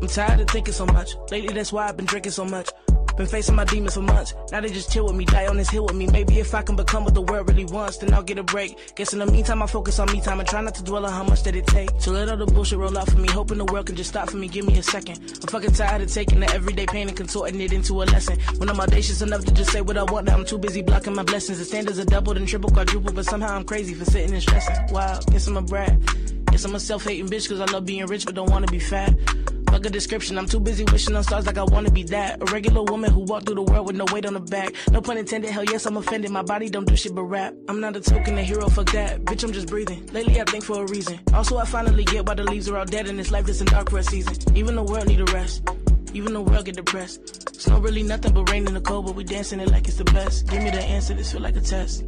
I'm tired of thinking so much. Lately, that's why I've been drinking so much. Been facing my demons for months. Now they just chill with me, die on this hill with me. Maybe if I can become what the world really wants, then I'll get a break. Guess in the meantime, I focus on me time and try not to dwell on how much that it takes. So let all the bullshit roll out for me, hoping the world can just stop for me. Give me a second. I'm fucking tired of taking the everyday pain and contorting it into a lesson. When I'm audacious enough to just say what I want, now I'm too busy blocking my blessings. The standards are doubled and triple, quadruple, but somehow I'm crazy for sitting and stressing. Wow, guess I'm a brat. Guess I'm a self-hating bitch cause I love being rich but don't wanna be fat. Fuck a description, I'm too busy wishing on stars like I wanna be that. A regular woman who walked through the world with no weight on her back. No pun intended, hell yes I'm offended. My body don't do shit but rap. I'm not a token, a hero, fuck that. Bitch, I'm just breathing. Lately I think for a reason. Also I finally get why the leaves are all dead in this life that's in dark for a season. Even the world need a rest. Even the world get depressed. Snow really nothing but rain in the cold, but we dancing it like it's the best. Give me the answer, this feel like a test.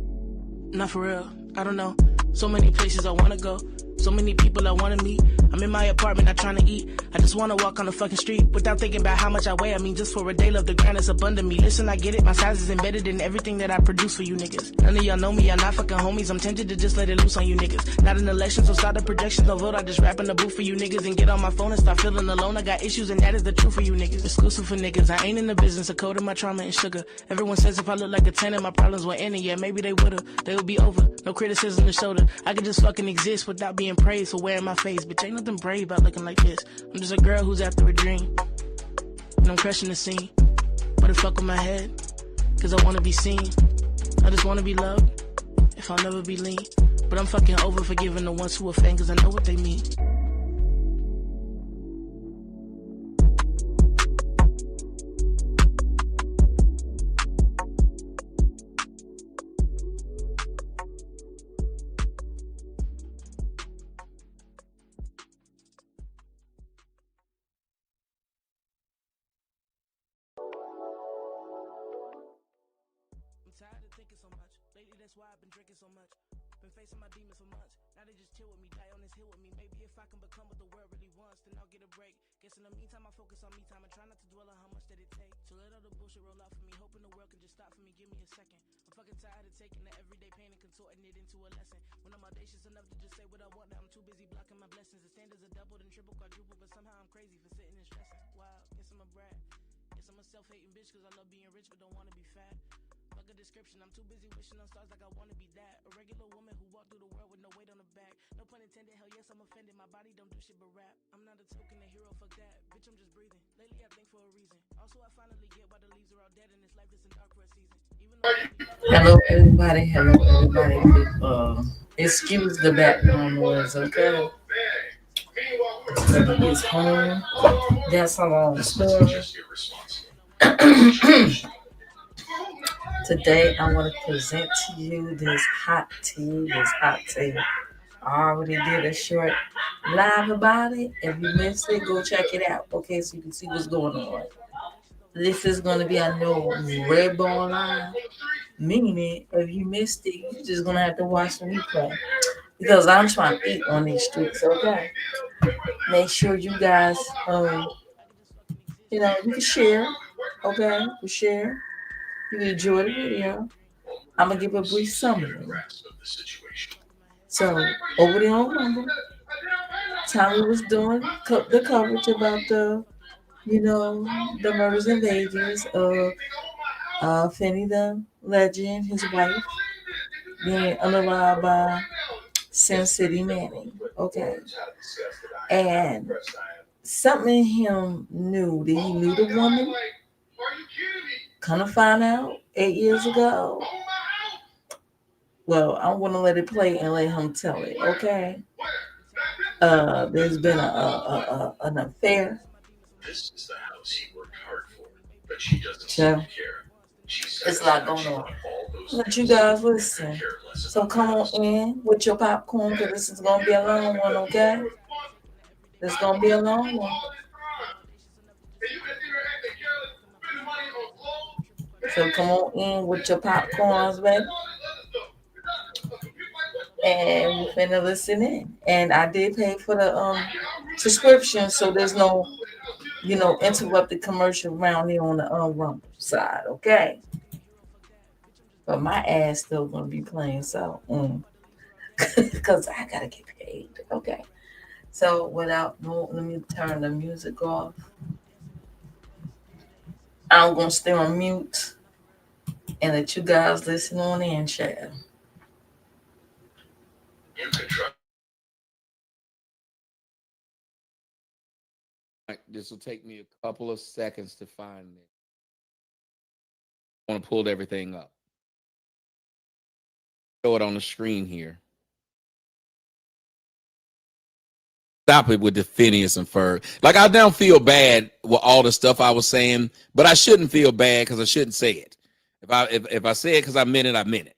Not for real, I don't know. So many places I wanna go. So many people I wanna meet. I'm in my apartment, not trying to eat. I just wanna walk on the fucking street without thinking about how much I weigh. I mean, just for a day, love the grind is abundant me. Listen, I get it, my size is embedded in everything that I produce for you niggas. None of y'all know me, I'm not fucking homies. I'm tempted to just let it loose on you niggas. Not an election, so start the projections, no vote. I just rap in the booth for you niggas and get on my phone and start feeling alone. I got issues and that is the truth for you niggas. Exclusive for niggas, I ain't in the business of coding my trauma and sugar. Everyone says if I look like a 10 and my problems were ending, yeah, maybe they would've. They would be over, no criticism to shoulder. I could just fucking exist without being praised for wearing my face. Bitch, ain't nothing brave about looking like this. I'm just a girl who's after a dream, and I'm crushing the scene. But it fuck with my head, cause I wanna be seen. I just wanna be loved, if I'll never be lean. But I'm fucking over forgiving the ones who offend, cause I know what they mean. Tired of thinking so much. Lately that's why I've been drinking so much. Been facing my demons for months. Now they just chill with me, die on this hill with me. Maybe if I can become what the world really wants, then I'll get a break. Guess in the meantime I focus on me time and try not to dwell on how much that it takes. So let all the bullshit roll out for me, hoping the world can just stop for me. Give me a second. I'm fucking tired of taking the everyday pain and contorting it into a lesson. When I'm audacious enough to just say what I want, now I'm too busy blocking my blessings. The standards are doubled and triple, quadruple, but somehow I'm crazy for sitting and stressing. Wow, guess I'm a brat. Guess I'm a self-hating bitch cause I love being rich but don't wanna be fat. Fuck a description, I'm too busy wishing on stars like I wanna be that. A regular woman who walked through the world with no weight on her back. No pun intended, hell yes I'm offended. My body don't do shit but rap. I'm not a token, a hero, fuck that. Bitch, I'm just breathing. Lately I think for a reason. Also I finally get why the leaves are all dead in this life that's in dark for a season. Even though Hello, everybody. Hello, everybody. Excuse the background noise, okay? It's home. That's a long story. Today, I want to present to you this hot tea. This hot tea. I already did a short live about it. If you missed it, go check it out, okay? So you can see what's going on. This is going to be a new red ball live. Meaning, if you missed it, you're just going to have to watch the replay. Because I'm trying to eat on these streets, okay? Make sure you guys, you can share, okay? You share. You can enjoy the video. I'm going to give a brief summary. So, over the old number, Tommy was doing the coverage about the murders in Vegas of Finny Da Legend, his wife, being unalive by Sin City Manning, okay? And something in him knew that he knew the woman. Kind of find out 8 years ago. Well, I'm gonna let it play and let him tell it. Okay. There's been an affair. So it's a lot going on. Let you guys listen. So come on in with your popcorn because this is gonna be a long one. Okay. This is gonna be a long one. So come on in with your popcorns, baby. And we're finna listen in. And I did pay for the subscription, so there's no, interrupted commercial around here on the Rumble side, okay? But my ass still gonna be playing, so because I gotta get paid, okay? So without no, let me turn the music off. I'm gonna stay on mute and let you guys listen on in, share. This will take me a couple of seconds to find it. I want to pull everything up. Show it on the screen here. Stop it with the Phineas and Ferb. Like, I don't feel bad with all the stuff I was saying, but I shouldn't feel bad because I shouldn't say it. If I say it because I meant it, I meant it.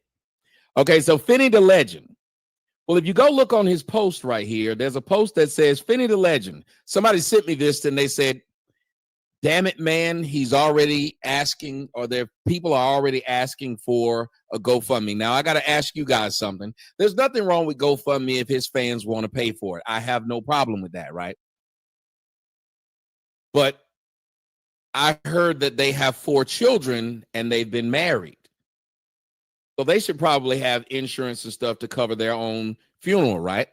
Okay, so Finny Da Legend. Well, if you go look on his post right here, there's a post that says Finny Da Legend. Somebody sent me this and they said, damn it, man, he's already asking, or there people are already asking for a GoFundMe. Now, I got to ask you guys something. There's nothing wrong with GoFundMe if his fans want to pay for it. I have no problem with that, right? But I heard that they have 4 children and they've been married. So they should probably have insurance and stuff to cover their own funeral, right?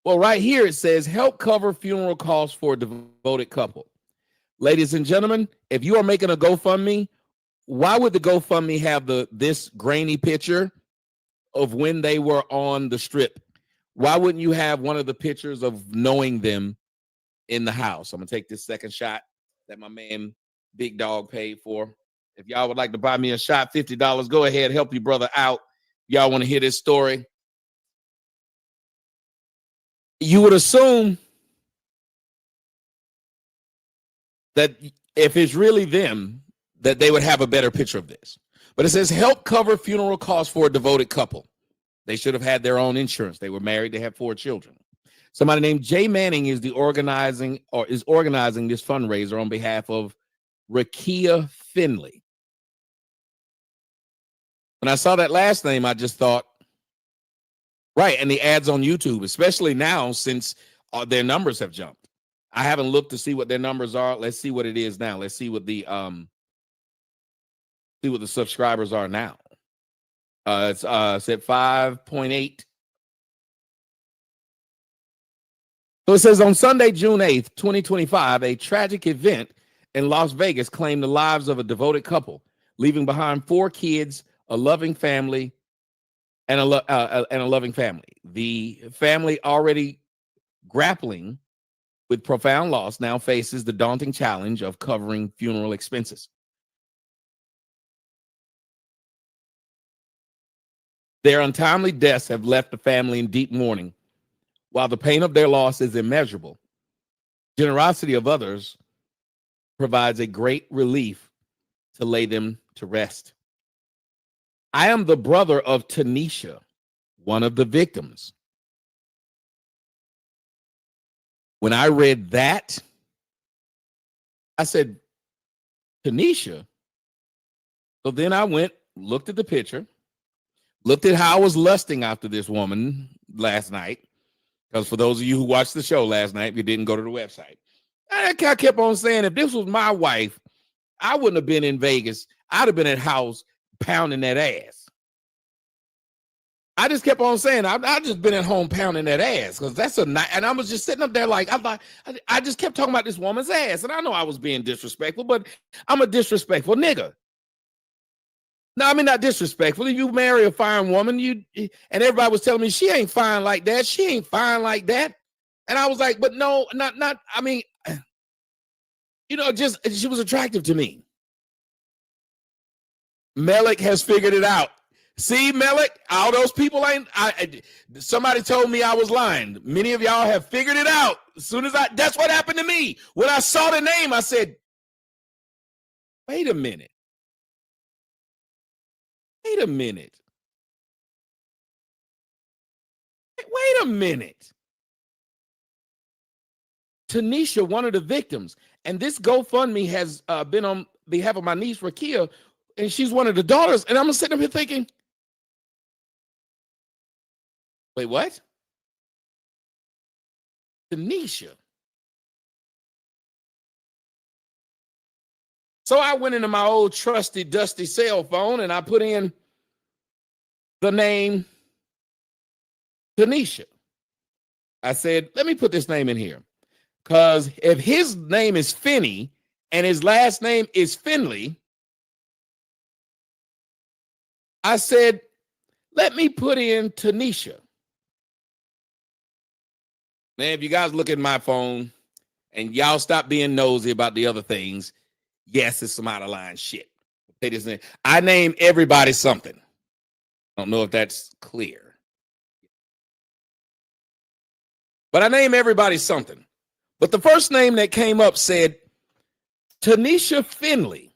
Well, right here it says help cover funeral costs for a devoted couple. Ladies and gentlemen, if you are making a GoFundMe, why would the GoFundMe have this grainy picture of when they were on the strip? Why wouldn't you have one of the pictures of knowing them in the house? I'm going to take this second shot that my man Big Dog paid for. If y'all would like to buy me a shot, $50, go ahead, help your brother out. Y'all want to hear this story? You would assume that if it's really them, that they would have a better picture of this. But it says help cover funeral costs for a devoted couple. They should have had their own insurance. They were married. They had 4 children. Somebody named Jay Manning is organizing this fundraiser on behalf of Rakia Finley. When I saw that last name, I just thought, right, and the ads on YouTube, especially now since their numbers have jumped. I haven't looked to see what their numbers are. Let's see what it is now. Let's see what the subscribers are now. It's at 5.8. So it says on Sunday, June 8th, 2025, a tragic event in Las Vegas claimed the lives of a devoted couple, leaving behind 4 kids, a loving family, and a loving family. The family, already grappling with profound loss, now faces the daunting challenge of covering funeral expenses. Their untimely deaths have left the family in deep mourning. While the pain of their loss is immeasurable, generosity of others provides a great relief to lay them to rest. I am the brother of Tanisha, one of the victims. When I read that, I said, Tanisha? So then I went, looked at the picture, looked at how I was lusting after this woman last night. Because for those of you who watched the show last night, you didn't go to the website. I kept on saying, if this was my wife, I wouldn't have been in Vegas. I'd have been at house pounding that ass. I just kept on saying, I just been at home pounding that ass because that's a night. And I was just sitting up there like, I just kept talking about this woman's ass. And I know I was being disrespectful, but I'm a disrespectful nigga. No, I mean, not disrespectful. If you marry a fine woman, and everybody was telling me she ain't fine like that. She ain't fine like that. And I was like, but no, not, I mean, just she was attractive to me. Melik has figured it out. See, Melik, all those people somebody told me I was lying. Many of y'all have figured it out. That's what happened to me. When I saw the name, I said, wait a minute. Wait a minute. Wait a minute. Tanisha, one of the victims. And this GoFundMe has been on behalf of my niece, Rakia, and she's one of the daughters. And I'm sitting up here thinking, wait, what? Tanisha. So I went into my old trusty, dusty cell phone and I put in the name Tanisha. I said, let me put this name in here. Because if his name is Finny and his last name is Finley, I said, let me put in Tanisha. Man, if you guys look at my phone and y'all stop being nosy about the other things, yes, it's some out of line shit. Say this name. I name everybody something. I don't know if that's clear. But I name everybody something. But the first name that came up said Tanisha Finley,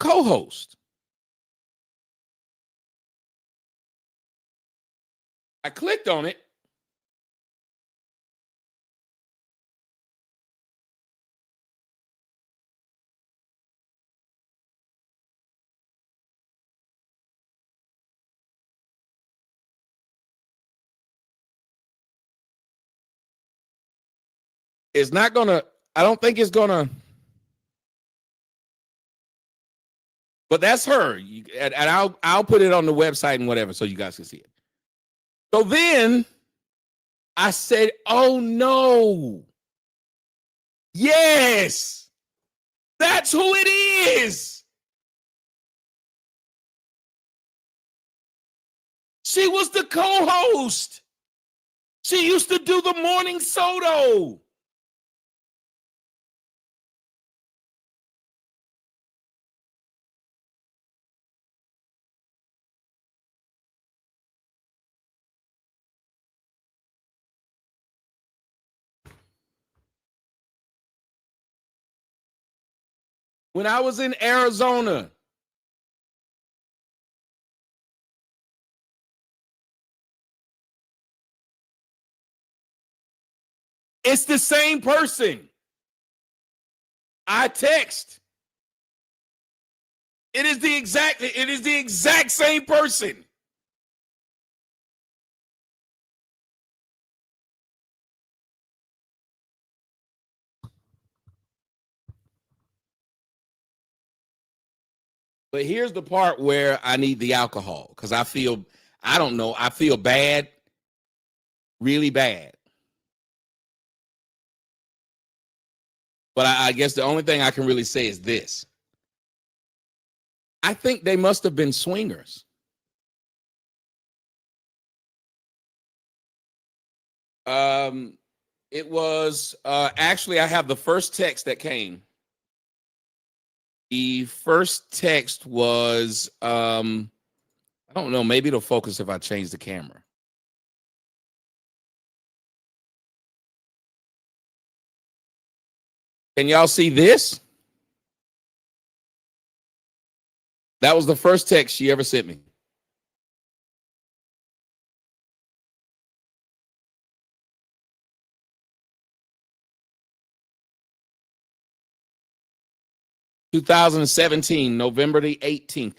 co-host. I clicked on it. It's not gonna, I don't think it's gonna, but that's her. And I'll put it on the website and whatever so you guys can see it. So then I said, oh no. Yes, that's who it is. She was the co-host. She used to do the morning Soto. When I was in Arizona. It's the same person. I text. It is the exact same person. But here's the part where I need the alcohol because I feel bad, really bad. But I guess the only thing I can really say is this. I think they must have been swingers. It was actually I have the first text that came. The first text was I don't know, maybe it'll focus if I change the camera. Can y'all see this? That was the first text she ever sent me. (2017) November the 18th.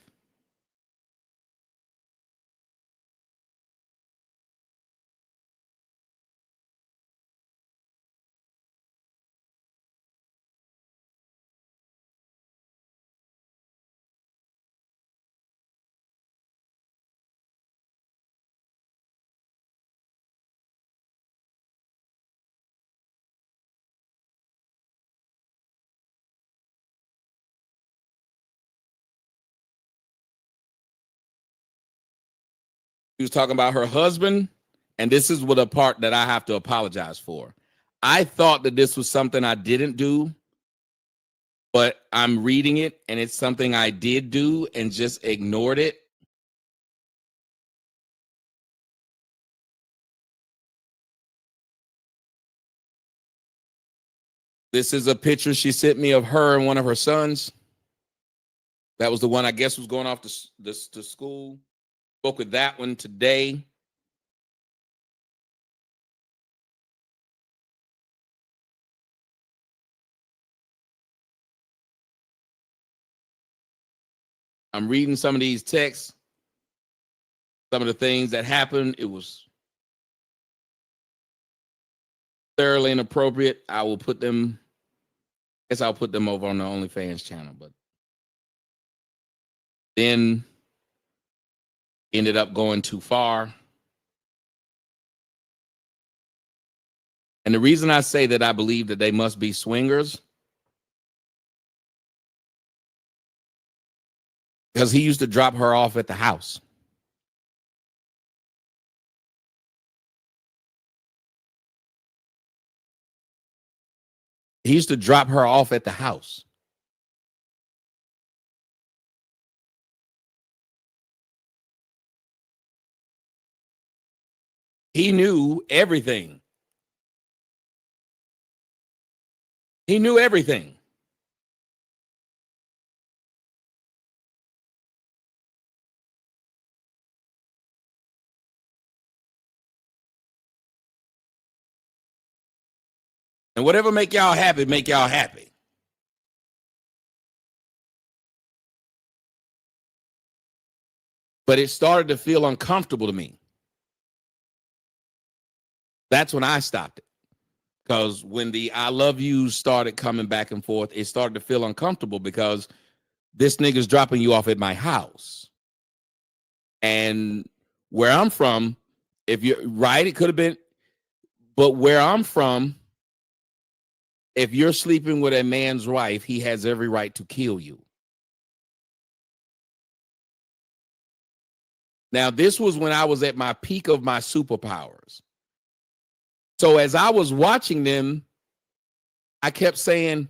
She was talking about her husband, and this is what a part that I have to apologize for. I thought that this was something I didn't do, but I'm reading it, and it's something I did do and just ignored it. This is a picture she sent me of her and one of her sons. That was the one I guess was going off to school. Spoke with that one today. I'm reading some of these texts, some of the things that happened. It was thoroughly inappropriate. I'll put them over on the OnlyFans channel, but then ended up going too far. And the reason I say that I believe that they must be swingers, because he used to drop her off at the house. He used to drop her off at the house. He knew everything. He knew everything. And whatever make y'all happy, make y'all happy. But it started to feel uncomfortable to me. That's when I stopped it. Because when the I love yous started coming back and forth, it started to feel uncomfortable because this nigga's dropping you off at my house. And where I'm from, if you're right, it could have been, but where I'm from, if you're sleeping with a man's wife, he has every right to kill you. Now, this was when I was at my peak of my superpowers. So as I was watching them, I kept saying,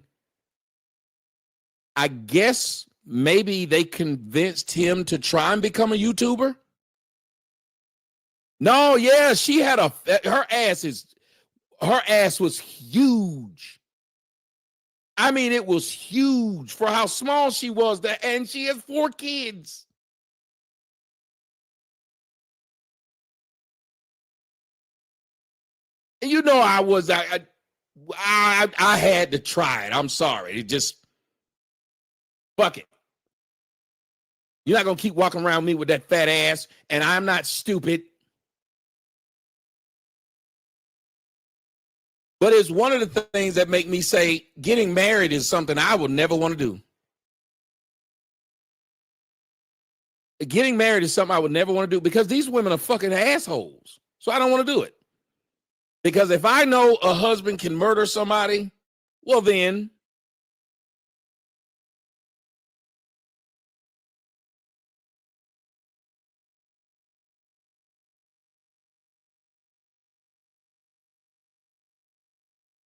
I guess maybe they convinced him to try and become a YouTuber. No, yeah, she had her ass was huge. I mean, it was huge for how small she was, and she has 4 kids. And you know, I had to try it. I'm sorry. It just, fuck it. You're not gonna keep walking around me with that fat ass, and I'm not stupid. But it's one of the things that make me say getting married is something I would never want to do. Getting married is something I would never want to do because these women are fucking assholes. So I don't want to do it. Because if I know a husband can murder somebody, well then.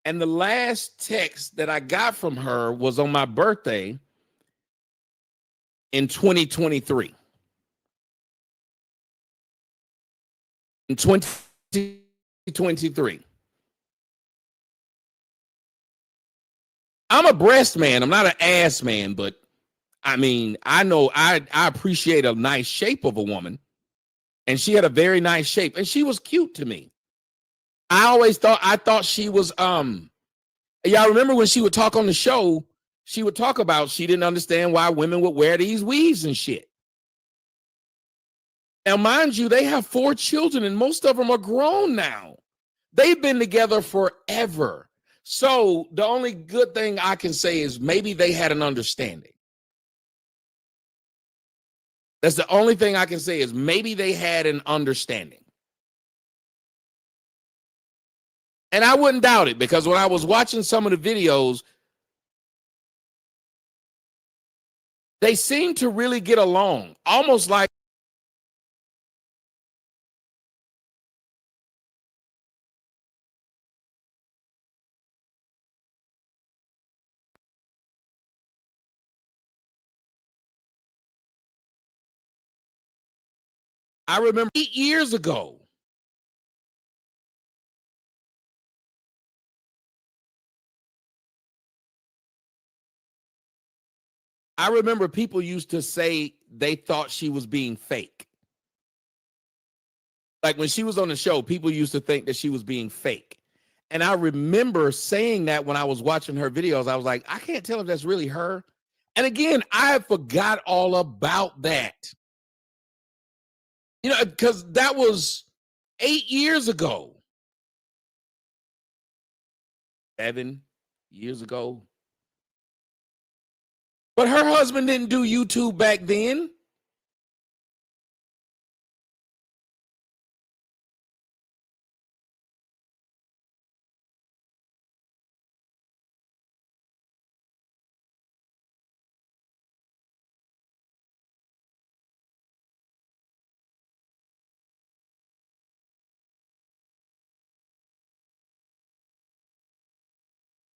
And the last text that I got from her was on my birthday in 2023. In 2023. I'm a breast man. I'm not an ass man, but I mean, I know I appreciate a nice shape of a woman. And she had a very nice shape. And she was cute to me. I thought she was y'all remember when she would talk on the show, she would talk about she didn't understand why women would wear these weaves and shit. Now, mind you, they have 4 children and most of them are grown now. They've been together forever. So the only good thing I can say is maybe they had an understanding. That's the only thing I can say is maybe they had an understanding. And I wouldn't doubt it because when I was watching some of the videos, they seem to really get along, almost like I remember 8 years ago. I remember people used to say they thought she was being fake. Like when she was on the show, people used to think that she was being fake. And I remember saying that when I was watching her videos, I was like, I can't tell if that's really her. And again, I forgot all about that. You know, because that was 8 years ago. 7 years ago. But her husband didn't do YouTube back then.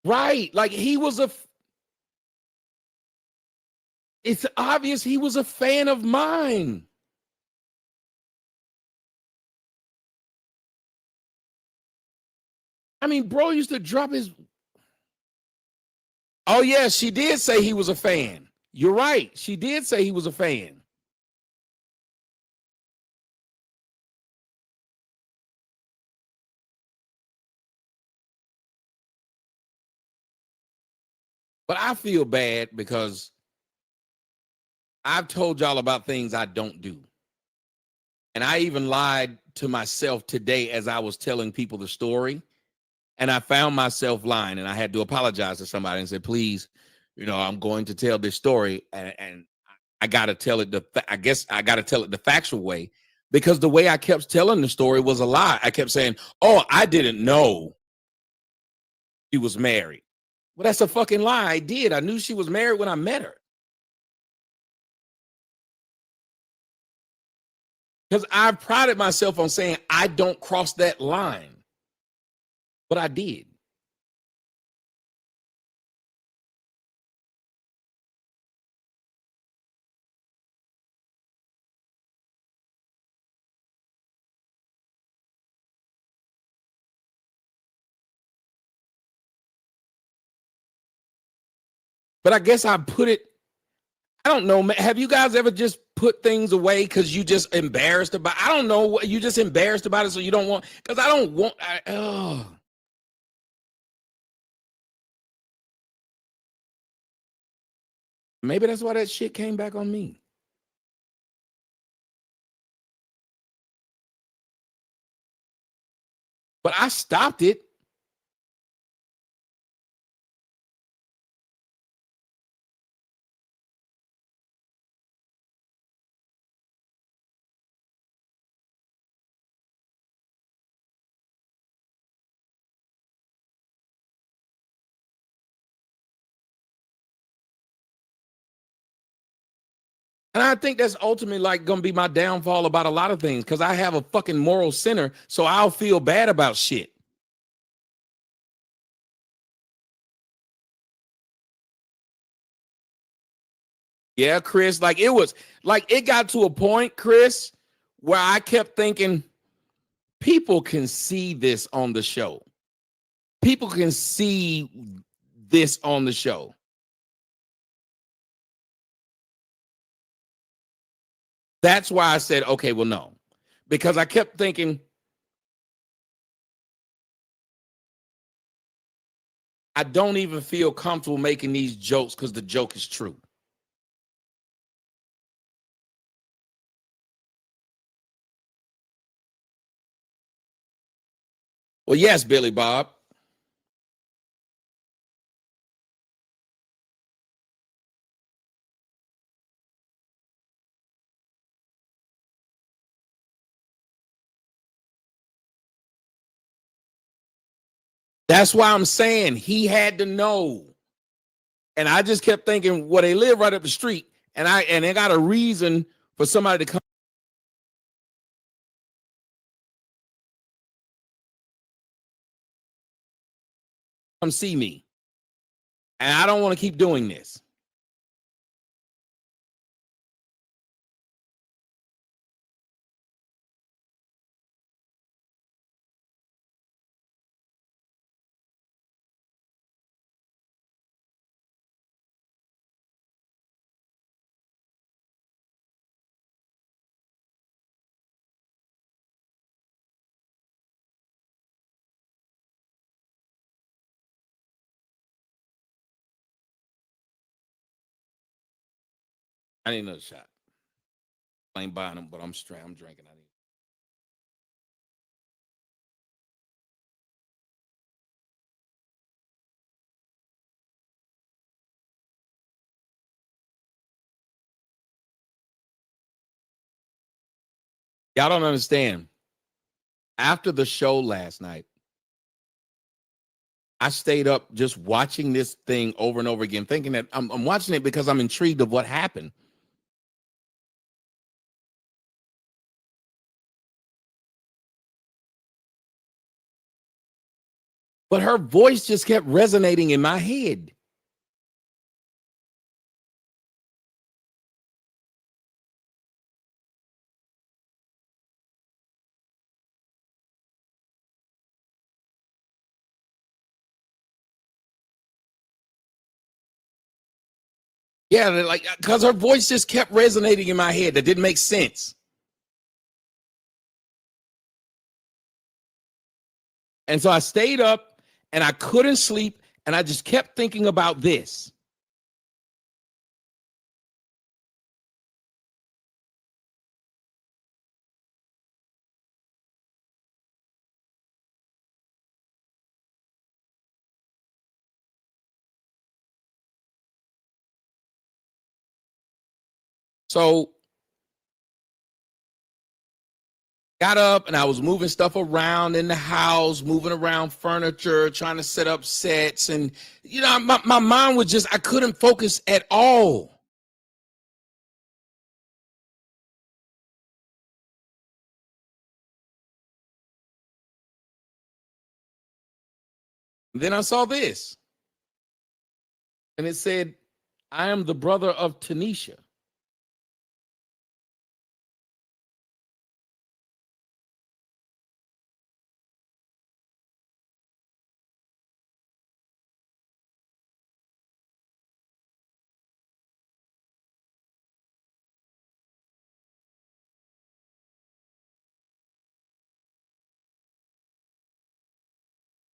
Right. Like he was it's obvious he was a fan of mine. I mean, bro used to drop his. Oh, yeah, she did say he was a fan. You're right. She did say he was a fan. But I feel bad because I've told y'all about things I don't do. And I even lied to myself today as I was telling people the story. And I found myself lying, and I had to apologize to somebody and say, please, I'm going to tell this story, and I got to tell it I guess I got to tell it the factual way, because the way I kept telling the story was a lie. I kept saying, oh, I didn't know she was married. Well, that's a fucking lie. I did. I knew she was married when I met her. Because I prided myself on saying I don't cross that line. But I did. But I guess I put it, I don't know. Have you guys ever just put things away because you just embarrassed about? I don't know. You just embarrassed about it, so you don't want. Because I don't want. Maybe that's why that shit came back on me. But I stopped it. And I think that's ultimately like gonna be my downfall about a lot of things, because I have a fucking moral center, so I'll feel bad about shit. Yeah, Chris, like it got to a point, Chris, where I kept thinking people can see this on the show. People can see this on the show. That's why I said, okay, well, no, because I kept thinking I don't even feel comfortable making these jokes because the joke is true. Well, yes, Billy Bob. That's why I'm saying he had to know. And I just kept thinking, well, they live right up the street, and they got a reason for somebody to come see me. And I don't want to keep doing this. I need another shot. I ain't buying them, but I'm straight. I'm drinking. I need. Y'all don't understand. After the show last night, I stayed up just watching this thing over and over again, thinking that I'm watching it because I'm intrigued of what happened. but her voice just kept resonating in my head. Yeah, like, because her voice just kept resonating in my head. That didn't make sense. And so I stayed up and I couldn't sleep, and I just kept thinking about this. So got up and I was moving stuff around in the house, moving around furniture, trying to set up sets. And, you know, my mind was just, I couldn't focus at all. And then I saw this, and it said, I am the brother of Tanisha.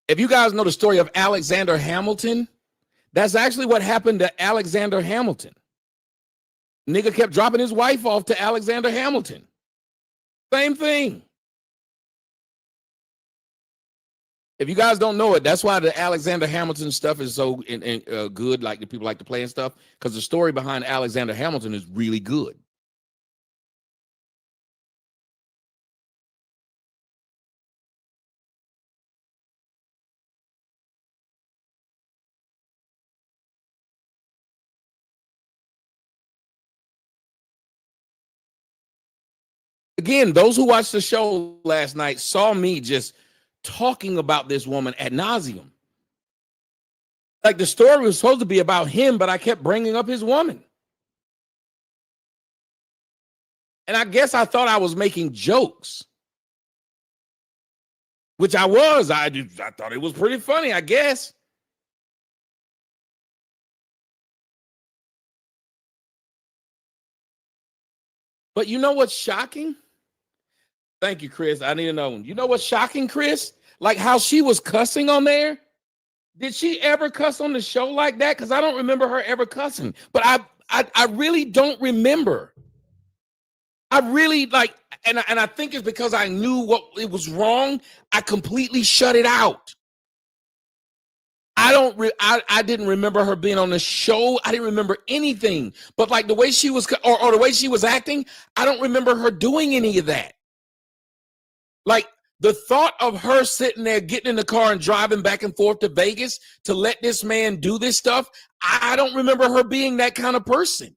If you guys know the story of Alexander Hamilton, that's actually what happened to Alexander Hamilton. Nigga kept dropping his wife off to Alexander Hamilton. Same thing. If you guys don't know it, that's why the Alexander Hamilton stuff is so good, like the people like to play and stuff, because the story behind Alexander Hamilton is really good. Again, those who watched the show last night saw me just talking about this woman ad nauseum. Like the story was supposed to be about him, but I kept bringing up his woman. And I guess I thought I was making jokes, which I was. I thought it was pretty funny, I guess. But you know what's shocking? Thank you, Chris. I need to know. You know what's shocking, Chris? Like how she was cussing on there. Did she ever cuss on the show like that? Because I don't remember her ever cussing. But I really don't remember. I really like, and I think it's because I knew what it was wrong. I completely shut it out. I didn't remember her being on the show. I didn't remember anything. But like the way she was, or the way she was acting, I don't remember her doing any of that. Like the thought of her sitting there, getting in the car and driving back and forth to Vegas to let this man do this stuff, I don't remember her being that kind of person.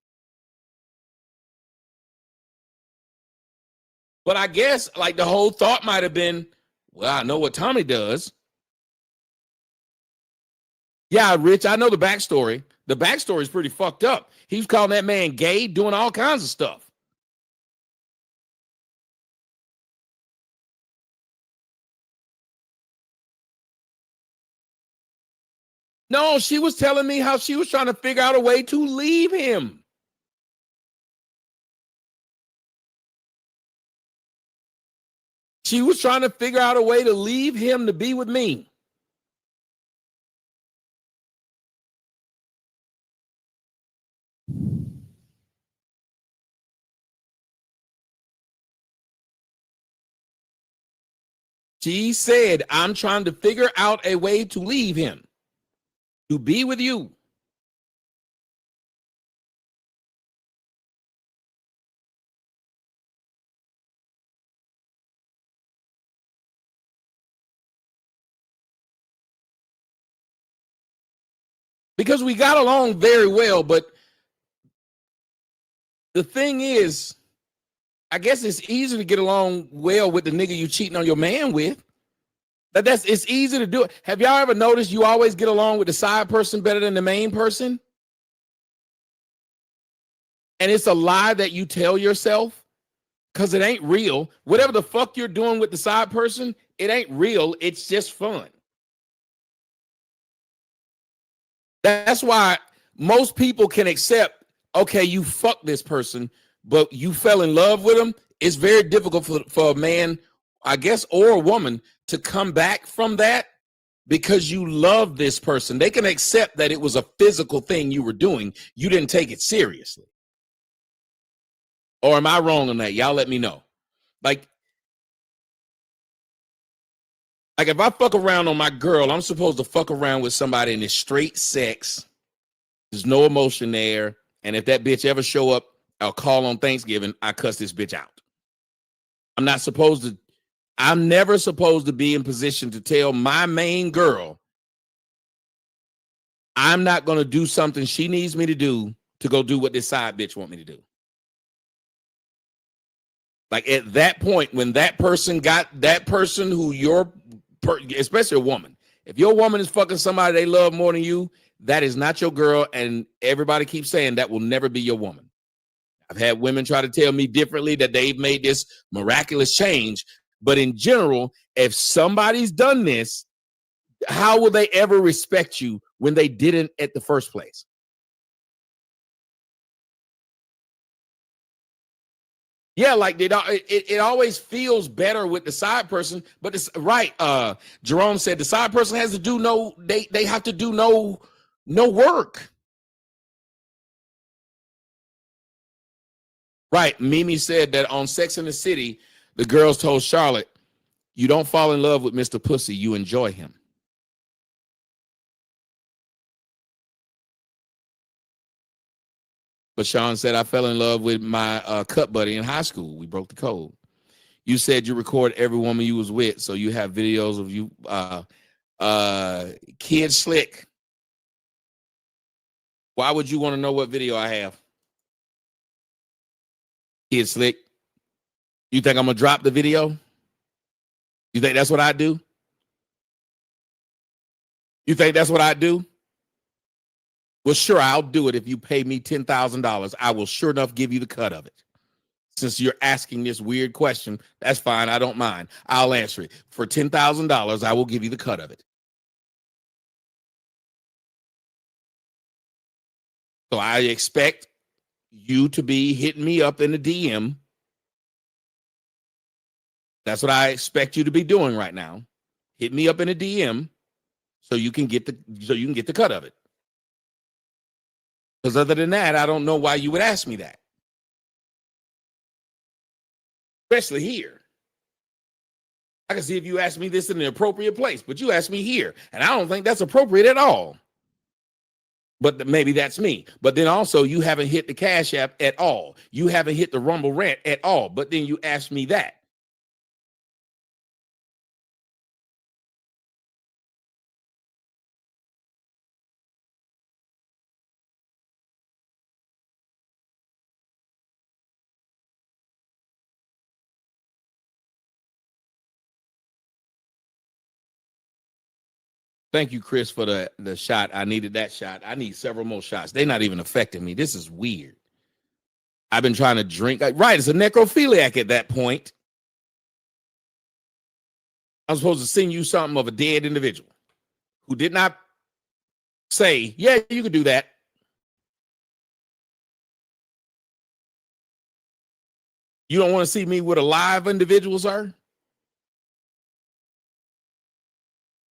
But I guess like the whole thought might have been, well, I know what Tommy does. Yeah, Rich, I know the backstory. The backstory is pretty fucked up. He's calling that man gay, doing all kinds of stuff. No, she was telling me how she was trying to figure out a way to leave him. She was trying to figure out a way to leave him to be with me. She said, I'm trying to figure out a way to leave him, to be with you. Because we got along very well, but the thing is, I guess it's easy to get along well with the nigga you cheating on your man with. It's easy to do it. Have y'all ever noticed you always get along with the side person better than the main person? And it's a lie that you tell yourself because it ain't real. Whatever the fuck you're doing with the side person, it ain't real. It's just fun. That's why most people can accept, okay, you fuck this person, but you fell in love with them. It's very difficult for a man, I guess, or a woman to come back from that because you love this person. They can accept that it was a physical thing you were doing. You didn't take it seriously. Or am I wrong on that? Y'all let me know. Like if I fuck around on my girl, I'm supposed to fuck around with somebody and it's straight sex. There's no emotion there. And if that bitch ever show up, I'll call on Thanksgiving, I cuss this bitch out. I'm never supposed to be in position to tell my main girl I'm not going to do something she needs me to do to go do what this side bitch want me to do. Like at that point, when that person who especially a woman, if your woman is fucking somebody they love more than you, that is not your girl. And everybody keeps saying that will never be your woman. I've had women try to tell me differently that they've made this miraculous change. But in general, if somebody's done this, how will they ever respect you when they didn't at the first place? Yeah, like it always feels better with the side person, but it's right. Jerome said the side person has to do they have to do no work. Right. Mimi said that on Sex and the City, the girls told Charlotte, you don't fall in love with Mr. Pussy, you enjoy him. But Sean said, I fell in love with my cut buddy in high school. We broke the code. You said you record every woman you was with, so you have videos of you, Kid Slick. Why would you want to know what video I have? Kid Slick. You think I'm going to drop the video? You think that's what I do? You think that's what I do? Well, sure, I'll do it if you pay me $10,000. I will sure enough give you the cut of it. Since you're asking this weird question, that's fine. I don't mind. I'll answer it. For $10,000, I will give you the cut of it. So I expect you to be hitting me up in the DM. That's what I expect you to be doing right now. Hit me up in a DM so you can get the cut of it. Because other than that, I don't know why you would ask me that. Especially here. I can see if you ask me this in the appropriate place, but you ask me here, and I don't think that's appropriate at all. But maybe that's me. But then also, you haven't hit the Cash App at all. You haven't hit the Rumble Rant at all. But then you ask me that. Thank you, Chris, for the shot. I needed that shot. I need several more shots. They're not even affecting me. This is weird. I've been trying to drink. Right, it's a necrophiliac at that point. I'm supposed to send you something of a dead individual who did not say, yeah, you could do that. You don't want to see me with a live individual, sir?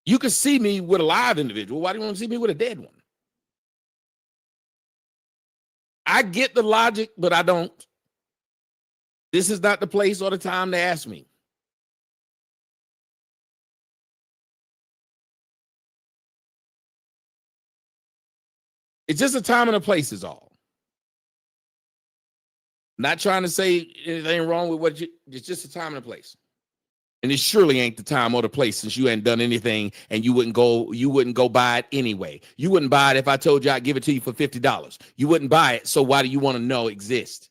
You can see me with a live individual. Why do you want to see me with a dead one? I get the logic, but I don't. This is not the place or the time to ask me. It's just a time and a place is all. Not trying to say anything wrong with it's just a time and a place. And it surely ain't the time or the place since you ain't done anything and you wouldn't go buy it anyway. You wouldn't buy it if I told you I'd give it to you for $50. You wouldn't buy it, so why do you want to know it exists?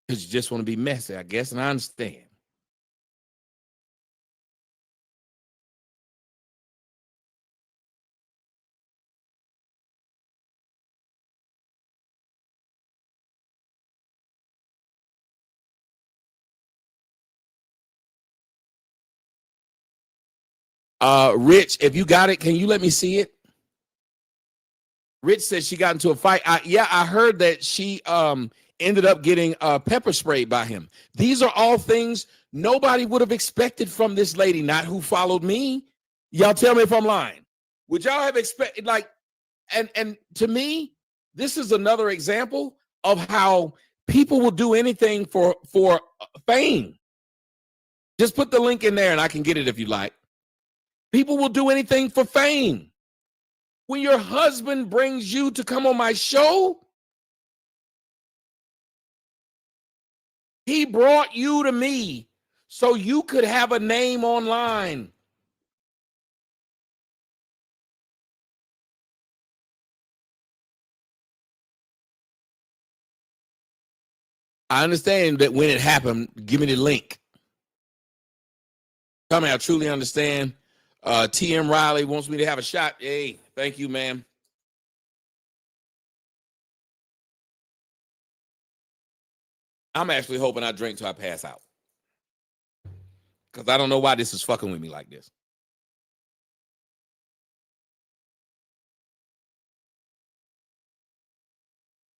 Because you just want to be messy, I guess, and I understand. Rich, if you got it, can you let me see it? Rich said she got into a fight. I heard that she ended up getting pepper sprayed by him. These are all things nobody would have expected from this lady, not who followed me. Y'all tell me if I'm lying. Would y'all have expected, like, and to me, this is another example of how people will do anything for fame. Just put the link in there and I can get it if you like. People will do anything for fame. When your husband brings you to come on my show, he brought you to me so you could have a name online. I understand that when it happened, give me the link. Tell me, I truly understand. TM Riley wants me to have a shot. Hey, thank you, ma'am. I'm actually hoping I drink till I pass out. Because I don't know why this is fucking with me like this.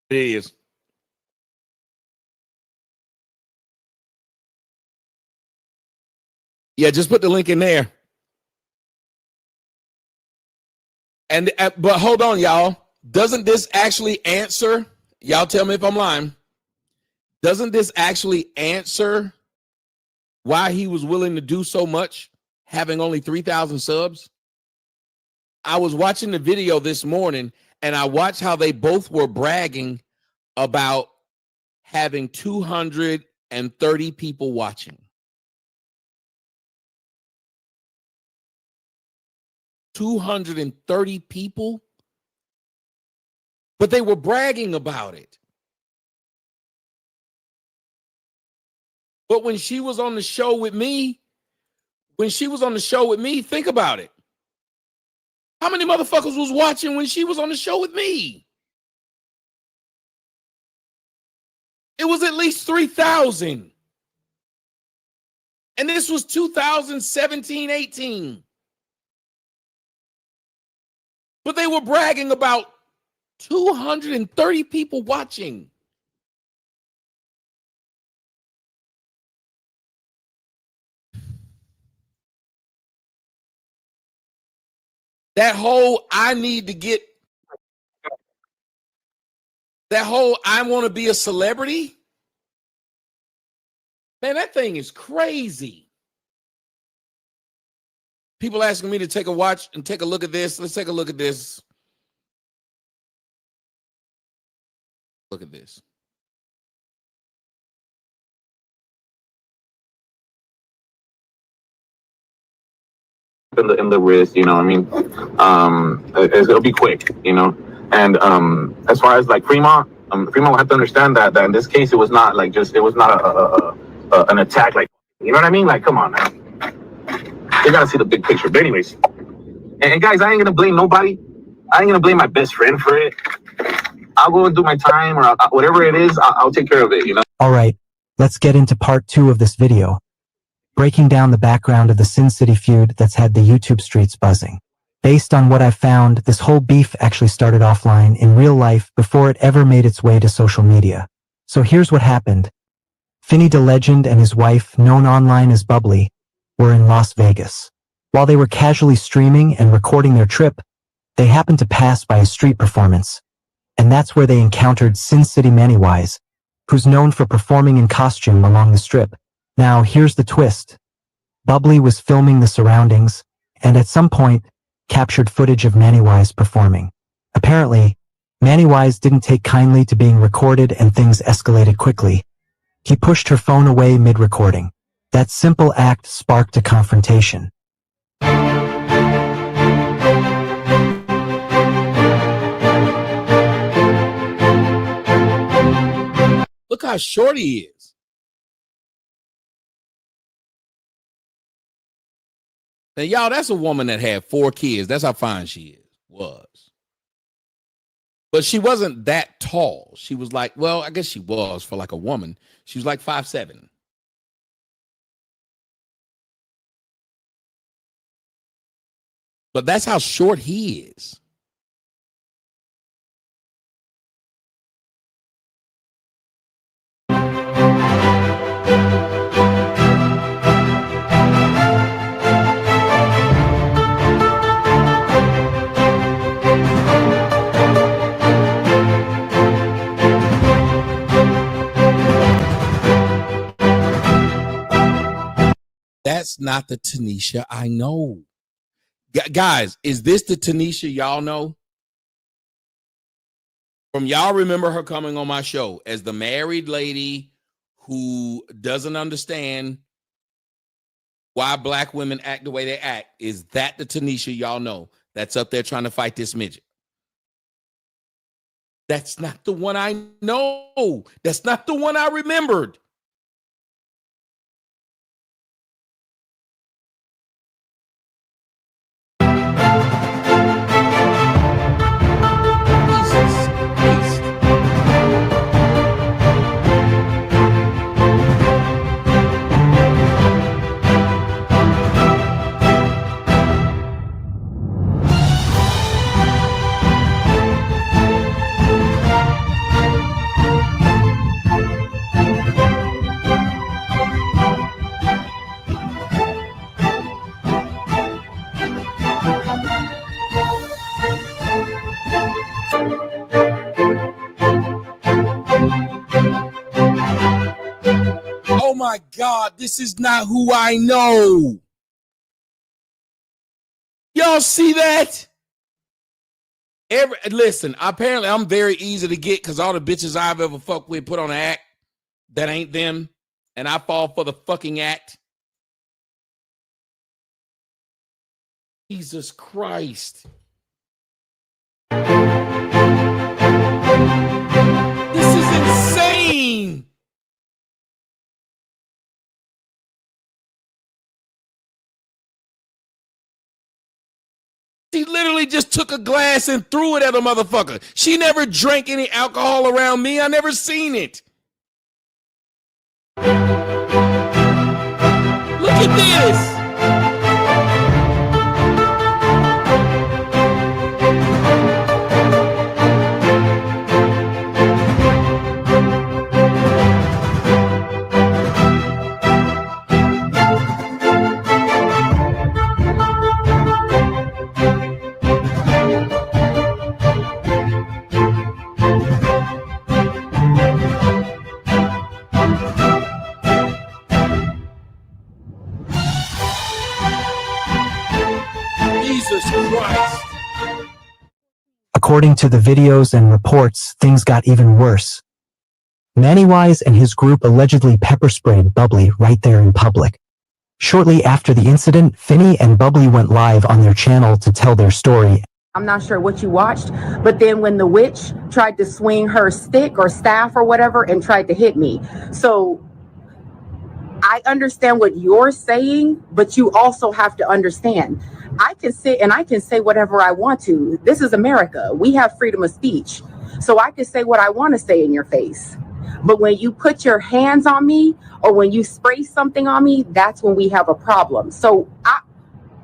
It is. Yeah, just put the link in there. And but hold on, y'all. Doesn't this actually answer? Y'all tell me if I'm lying. Doesn't this actually answer why he was willing to do so much, having only 3,000 subs? I was watching the video this morning, and I watched how they both were bragging about having 230 people watching. 230 people, but they were bragging about it. But when she was on the show with me, think about it. How many motherfuckers was watching when she was on the show with me? It was at least 3,000. And this was 2017, 18. But they were bragging about 230 people watching. That whole I want to be a celebrity. Man, that thing is crazy. People asking me to take a watch and take a look at this. Let's take a look at this. Look at this. In the wrist, you know what I mean? It'll be quick, you know? And as far as like Fremont will have to understand that in this case, it was not like it was not an attack, like, you know what I mean? Like, come on, man. You gotta see the big picture. But anyways, and guys, I ain't gonna blame nobody. I ain't gonna blame my best friend for it. I'll go and do my time, or whatever it is, I'll take care of it, you know? All right, let's get into part 2 of this video, breaking down the background of the Sin City feud that's had the YouTube streets buzzing. Based on what I've found, this whole beef actually started offline in real life before it ever made its way to social media. So here's what happened. Finny Da Legend and his wife, known online as Bubbly, were in Las Vegas. While they were casually streaming and recording their trip, they happened to pass by a street performance. And that's where they encountered Sin City Mannywise, who's known for performing in costume along the strip. Now, here's the twist. Bubbly was filming the surroundings, and at some point, captured footage of Mannywise performing. Apparently, Mannywise didn't take kindly to being recorded and things escalated quickly. He pushed her phone away mid-recording. That simple act sparked a confrontation. Look how short he is. Now, y'all, that's a woman that had 4 kids. That's how fine she was. But she wasn't that tall. She was like, well, I guess she was for like a woman. She was like 5'7". But that's how short he is. That's not the Tanisha I know. Guys, is this the Tanisha y'all know? From y'all remember her coming on my show as the married lady who doesn't understand why black women act the way they act. Is that the Tanisha y'all know that's up there trying to fight this midget? That's not the one I know. That's not the one I remembered. Jesus Christ. Oh my God, this is not who I know. Y'all see that? Listen, apparently I'm very easy to get because all the bitches I've ever fucked with put on an act that ain't them, and I fall for the fucking act. Jesus Christ. This is insane. She literally just took a glass and threw it at a motherfucker. She never drank any alcohol around me. I never seen it. Look at this. Jesus Christ. According to the videos and reports, things got even worse. Mannywise and his group allegedly pepper sprayed Bubbly right there in public. Shortly after the incident, Finny and Bubbly went live on their channel to tell their story. I'm not sure what you watched, but then when the witch tried to swing her stick or staff or whatever and tried to hit me. So I understand what you're saying, but you also have to understand. I can sit and I can say whatever I want to. This is America. We have freedom of speech. So I can say what I want to say in your face. But when you put your hands on me or when you spray something on me, that's when we have a problem. So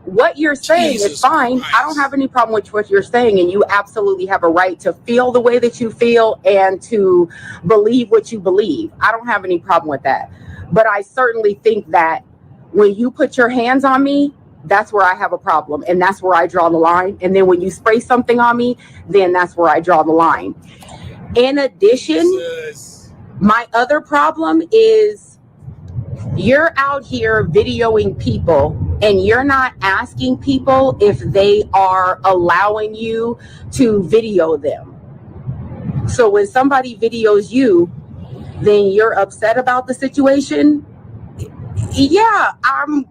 what you're saying is fine. I don't have any problem with what you're saying, and you absolutely have a right to feel the way that you feel and to believe what you believe. I don't have any problem with that. But I certainly think that when you put your hands on me, that's where I have a problem, and that's where I draw the line. And then when you spray something on me, then that's where I draw the line. In addition, my other problem is you're out here videoing people and you're not asking people if they are allowing you to video them. So when somebody videos you, then you're upset about the situation. Yeah, I'm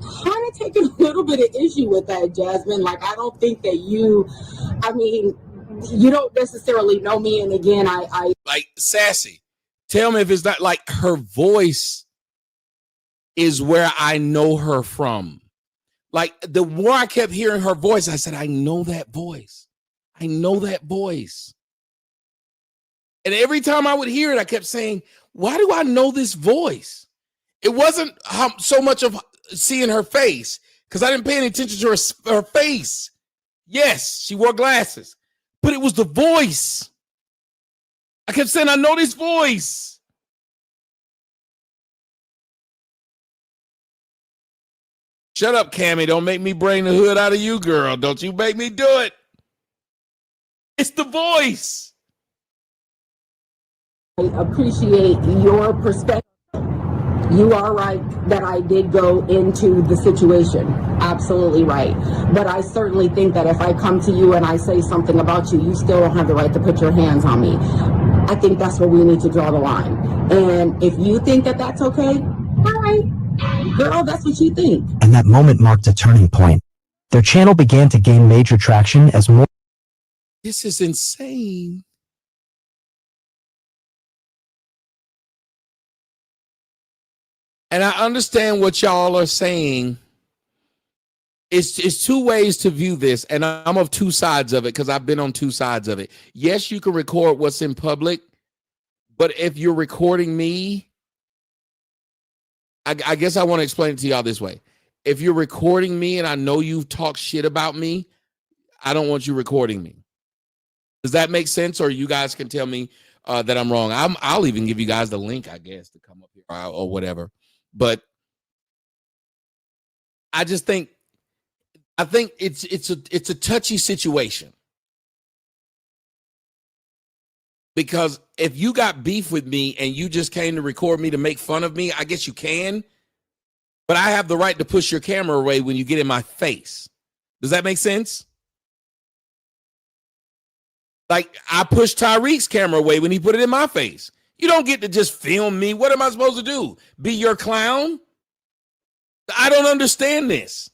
kind of taking a little bit of issue with that, Jasmine. Like, I don't think that you don't necessarily know me. And again, I like Sassy. Tell me if it's not like her voice is where I know her from. Like, the more I kept hearing her voice, I said, I know that voice. I know that voice. And every time I would hear it, I kept saying, why do I know this voice? It wasn't so much of seeing her face. because I didn't pay any attention to her face. Yes, she wore glasses, but it was the voice. I kept saying, I know this voice. Shut up, Cammy. Don't make me bring the hood out of you, girl. Don't you make me do it. It's the voice. I appreciate your perspective. You are right that I did go into the situation. Absolutely right. But I certainly think that if I come to you and I say something about you, you still don't have the right to put your hands on me. I think that's where we need to draw the line. And if you think that that's okay, all right, girl, that's what you think. And that moment marked a turning point. Their channel began to gain major traction as more. This is insane. And I understand what y'all are saying. It's two ways to view this, and I'm of two sides of it because I've been on two sides of it. Yes, you can record what's in public, but if you're recording me, I guess I want to explain it to y'all this way. If you're recording me and I know you've talked shit about me, I don't want you recording me. Does that make sense? Or you guys can tell me that I'm wrong. I'll even give you guys the link, I guess, to come up here or whatever. But I just think it's a touchy situation. Because if you got beef with me and you just came to record me to make fun of me, I guess you can. But I have the right to push your camera away when you get in my face. Does that make sense? Like, I pushed Tyreek's camera away when he put it in my face. You don't get to just film me. What am I supposed to do? Be your clown? I don't understand this.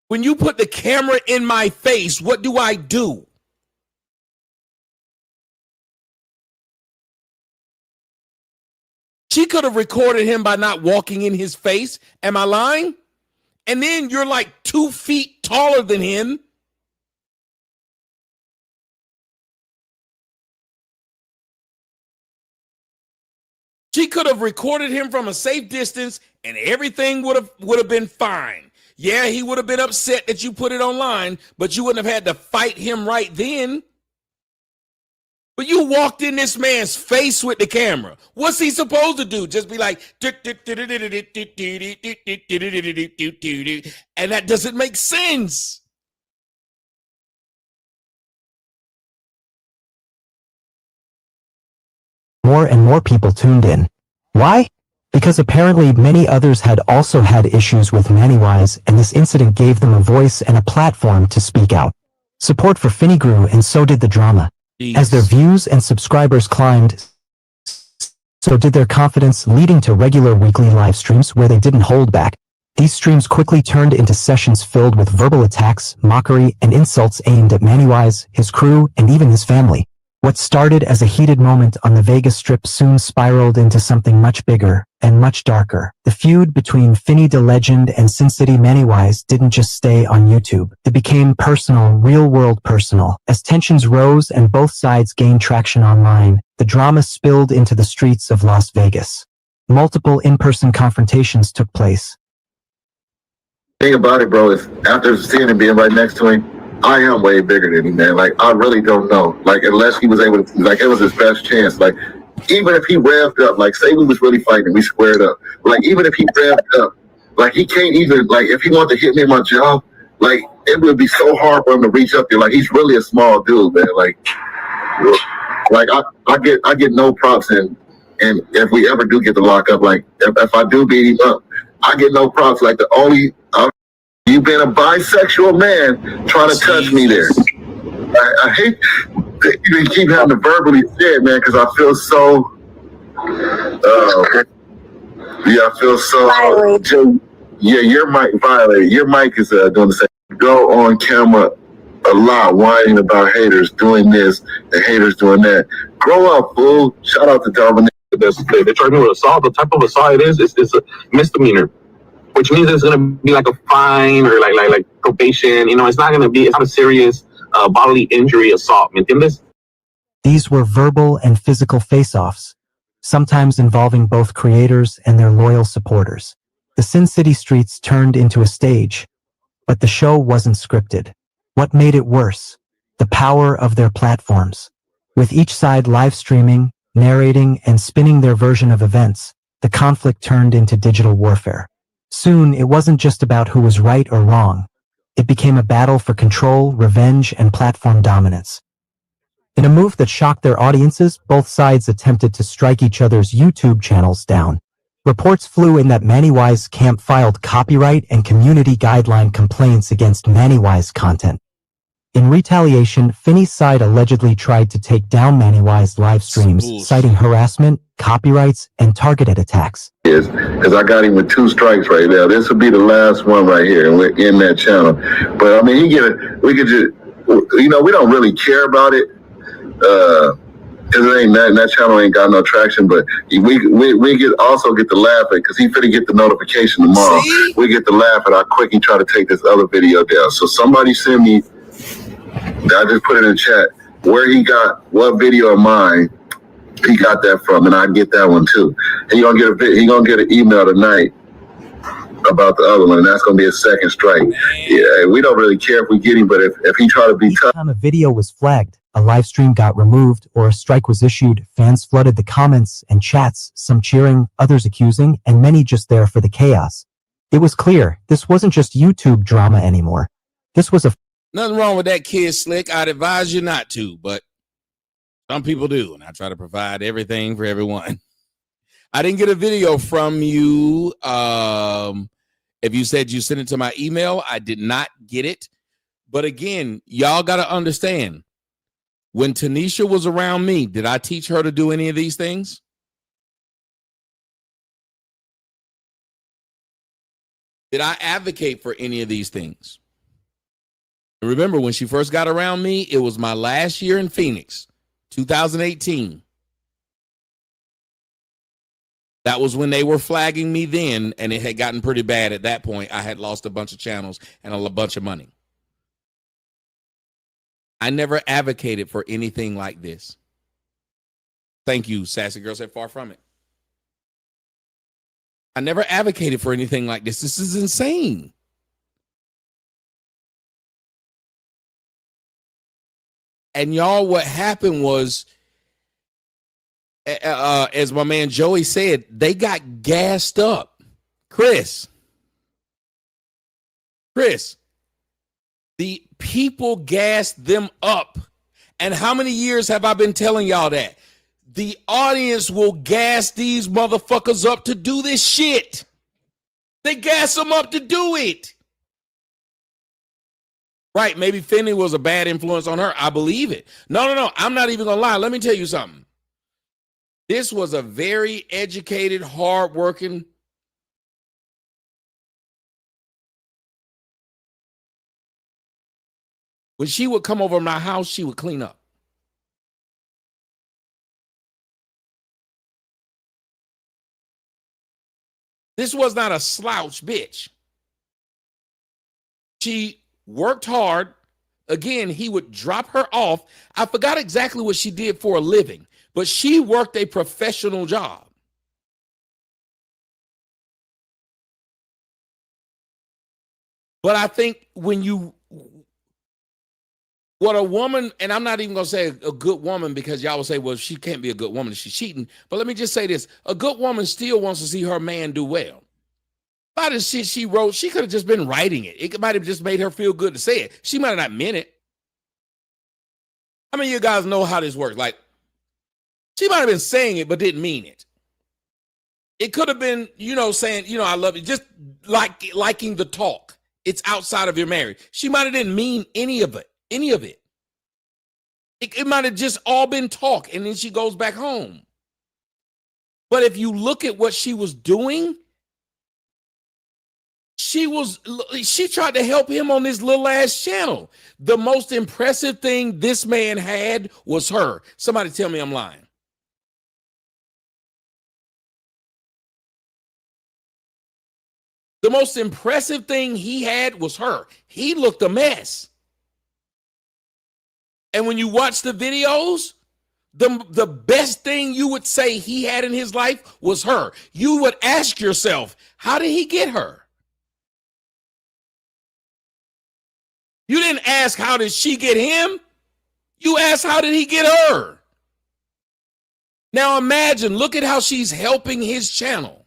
When you put the camera in my face, what do I do? She could have recorded him by not walking in his face. Am I lying? And then you're like 2 feet taller than him. She could have recorded him from a safe distance and everything would have been fine. Yeah, he would have been upset that you put it online, but you wouldn't have had to fight him right then. But you walked in this man's face with the camera. What's he supposed to do? Just be like, and that doesn't make sense. More and more people tuned in. Why? Because apparently many others had also had issues with Mannywise, and this incident gave them a voice and a platform to speak out. Support for Finny grew, and so did the drama. Jeez. As their views and subscribers climbed, so did their confidence, leading to regular weekly live streams where they didn't hold back. These streams quickly turned into sessions filled with verbal attacks, mockery, and insults aimed at Mannywise, his crew, and even his family. What started as a heated moment on the Vegas Strip soon spiraled into something much bigger and much darker. The feud between Finny Da Legend and Sin City Mannywise didn't just stay on YouTube. It became personal, real-world personal. As tensions rose and both sides gained traction online, the drama spilled into the streets of Las Vegas. Multiple in-person confrontations took place. Thing about it, bro, is after seeing him being right next to him, I am way bigger than him, man. Like, I really don't know. Like, unless he was able to, like, it was his best chance. Like, even if he revved up, like, say we was really fighting, we squared up. Like, even if he revved up, like, he can't even, like, if he wanted to hit me in my jaw, like, it would be so hard for him to reach up there. Like, he's really a small dude, man. Like I get no props, and if we ever do get to lock up, like, if I do beat him up, I get no props. Like, the only, you've been a bisexual man trying to touch me there. I hate that you keep having to verbally say it, man, because I feel so, I feel so, yeah, your mic violated. Your mic is doing the same. Go on camera a lot, whining about haters doing this and haters doing that. Grow up, fool. Shout out to Dominic. They charge me with assault. The type of assault it is a misdemeanor, which means it's going to be like a fine or like probation. You know, it's not a serious bodily injury assault. ¿Me entiendes? These were verbal and physical face-offs. sometimes involving both creators and their loyal supporters. The Sin City streets turned into a stage, but the show wasn't scripted. What made it worse? The power of their platforms. With each side live streaming, narrating, and spinning their version of events, the conflict turned into digital warfare. Soon, it wasn't just about who was right or wrong. It became a battle for control, revenge, and platform dominance. In a move that shocked their audiences, both sides attempted to strike each other's YouTube channels down. Reports flew in that Mannywise camp filed copyright and community guideline complaints against Mannywise content. In retaliation, Finny's side allegedly tried to take down Mannywise live streams, citing harassment, copyrights, and targeted attacks. Yes, because I got him with 2 strikes right now. This will be the last one right here, and we're in that channel. But I mean, we could just, we don't really care about it, because it ain't that channel ain't got no traction. But we also get to laugh at, because he finna get the notification tomorrow. See? We get to laugh at how quick he tried to take this other video down. So somebody send me. I just put it in the chat where he got what video of mine he got that from, and I get that one too. And he gonna get an email tonight about the other one, and that's gonna be a second strike. Yeah, we don't really care if we get him, but if he try to be tough. Each time a video was flagged, a live stream got removed, or a strike was issued, fans flooded the comments and chats, some cheering, others accusing, and many just there for the chaos. It was clear this wasn't just YouTube drama anymore. This was a Nothing wrong with that, kid Slick. I'd advise you not to, but some people do, and I try to provide everything for everyone. I didn't get a video from you. If you said you sent it to my email, I did not get it. But again, y'all got to understand, when Tanisha was around me, did I teach her to do any of these things? Did I advocate for any of these things? Remember, when she first got around me, it was my last year in Phoenix, 2018. That was when they were flagging me then, and it had gotten pretty bad at that point. I had lost a bunch of channels and a bunch of money. I never advocated for anything like this. Thank you, Sassy Girl said, far from it. I never advocated for anything like this. This is insane. And y'all, what happened was, as my man Joey said, they got gassed up. Chris, the people gassed them up. And how many years have I been telling y'all that? The audience will gas these motherfuckers up to do this shit. They gas them up to do it. Right, maybe Finny was a bad influence on her. I believe it. No. I'm not even going to lie. Let me tell you something. This was a very educated, hardworking. When she would come over to my house, she would clean up. This was not a slouch bitch. She worked hard. Again, he would drop her off. I forgot exactly what she did for a living, but she worked a professional job. But I think when you, what a woman, and I'm not even going to say a good woman, because y'all will say, well, she can't be a good woman if she's cheating. But let me just say this. A good woman still wants to see her man do well. A lot of shit she wrote, she could have just been writing it. It might have just made her feel good to say it. She might have not meant it. How many of you guys know how this works? Like, she might have been saying it, but didn't mean it. It could have been, saying, I love you, just liking the talk. It's outside of your marriage. She might have didn't mean any of it. It might have just all been talk, and then she goes back home. But if you look at what she was doing, she tried to help him on this little ass channel. The most impressive thing this man had was her. Somebody tell me I'm lying. The most impressive thing he had was her. He looked a mess. And when you watch the videos, the best thing you would say he had in his life was her. You would ask yourself, how did he get her? You didn't ask, how did she get him? You asked, how did he get her? Now imagine, look at how she's helping his channel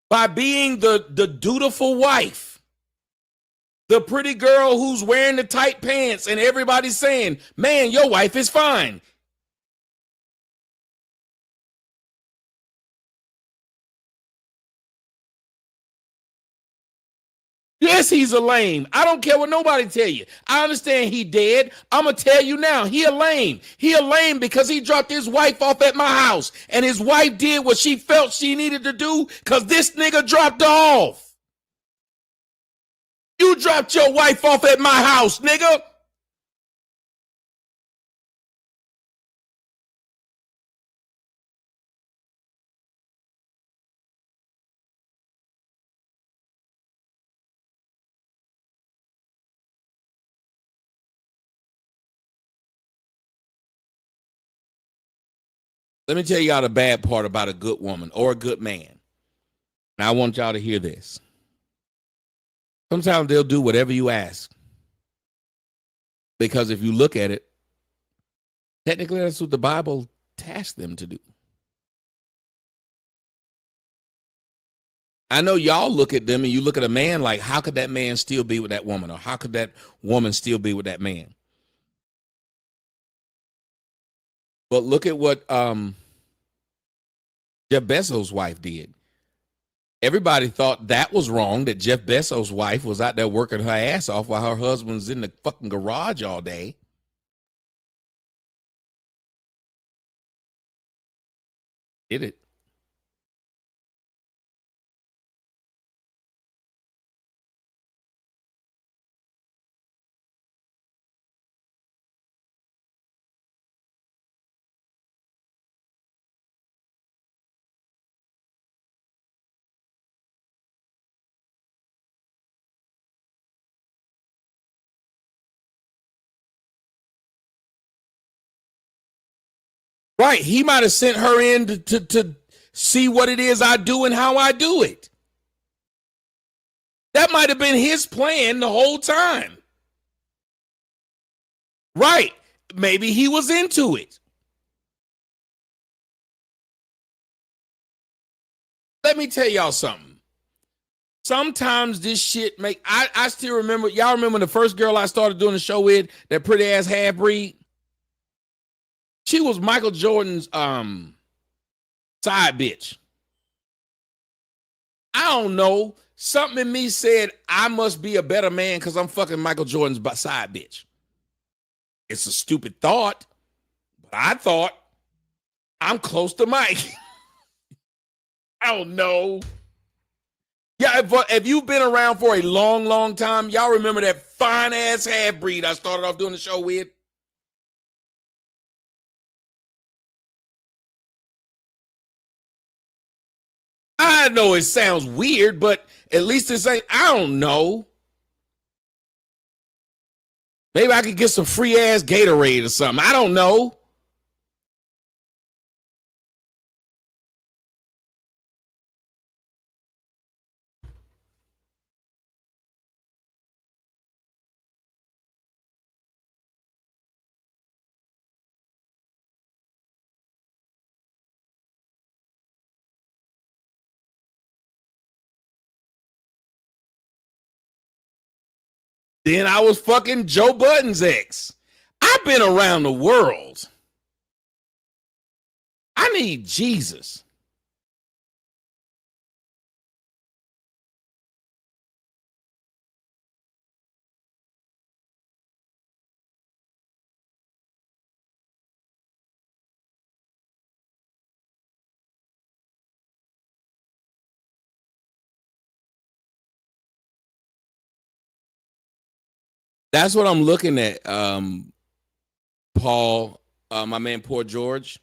by being the dutiful wife, the pretty girl who's wearing the tight pants, and everybody's saying, man, your wife is fine. Yes, he's a lame. I don't care what nobody tell you. I understand he dead. I'm going to tell you now, he a lame. He a lame because he dropped his wife off at my house, and his wife did what she felt she needed to do because this nigga dropped her off. You dropped your wife off at my house, nigga. Let me tell y'all the bad part about a good woman or a good man. And I want y'all to hear this. Sometimes they'll do whatever you ask. Because if you look at it, technically that's what the Bible tasked them to do. I know y'all look at them and you look at a man like, how could that man still be with that woman? Or how could that woman still be with that man? But look at what Jeff Bezos' wife did. Everybody thought that was wrong, that Jeff Bezos' wife was out there working her ass off while her husband's in the fucking garage all day. Did it? Right. He might have sent her in to see what it is I do and how I do it. That might have been his plan the whole time. Right. Maybe he was into it. Let me tell y'all something. Sometimes this shit I still remember, y'all remember the first girl I started doing the show with, that pretty ass half breed? She was Michael Jordan's side bitch. I don't know. Something in me said I must be a better man because I'm fucking Michael Jordan's side bitch. It's a stupid thought, but I thought I'm close to Mike. I don't know. Yeah, if you've been around for a long, long time, y'all remember that fine ass half breed I started off doing the show with? I know it sounds weird, but at least it's ain't, I don't know. Maybe I could get some free ass Gatorade or something. I don't know. Then I was fucking Joe Budden's ex. I've been around the world. I need Jesus. That's what I'm looking at, Paul, my man, Poor George.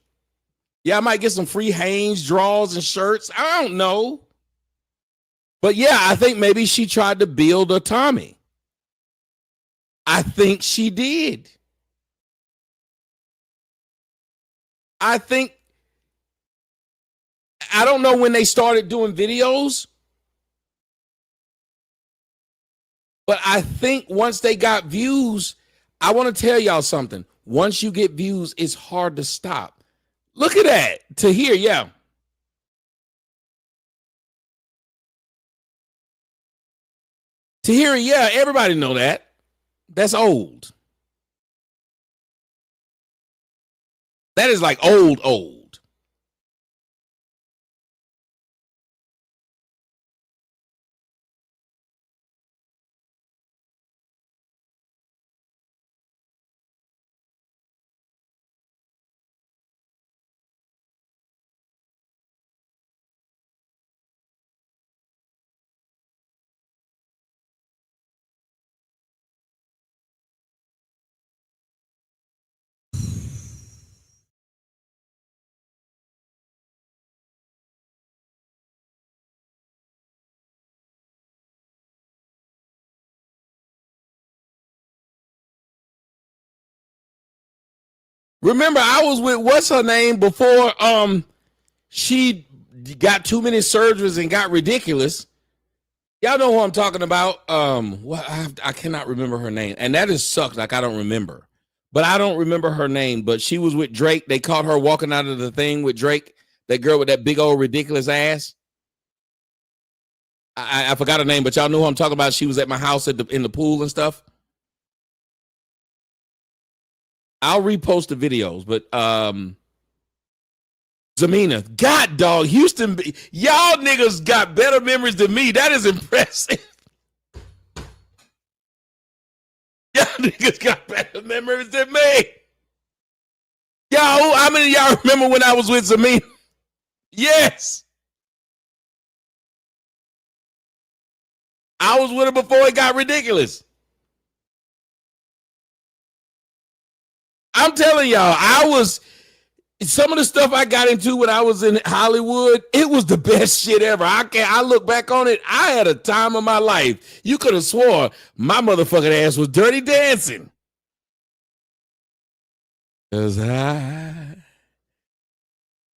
Yeah, I might get some free Hanes draws and shirts. I don't know. But yeah, I think maybe she tried to build a Tommy. I think she did. I think, I don't know when they started doing videos, but I think once they got views, I want to tell y'all something. Once you get views, it's hard to stop. Look at that. Tahir, yeah. Tahir, yeah, everybody know that. That's old. That is like old. Remember, I was with what's her name before she got too many surgeries and got ridiculous. Y'all know who I'm talking about. I cannot remember her name, and that is sucks. Like I don't remember, but I don't remember her name. But she was with Drake. They caught her walking out of the thing with Drake. That girl with that big old ridiculous ass. I forgot her name, but y'all know who I'm talking about. She was at my house in the pool and stuff. I'll repost the videos, but Zamina, God dog, Houston, y'all niggas got better memories than me. That is impressive. Y'all niggas got better memories than me. Y'all, how many of y'all remember when I was with Zamina? Yes. I was with her before it got ridiculous. I'm telling y'all, some of the stuff I got into when I was in Hollywood, it was the best shit ever. I look back on it, I had a time of my life. You could have swore my motherfucking ass was Dirty Dancing. 'Cause I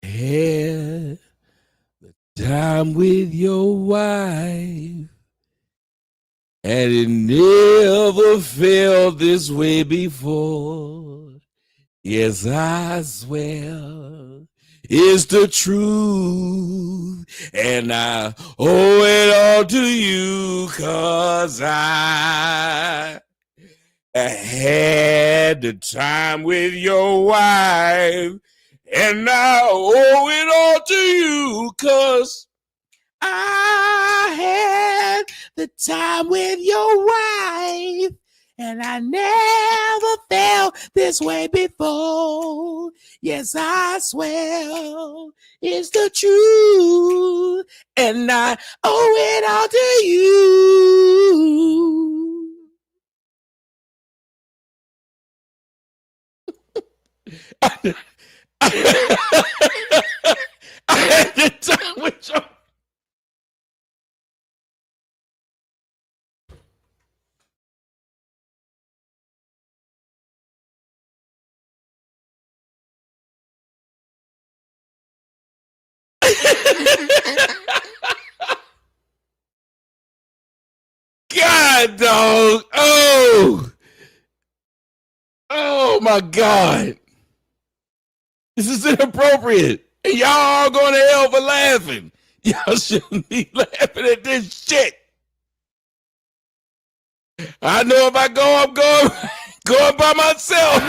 had the time with your wife, and it never felt this way before. Yes, I swear it's the truth, and I owe it all to you, 'cause I had the time with your wife, and I owe it all to you, 'cause I had the time with your wife, and I never felt this way before. Yes, I swear it's the truth, and I owe it all to you. I had the time with your God, dog. Oh my God. This is inappropriate. And y'all all going to hell for laughing. Y'all shouldn't be laughing at this shit. I know if I go, I'm going by myself.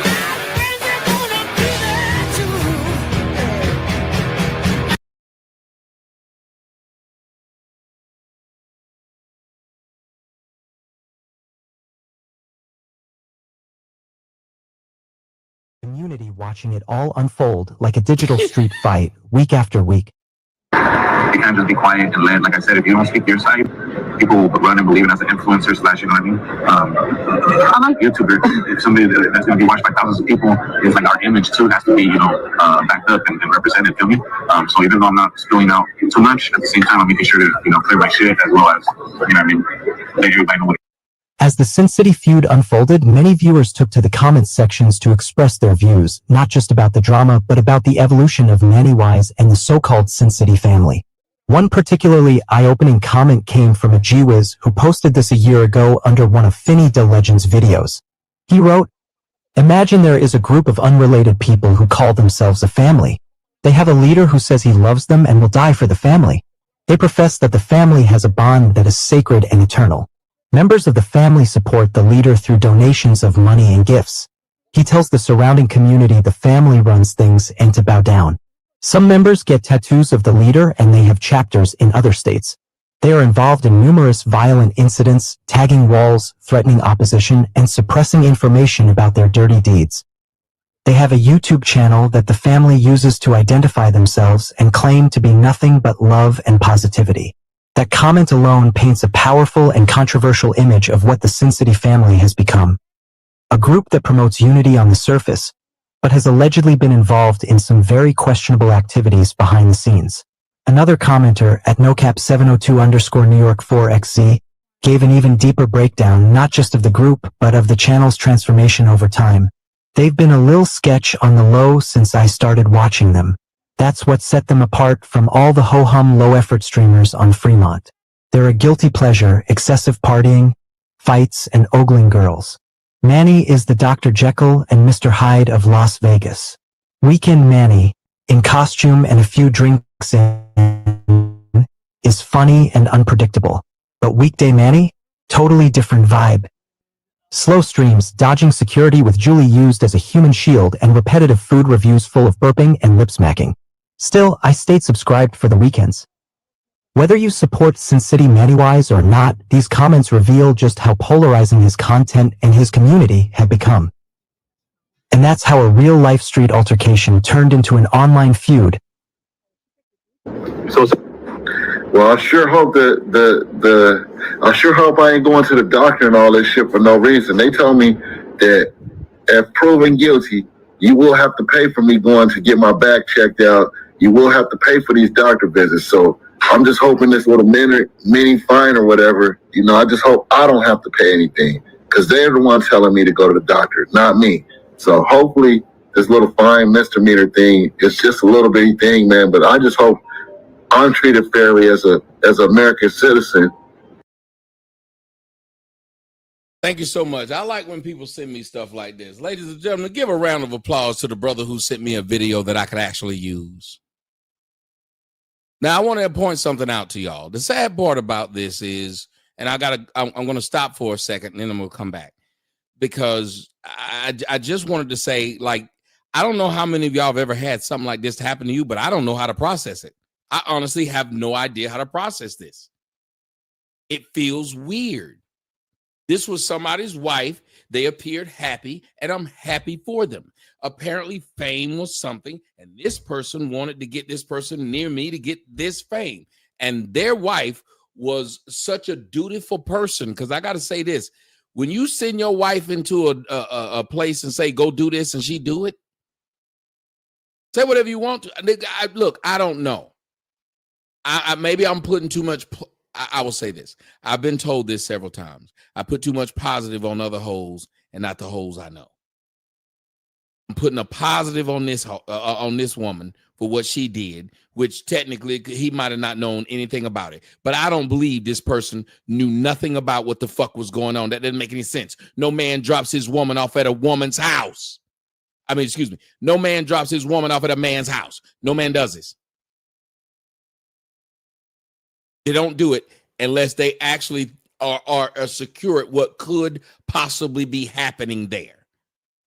Community watching it all unfold like a digital street fight week after week. You can't just be quiet and let, like I said, if you don't speak your side, people will run and believe it as an influencer slash, you know what I mean? YouTuber, if somebody that's going to be watched by thousands of people, it's like our image too has to be, backed up and represented, feel me? So even though I'm not spilling out too much, at the same time, I'm making sure to, clear my shit as well as, you know what I mean? Let everybody know what As the Sin City feud unfolded, many viewers took to the comments sections to express their views, not just about the drama, but about the evolution of Manny Wise and the so-called Sin City family. One particularly eye-opening comment came from a Gwiz who posted this a year ago under one of Finny Da Legend's videos. He wrote, "Imagine there is a group of unrelated people who call themselves a family. They have a leader who says he loves them and will die for the family. They profess that the family has a bond that is sacred and eternal. Members of the family support the leader through donations of money and gifts. He tells the surrounding community the family runs things and to bow down. Some members get tattoos of the leader and they have chapters in other states. They are involved in numerous violent incidents, tagging walls, threatening opposition, and suppressing information about their dirty deeds. They have a YouTube channel that the family uses to identify themselves and claim to be nothing but love and positivity." That comment alone paints a powerful and controversial image of what the Sin City family has become. A group that promotes unity on the surface, but has allegedly been involved in some very questionable activities behind the scenes. Another commenter at nocap702_New York 4XZ gave an even deeper breakdown not just of the group, but of the channel's transformation over time. "They've been a lil sketch on the low since I started watching them. That's what set them apart from all the ho-hum low-effort streamers on Fremont. They're a guilty pleasure, excessive partying, fights, and ogling girls. Manny is the Dr. Jekyll and Mr. Hyde of Las Vegas. Weekend Manny, in costume and a few drinks in, is funny and unpredictable. But weekday Manny? Totally different vibe. Slow streams, dodging security with Julie used as a human shield, and repetitive food reviews full of burping and lip-smacking. Still, I stayed subscribed for the weekends." Whether you support Sin City Manny-wise or not, these comments reveal just how polarizing his content and his community have become. And that's how a real-life street altercation turned into an online feud. So, well, I sure hope I sure hope I ain't going to the doctor and all this shit for no reason. They told me that if proven guilty, you will have to pay for me going to get my back checked out. You will have to pay for these doctor visits. So I'm just hoping this little mini fine or whatever, I just hope I don't have to pay anything, because they're the ones telling me to go to the doctor, not me. So hopefully this little fine misdemeanor thing is just a little bitty thing, man. But I just hope I'm treated fairly as an American citizen. Thank you so much. I like when people send me stuff like this. Ladies and gentlemen, give a round of applause to the brother who sent me a video that I could actually use. Now, I want to point something out to y'all. The sad part about this is, and I'm going to stop for a second and then I'm going to come back, because I just wanted to say, like, I don't know how many of y'all have ever had something like this happen to you, but I don't know how to process it. I honestly have no idea how to process this. It feels weird. This was somebody's wife. They appeared happy, and I'm happy for them. Apparently, fame was something, and this person wanted to get this person near me to get this fame. And their wife was such a dutiful person, because I got to say this. When you send your wife into a place and say, go do this, and she do it, say whatever you want to. Look, I don't know. Maybe I'm putting too much. I will say this. I've been told this several times. I put too much positive on other hoes and not the hoes I know. I'm putting a positive on this woman for what she did, which technically he might have not known anything about it. But I don't believe this person knew nothing about what the fuck was going on. That doesn't make any sense. No man drops his woman off at a woman's house. No man drops his woman off at a man's house. No man does this. They don't do it unless they actually are secure at what could possibly be happening there.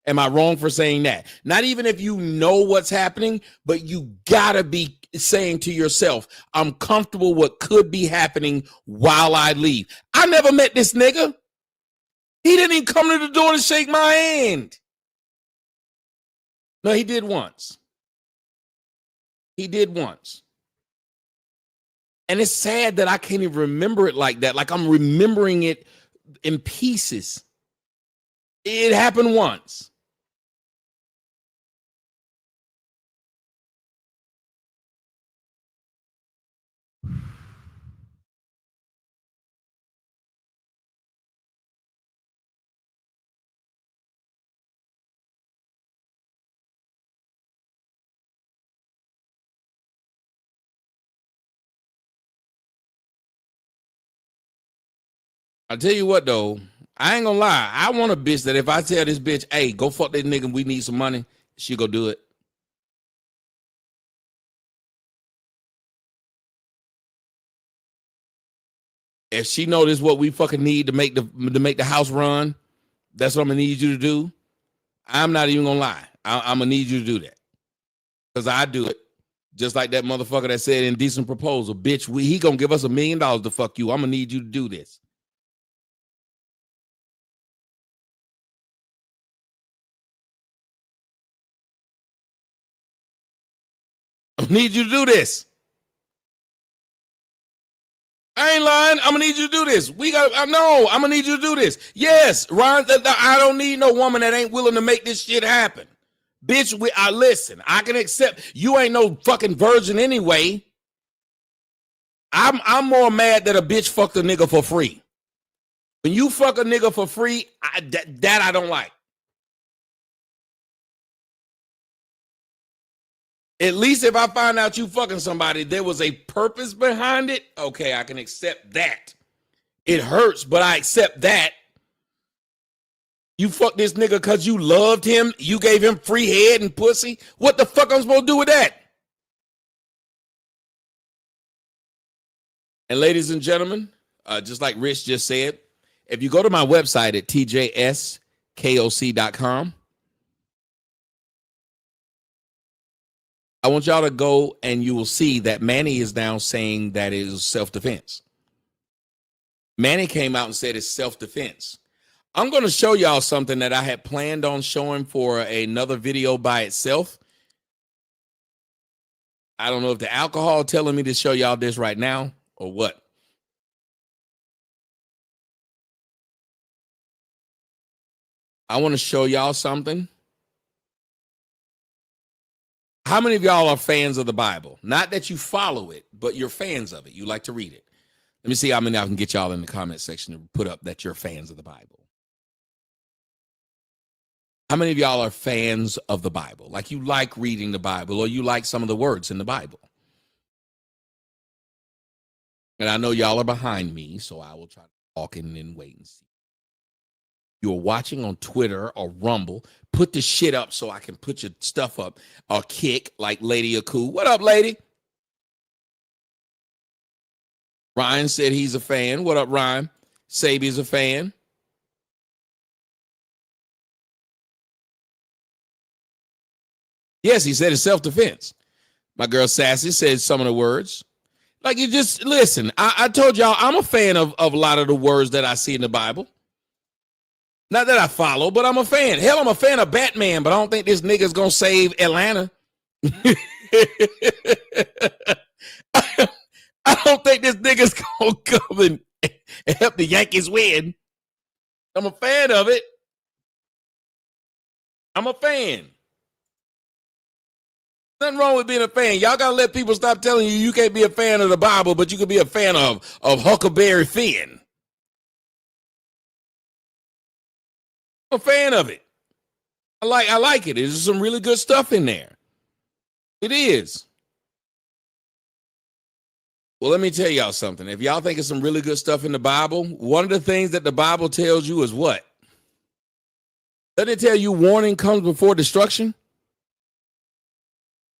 Am I wrong for saying that? Not even if you know what's happening, but you gotta be saying to yourself, I'm comfortable what could be happening while I leave. I never met this nigga. He didn't even come to the door to shake my hand. No, he did once. And it's sad that I can't even remember it like that. Like I'm remembering it in pieces. It happened once. I'll tell you what though, I ain't gonna lie. I want a bitch that if I tell this bitch, hey, go fuck this nigga, we need some money, she go do it. If she know this what we fucking need to make the house run, that's what I'm gonna need you to do. I'm not even gonna lie. I'm gonna need you to do that. Because I do it. Just like that motherfucker that said indecent proposal. Bitch, he gonna give us $1 million to fuck you. I'm gonna need you to do this. I need you to do this. I ain't lying. I'm gonna need you to do this. I'm gonna need you to do this. Yes, Ron, I don't need no woman that ain't willing to make this shit happen. Bitch, listen, I can accept you ain't no fucking virgin anyway. I'm more mad that a bitch fucked a nigga for free. When you fuck a nigga for free, that I don't like. At least if I find out you fucking somebody, there was a purpose behind it. Okay, I can accept that. It hurts, but I accept that. You fucked this nigga because you loved him. You gave him free head and pussy. What the fuck I'm supposed to do with that? And ladies and gentlemen, just like Rich just said, if you go to my website at tjskoc.com, I want y'all to go and you will see that Manny is now saying that it is self-defense. Manny came out and said it's self-defense. I'm going to show y'all something that I had planned on showing for another video by itself. I don't know if the alcohol telling me to show y'all this right now or what. I want to show y'all something. How many of y'all are fans of the Bible? Not that you follow it, but you're fans of it. You like to read it. Let me see how many I can get y'all in the comment section to put up that you're fans of the Bible. How many of y'all are fans of the Bible? Like you like reading the Bible or you like some of the words in the Bible. And I know y'all are behind me, so I will try to talk and then wait and see. You're watching on Twitter or Rumble, put the shit up so I can put your stuff up. Or Kick, like Lady Aku. What up, lady? Ryan said he's a fan. What up, Ryan? Sabi's a fan. Yes, he said it's self-defense. My girl Sassy said some of the words. Like you just, listen, I told y'all I'm a fan of a lot of the words that I see in the Bible. Not that I follow, but I'm a fan. Hell, I'm a fan of Batman, but I don't think this nigga's gonna save Atlanta. I don't think this nigga's gonna come and help the Yankees win. I'm a fan of it. I'm a fan. Nothing wrong with being a fan. Y'all gotta let people stop telling you you can't be a fan of the Bible, but you can be a fan of Huckleberry Finn. I'm a fan of it. I like it. There's some really good stuff in there. It is. Well, let me tell y'all something. If y'all think it's some really good stuff in the Bible, one of the things that the Bible tells you is what? Doesn't it tell you warning comes before destruction?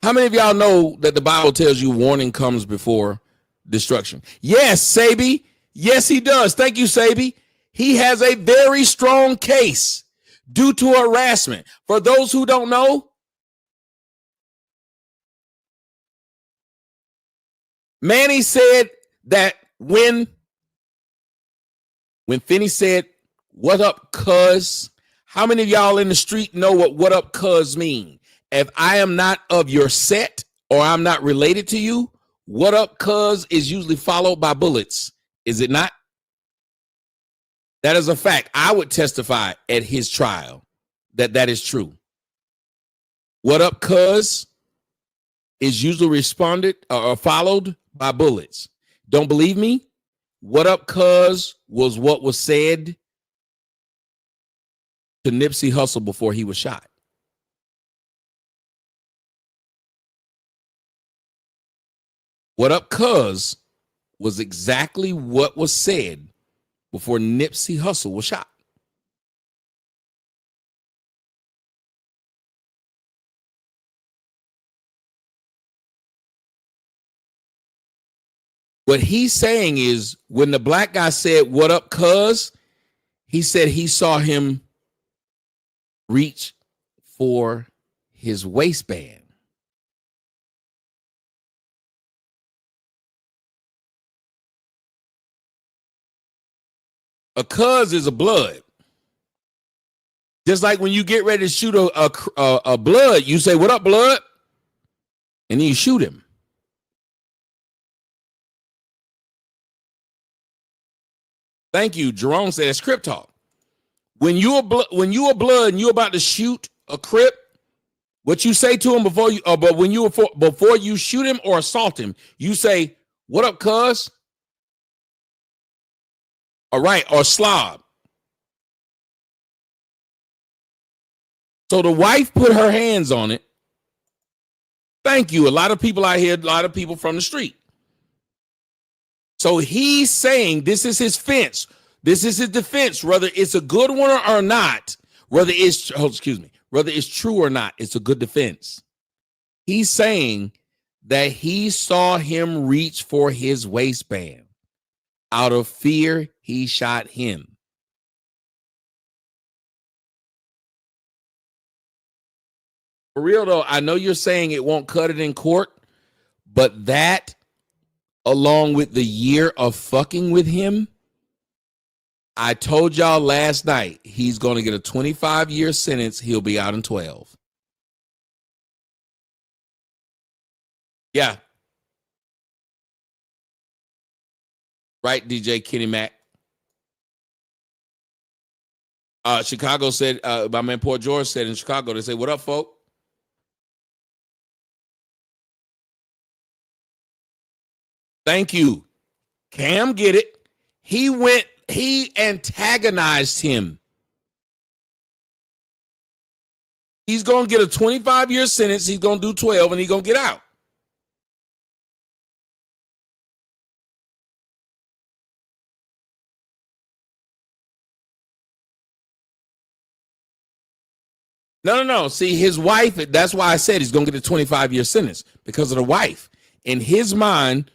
How many of y'all know that the Bible tells you warning comes before destruction? Yes, Sabi. Yes, he does. Thank you, Sabi. He has a very strong case due to harassment. For those who don't know, Manny said that when Finny said, "What up, cuz?" How many of y'all in the street know what up, cuz mean? If I am not of your set or I'm not related to you, what up, cuz is usually followed by bullets. Is it not? That is a fact. I would testify at his trial that is true. What up, cuz is usually responded or followed by bullets. Don't believe me? What up, cuz was what was said to Nipsey Hussle before he was shot. What up, cuz was exactly what was said before Nipsey Hussle was shot. What he's saying is when the black guy said, "What up, cuz?" He said he saw him reach for his waistband. A cuz is a blood. Just like when you get ready to shoot a blood, you say, "What up, blood?" And then you shoot him. Thank you. Jerome said it's Crip talk. When you a blood and you about to shoot a Crip, what you say to him before you shoot him or assault him, you say, "What up, cuz?" All right, or slob. So the wife put her hands on it. Thank you. A lot of people out here, a lot of people from the street. So he's saying this is his fence. This is his defense, whether it's a good one or not, whether it's true or not, it's a good defense. He's saying that he saw him reach for his waistband. Out of fear, he shot him. For real though, I know you're saying it won't cut it in court, but that, along with the year of fucking with him, I told y'all last night he's going to get a 25-year sentence. He'll be out in 12. Yeah. Right, DJ Kenny Mac. Chicago said, my man Port George said in Chicago, they say, "What up, folk?" Thank you. Cam get it. He antagonized him. He's going to get a 25-year sentence. He's going to do 12 and he's going to get out. No. See, his wife, that's why I said he's going to get a 25-year sentence, because of the wife. In his mind,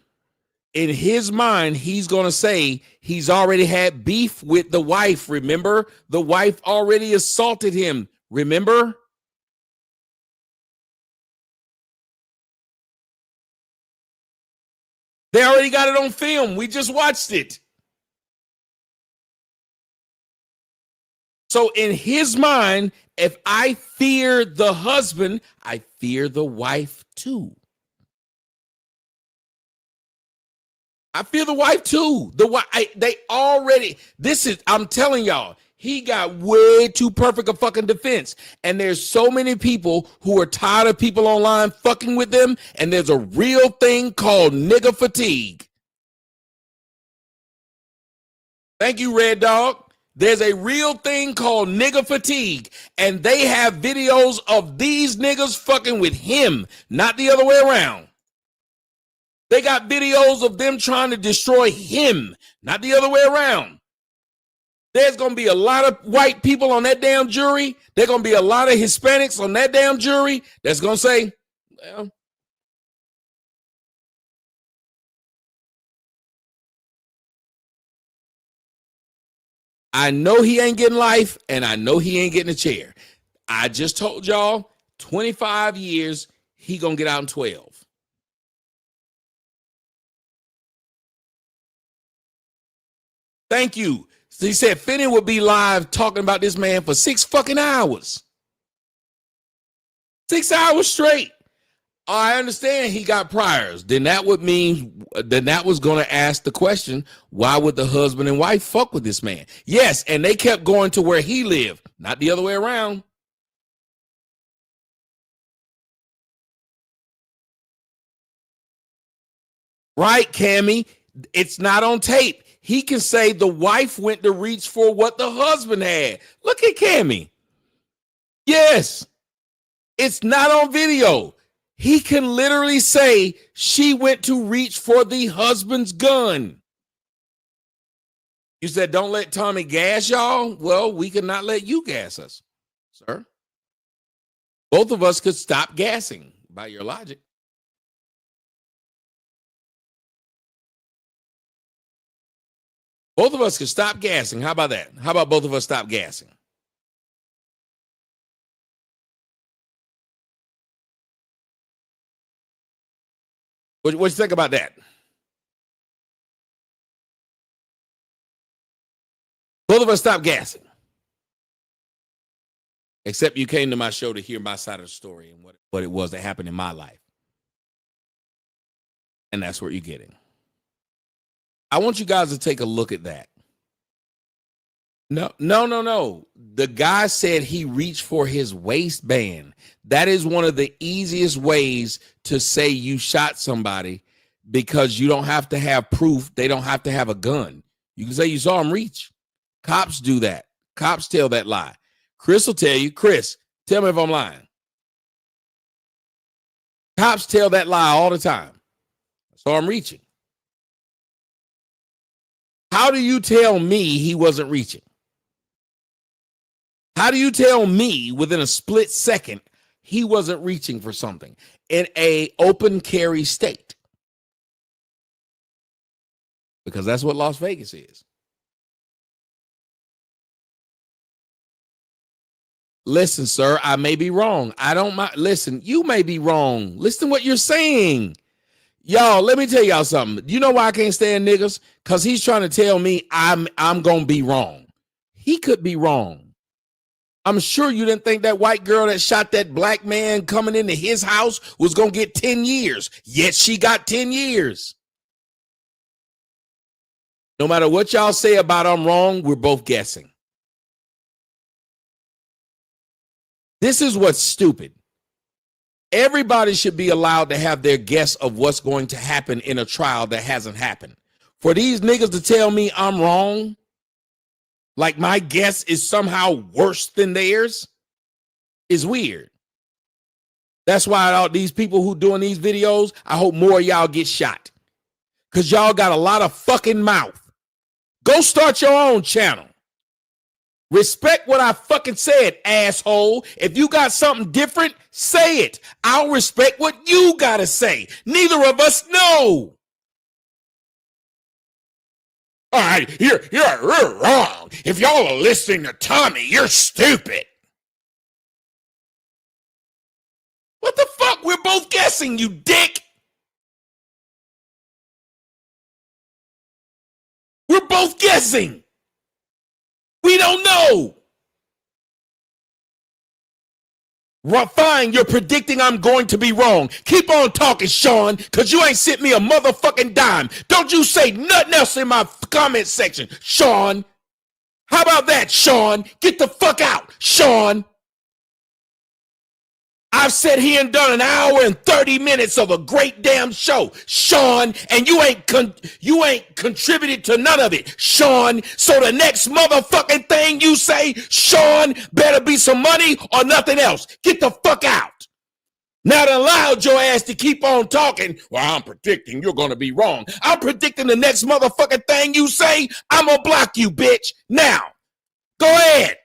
he's going to say he's already had beef with the wife. Remember? The wife already assaulted him. Remember? They already got it on film. We just watched it. So in his mind, if I fear the husband, I fear the wife too. I fear the wife too. I'm telling y'all, he got way too perfect a fucking defense. And there's so many people who are tired of people online fucking with them. And there's a real thing called nigga fatigue. Thank you, Red Dog. There's a real thing called nigga fatigue. And they have videos of these niggas fucking with him, not the other way around. They got videos of them trying to destroy him, not the other way around. There's going to be a lot of white people on that damn jury. There's going to be a lot of Hispanics on that damn jury that's going to say, well, I know he ain't getting life, and I know he ain't getting a chair. I just told y'all, 25 years, he going to get out in 12. Thank you. So he said Finny would be live talking about this man for 6 fucking hours. 6 hours straight. I understand he got priors. Then that would mean, then that was going to ask the question, why would the husband and wife fuck with this man? Yes, and they kept going to where he lived, not the other way around. Right, Cammy? It's not on tape. He can say the wife went to reach for what the husband had. Look at Cammy. Yes, it's not on video. He can literally say she went to reach for the husband's gun. You said don't let Tommy gas y'all? Well, we could not let you gas us, sir. Both of us could stop gassing by your logic. Both of us could stop gassing. How about that? How about both of us stop gassing? What you think about that? Both of us stop gassing. Except you came to my show to hear my side of the story and what it was that happened in my life. And that's what you're getting. I want you guys to take a look at that. No. The guy said he reached for his waistband. That is one of the easiest ways to say you shot somebody because you don't have to have proof. They don't have to have a gun. You can say you saw him reach. Cops do that. Cops tell that lie. Chris will tell you. Chris, tell me if I'm lying. Cops tell that lie all the time. So I'm reaching. How do you tell me he wasn't reaching? How do you tell me within a split second he wasn't reaching for something in a open carry state? Because that's what Las Vegas is. Listen, sir, I may be wrong. I don't mind. Listen, you may be wrong. Listen to what you're saying. Y'all, let me tell y'all something. You know why I can't stand niggas? Because he's trying to tell me I'm going to be wrong. He could be wrong. I'm sure you didn't think that white girl that shot that black man coming into his house was going to get 10 years. Yet she got 10 years. No matter what y'all say about I'm wrong, we're both guessing. This is what's stupid. Everybody should be allowed to have their guess of what's going to happen in a trial that hasn't happened. For these niggas to tell me I'm wrong, like my guess is somehow worse than theirs, is weird. That's why all these people who doing these videos, I hope more of y'all get shot. Because y'all got a lot of fucking mouth. Go start your own channel. Respect what I fucking said, asshole. If you got something different, say it. I'll respect what you gotta say. Neither of us know. All right, you're wrong. If y'all are listening to Tommy, you're stupid. What the fuck? We're both guessing, you dick. We're both guessing. We don't know. Fine, you're predicting I'm going to be wrong. Keep on talking, Sean, because you ain't sent me a motherfucking dime. Don't you say nothing else in my comment section, Sean. How about that, Sean? Get the fuck out, Sean. I've sat here and done an hour and 30 minutes of a great damn show, Sean, and you ain't contributed to none of it, Sean. So the next motherfucking thing you say, Sean, better be some money or nothing else. Get the fuck out. Now that allowed your ass to keep on talking. Well, I'm predicting you're going to be wrong. I'm predicting the next motherfucking thing you say, I'm going to block you, bitch. Now, go ahead.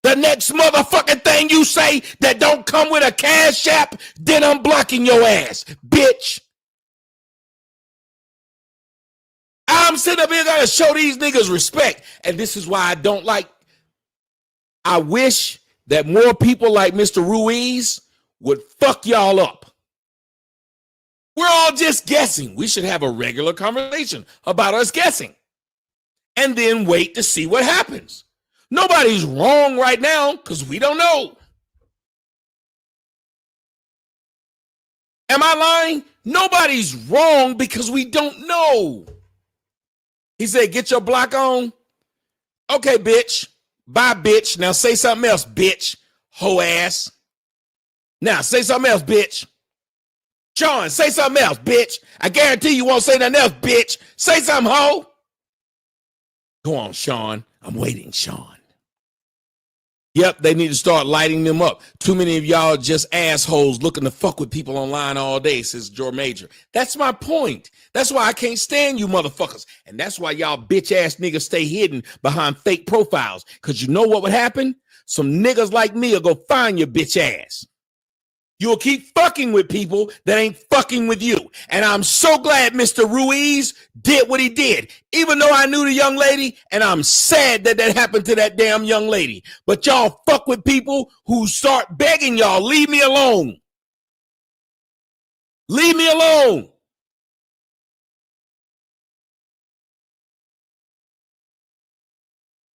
The next motherfucking thing you say that don't come with a cash app, then I'm blocking your ass, bitch. I'm sitting up here trying to show these niggas respect. And this is why I don't like. I wish that more people like Mr. Ruiz would fuck y'all up. We're all just guessing. We should have a regular conversation about us guessing. And then wait to see what happens. Nobody's wrong right now because we don't know. Am I lying? Nobody's wrong because we don't know. He said, get your block on. Okay, bitch. Bye, bitch. Now say something else, bitch. Hoe ass. Now say something else, bitch. Sean, say something else, bitch. I guarantee you won't say nothing else, bitch. Say something, hoe. Go on, Sean. I'm waiting, Sean. Yep, they need to start lighting them up. Too many of y'all just assholes looking to fuck with people online all day, says Joe Major. That's my point. That's why I can't stand you motherfuckers. And that's why y'all bitch ass niggas stay hidden behind fake profiles. Because you know what would happen? Some niggas like me will go find your bitch ass. You'll keep fucking with people that ain't fucking with you. And I'm so glad Mr. Ruiz did what he did, even though I knew the young lady, and I'm sad that that happened to that damn young lady. But y'all fuck with people who start begging y'all, leave me alone. Leave me alone.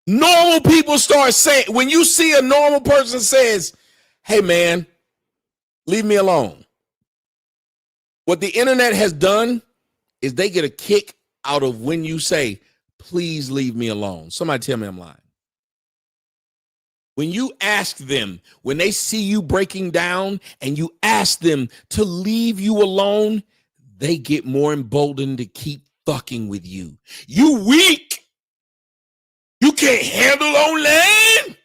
Normal people start saying, when you see a normal person says, hey man, leave me alone. What the internet has done is they get a kick out of when you say, please leave me alone. Somebody tell me I'm lying. When you ask them, when they see you breaking down and you ask them to leave you alone, they get more emboldened to keep fucking with you. You weak. You can't handle online.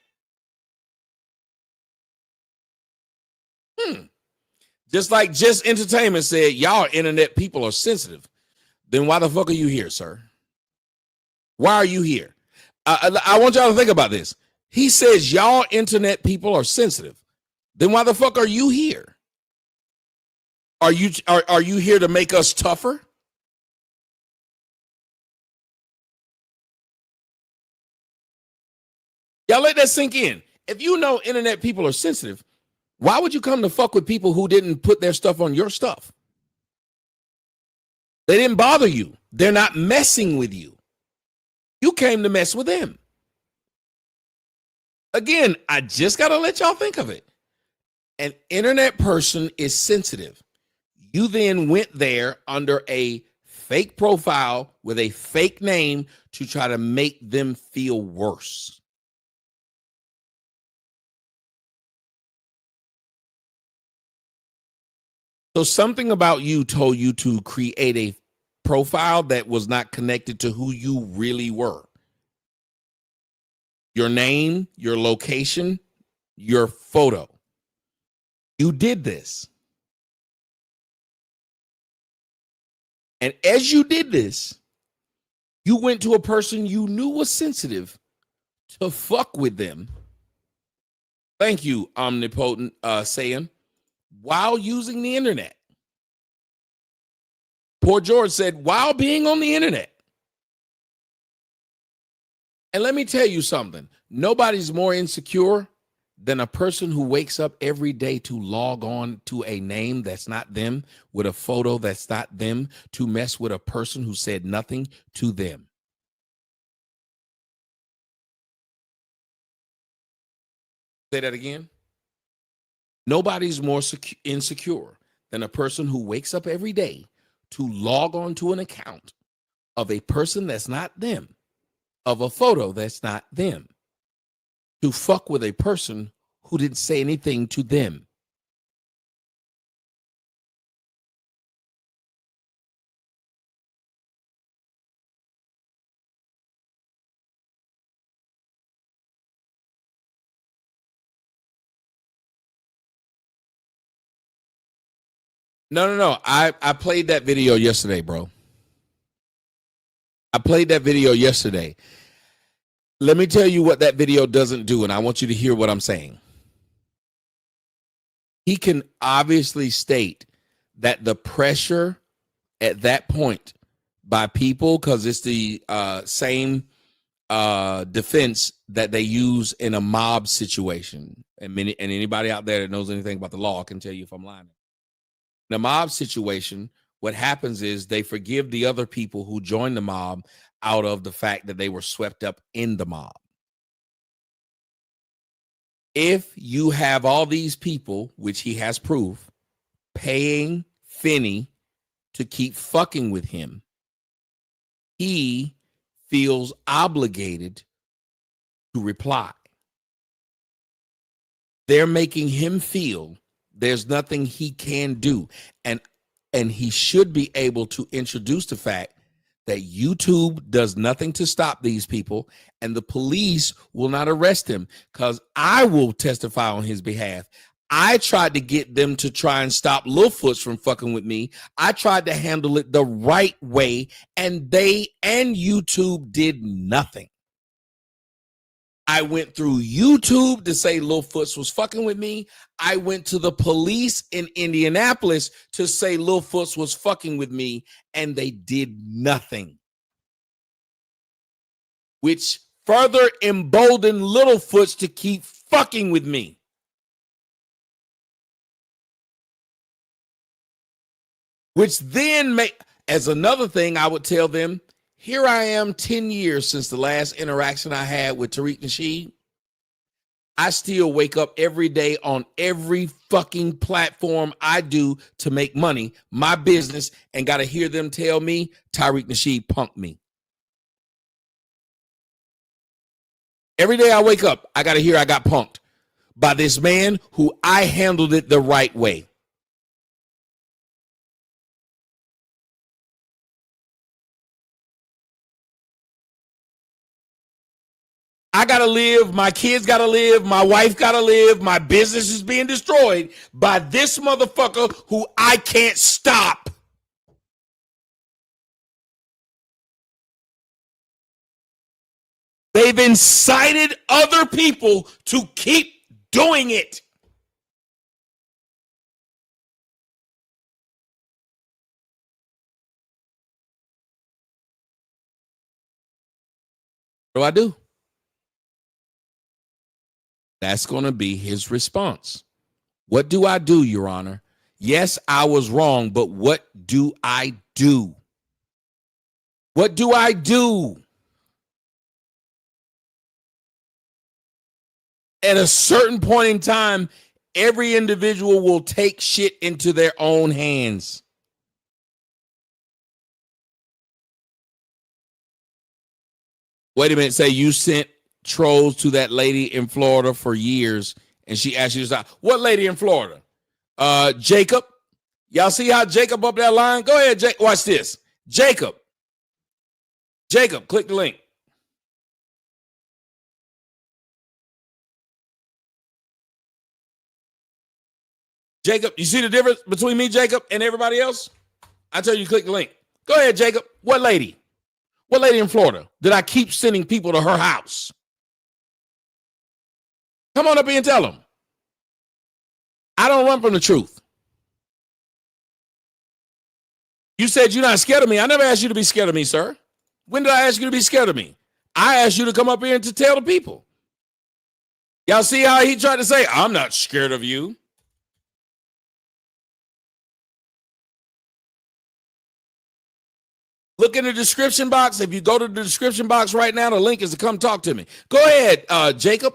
Just like Just Entertainment said, y'all internet people are sensitive. Then why the fuck are you here, sir? Why are you here? I want y'all to think about this. He says y'all internet people are sensitive. Then why the fuck are you here? Are you here to make us tougher? Y'all let that sink in. If you know internet people are sensitive, why would you come to fuck with people who didn't put their stuff on your stuff? They didn't bother you. They're not messing with you. You came to mess with them. Again, I just got to let y'all think of it. An internet person is sensitive. You then went there under a fake profile with a fake name to try to make them feel worse. So something about you told you to create a profile that was not connected to who you really were. Your name, your location, your photo. You did this. And as you did this, you went to a person you knew was sensitive to fuck with them. Thank you, omnipotent saying, while using the internet. Poor George said, while being on the internet. And let me tell you something. Nobody's more insecure than a person who wakes up every day to log on to a name that's not them, with a photo that's not them, to mess with a person who said nothing to them. Say that again. Nobody's more insecure than a person who wakes up every day to log on to an account of a person that's not them, of a photo that's not them, to fuck with a person who didn't say anything to them. No. I played that video yesterday, bro. I played that video yesterday. Let me tell you what that video doesn't do, and I want you to hear what I'm saying. He can obviously state that the pressure at that point by people, because it's the same defense that they use in a mob situation. And anybody out there that knows anything about the law can tell you if I'm lying. In a mob situation, what happens is they forgive the other people who joined the mob out of the fact that they were swept up in the mob. If you have all these people, which he has proof, paying Finny to keep fucking with him, he feels obligated to reply. They're making him feel there's nothing he can do. And he should be able to introduce the fact that YouTube does nothing to stop these people and the police will not arrest him because I will testify on his behalf. I tried to get them to try and stop Littlefoot from fucking with me. I tried to handle it the right way, and they and YouTube did nothing. I went through YouTube to say Littlefoot was fucking with me. I went to the police in Indianapolis to say Littlefoot was fucking with me, and they did nothing, which further emboldened Littlefoot to keep fucking with me. Which then as another thing, I would tell them, here I am 10 years since the last interaction I had with Tariq Nasheed. I still wake up every day on every fucking platform I do to make money, my business, and got to hear them tell me Tariq Nasheed punked me. Every day I wake up, I got to hear I got punked by this man who I handled it the right way. I got to live, my kids got to live, my wife got to live, my business is being destroyed by this motherfucker who I can't stop. They've incited other people to keep doing it. What do? That's going to be his response. What do I do, Your Honor? Yes, I was wrong, but what do I do? What do I do? At a certain point in time, every individual will take shit into their own hands. Wait a minute, say you sent trolls to that lady in Florida for years, and she asked you to stop. What lady in Florida? Jacob. Y'all see how Jacob up that line? Go ahead, Jake. Watch this. Jacob, click the link. Jacob, you see the difference between me, Jacob, and everybody else? I tell you, click the link. Go ahead, Jacob. What lady? What lady in Florida did I keep sending people to her house? Come on up here and tell them. I don't run from the truth. You said you're not scared of me. I never asked you to be scared of me, sir. When did I ask you to be scared of me? I asked you to come up here and to tell the people. Y'all see how he tried to say, I'm not scared of you. Look in the description box. If you go to the description box right now, the link is to come talk to me. Go ahead, Jacob.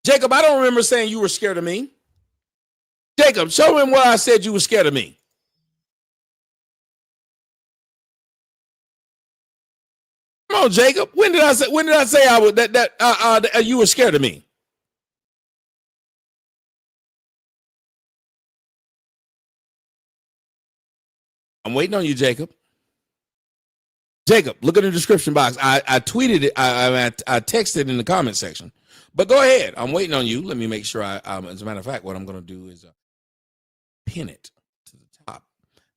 Jacob, I don't remember saying you were scared of me. Jacob, show him where I said you were scared of me. Come on, Jacob. When did I say I would that you were scared of me? I'm waiting on you, Jacob. Jacob, look in the description box. I tweeted it. I texted in the comment section. But go ahead. I'm waiting on you. Let me make sure as a matter of fact, what I'm going to do is pin it to the top.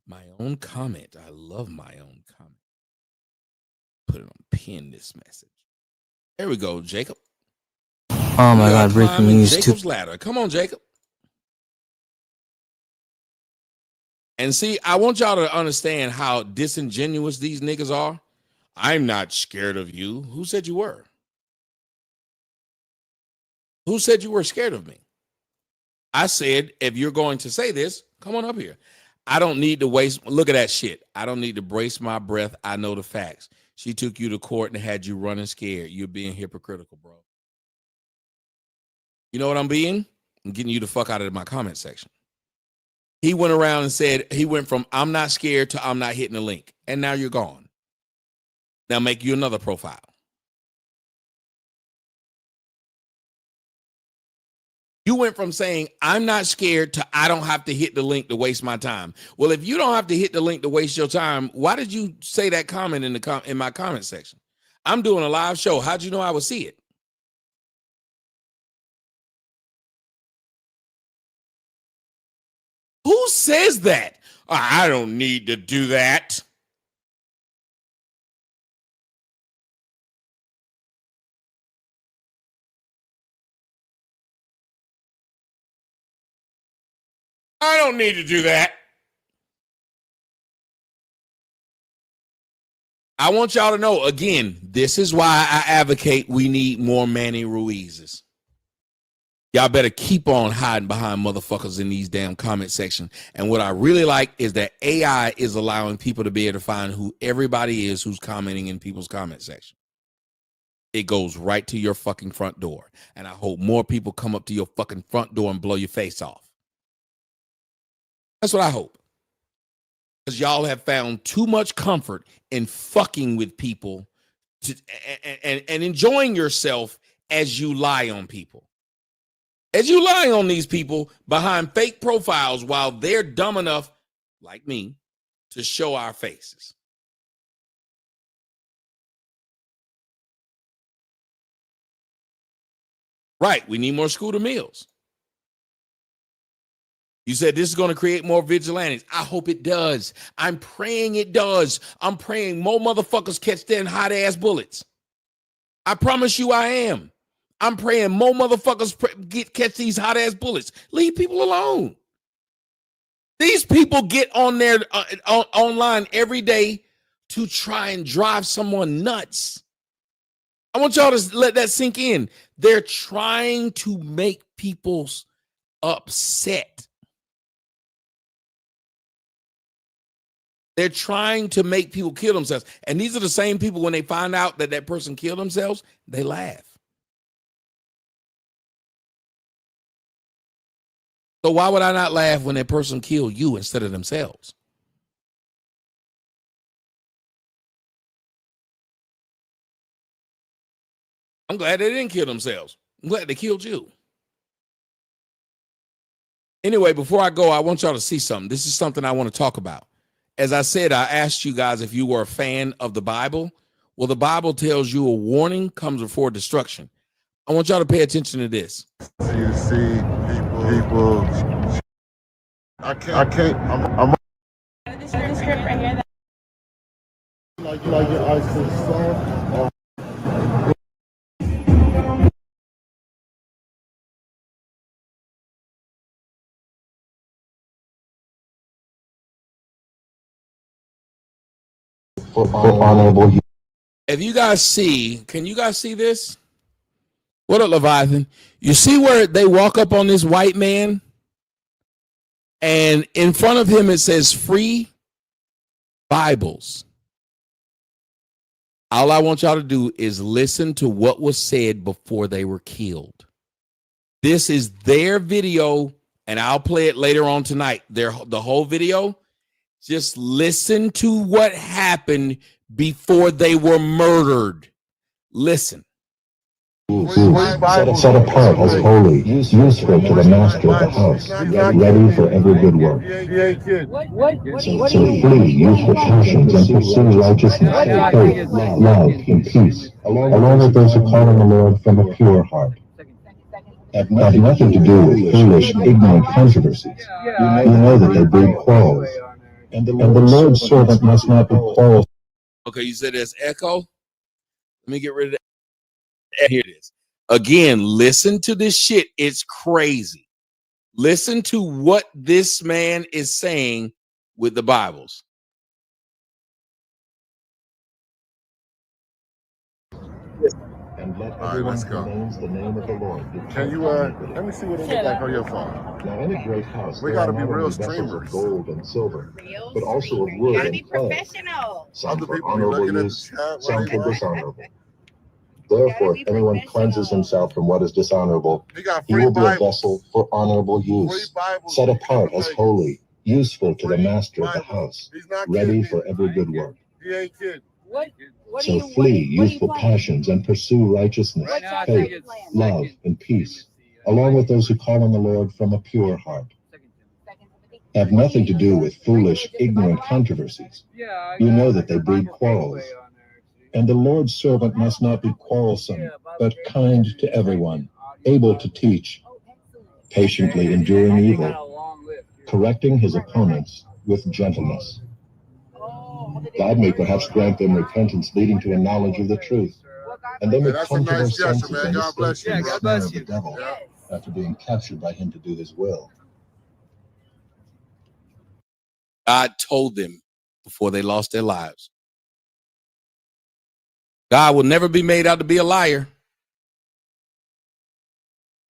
My own comment. I love my own comment. Put it on pin this message. There we go, Jacob. Oh my God, breaking news. Jacob's ladder. Come on, Jacob. And see, I want y'all to understand how disingenuous these niggas are. I'm not scared of you. Who said you were? Who said you were scared of me? I said, if you're going to say this, come on up here. I don't need to waste. Look at that shit. I don't need to brace my breath. I know the facts. She took you to court and had you running scared. You're being hypocritical, bro. You know what I'm being? I'm getting you the fuck out of my comment section. He went around and said, he went from I'm not scared to I'm not hitting the link. And now you're gone. Now make you another profile. You went from saying, I'm not scared to I don't have to hit the link to waste my time. Well, if you don't have to hit the link to waste your time, why did you say that comment in my comment section? I'm doing a live show. How'd you know I would see it? Who says that? I don't need to do that. I don't need to do that. I want y'all to know, again, this is why I advocate we need more Manny Ruizes. Y'all better keep on hiding behind motherfuckers in these damn comment section. And what I really like is that AI is allowing people to be able to find who everybody is who's commenting in people's comment section. It goes right to your fucking front door. And I hope more people come up to your fucking front door and blow your face off. That's what I hope. Because y'all have found too much comfort in fucking with people and enjoying yourself as you lie on people. As you lie on these people behind fake profiles while they're dumb enough, like me, to show our faces. Right, we need more scooter meals. You said this is going to create more vigilantes. I hope it does. I'm praying it does. I'm praying more motherfuckers catch them hot-ass bullets. I promise you I am. I'm praying more motherfuckers catch these hot-ass bullets. Leave people alone. These people get on there online every day to try and drive someone nuts. I want y'all to let that sink in. They're trying to make people upset. They're trying to make people kill themselves. And these are the same people, when they find out that that person killed themselves, they laugh. So why would I not laugh when that person killed you instead of themselves? I'm glad they didn't kill themselves. I'm glad they killed you. Anyway, before I go, I want y'all to see something. This is something I want to talk about. As I said, I asked you guys if you were a fan of the Bible. Well, the Bible tells you a warning comes before destruction. I want y'all to pay attention to this. You see people. I'm This script right here. like your eyes to the sun. For honorable use. If you guys see, can you guys see this? What up, Leviathan? You see where they walk up on this white man? And in front of him, it says free Bibles. All I want y'all to do is listen to what was said before they were killed. This is their video, and I'll play it later on tonight. The whole video. Just listen to what happened before they were murdered. Listen. Set apart as holy, useful to the master of the house, ready for every good work. So flee youthful passions and pursue righteousness, faith, love, and peace, along with those who call on the Lord from a pure heart. Have nothing to do with foolish, ignorant controversies. You know that they breed quarrels. And the Lord's servant must not be quarrelsome. Okay, you said there's echo. Let me get rid of that. Here it is. Again, listen to this shit. It's crazy. Listen to what this man is saying with the Bibles. And let everyone who names the name of the Lord. Can you let me see what it looks like on your phone? Now in a great house, We there gotta are be not real only vessels of streamers. gold and silver, but also of wood Gotta and be clay, professional. some Other for people be honorable looking at the use, chat while some they for work. dishonorable. Therefore, be if anyone professional. cleanses himself from what is dishonorable, He got he free will be a Bibles. vessel for honorable Free use, Bibles. set in apart as Vegas. holy, useful to the Free master of the Bibles. house, He's not ready kidding for either. every good work. He ain't kidding. So flee youthful passions and pursue righteousness, faith, love, and peace, along with those who call on the Lord from a pure heart. Have nothing to do with foolish, ignorant controversies. You know that they breed quarrels. And the Lord's servant must not be quarrelsome, but kind to everyone, able to teach, patiently enduring evil, correcting his opponents with gentleness. God may perhaps grant them repentance leading to a knowledge of the truth, and they may come to their senses and escape from the snare of the devil after being captured by him to do his will. God told them before they lost their lives. God will never be made out to be a liar.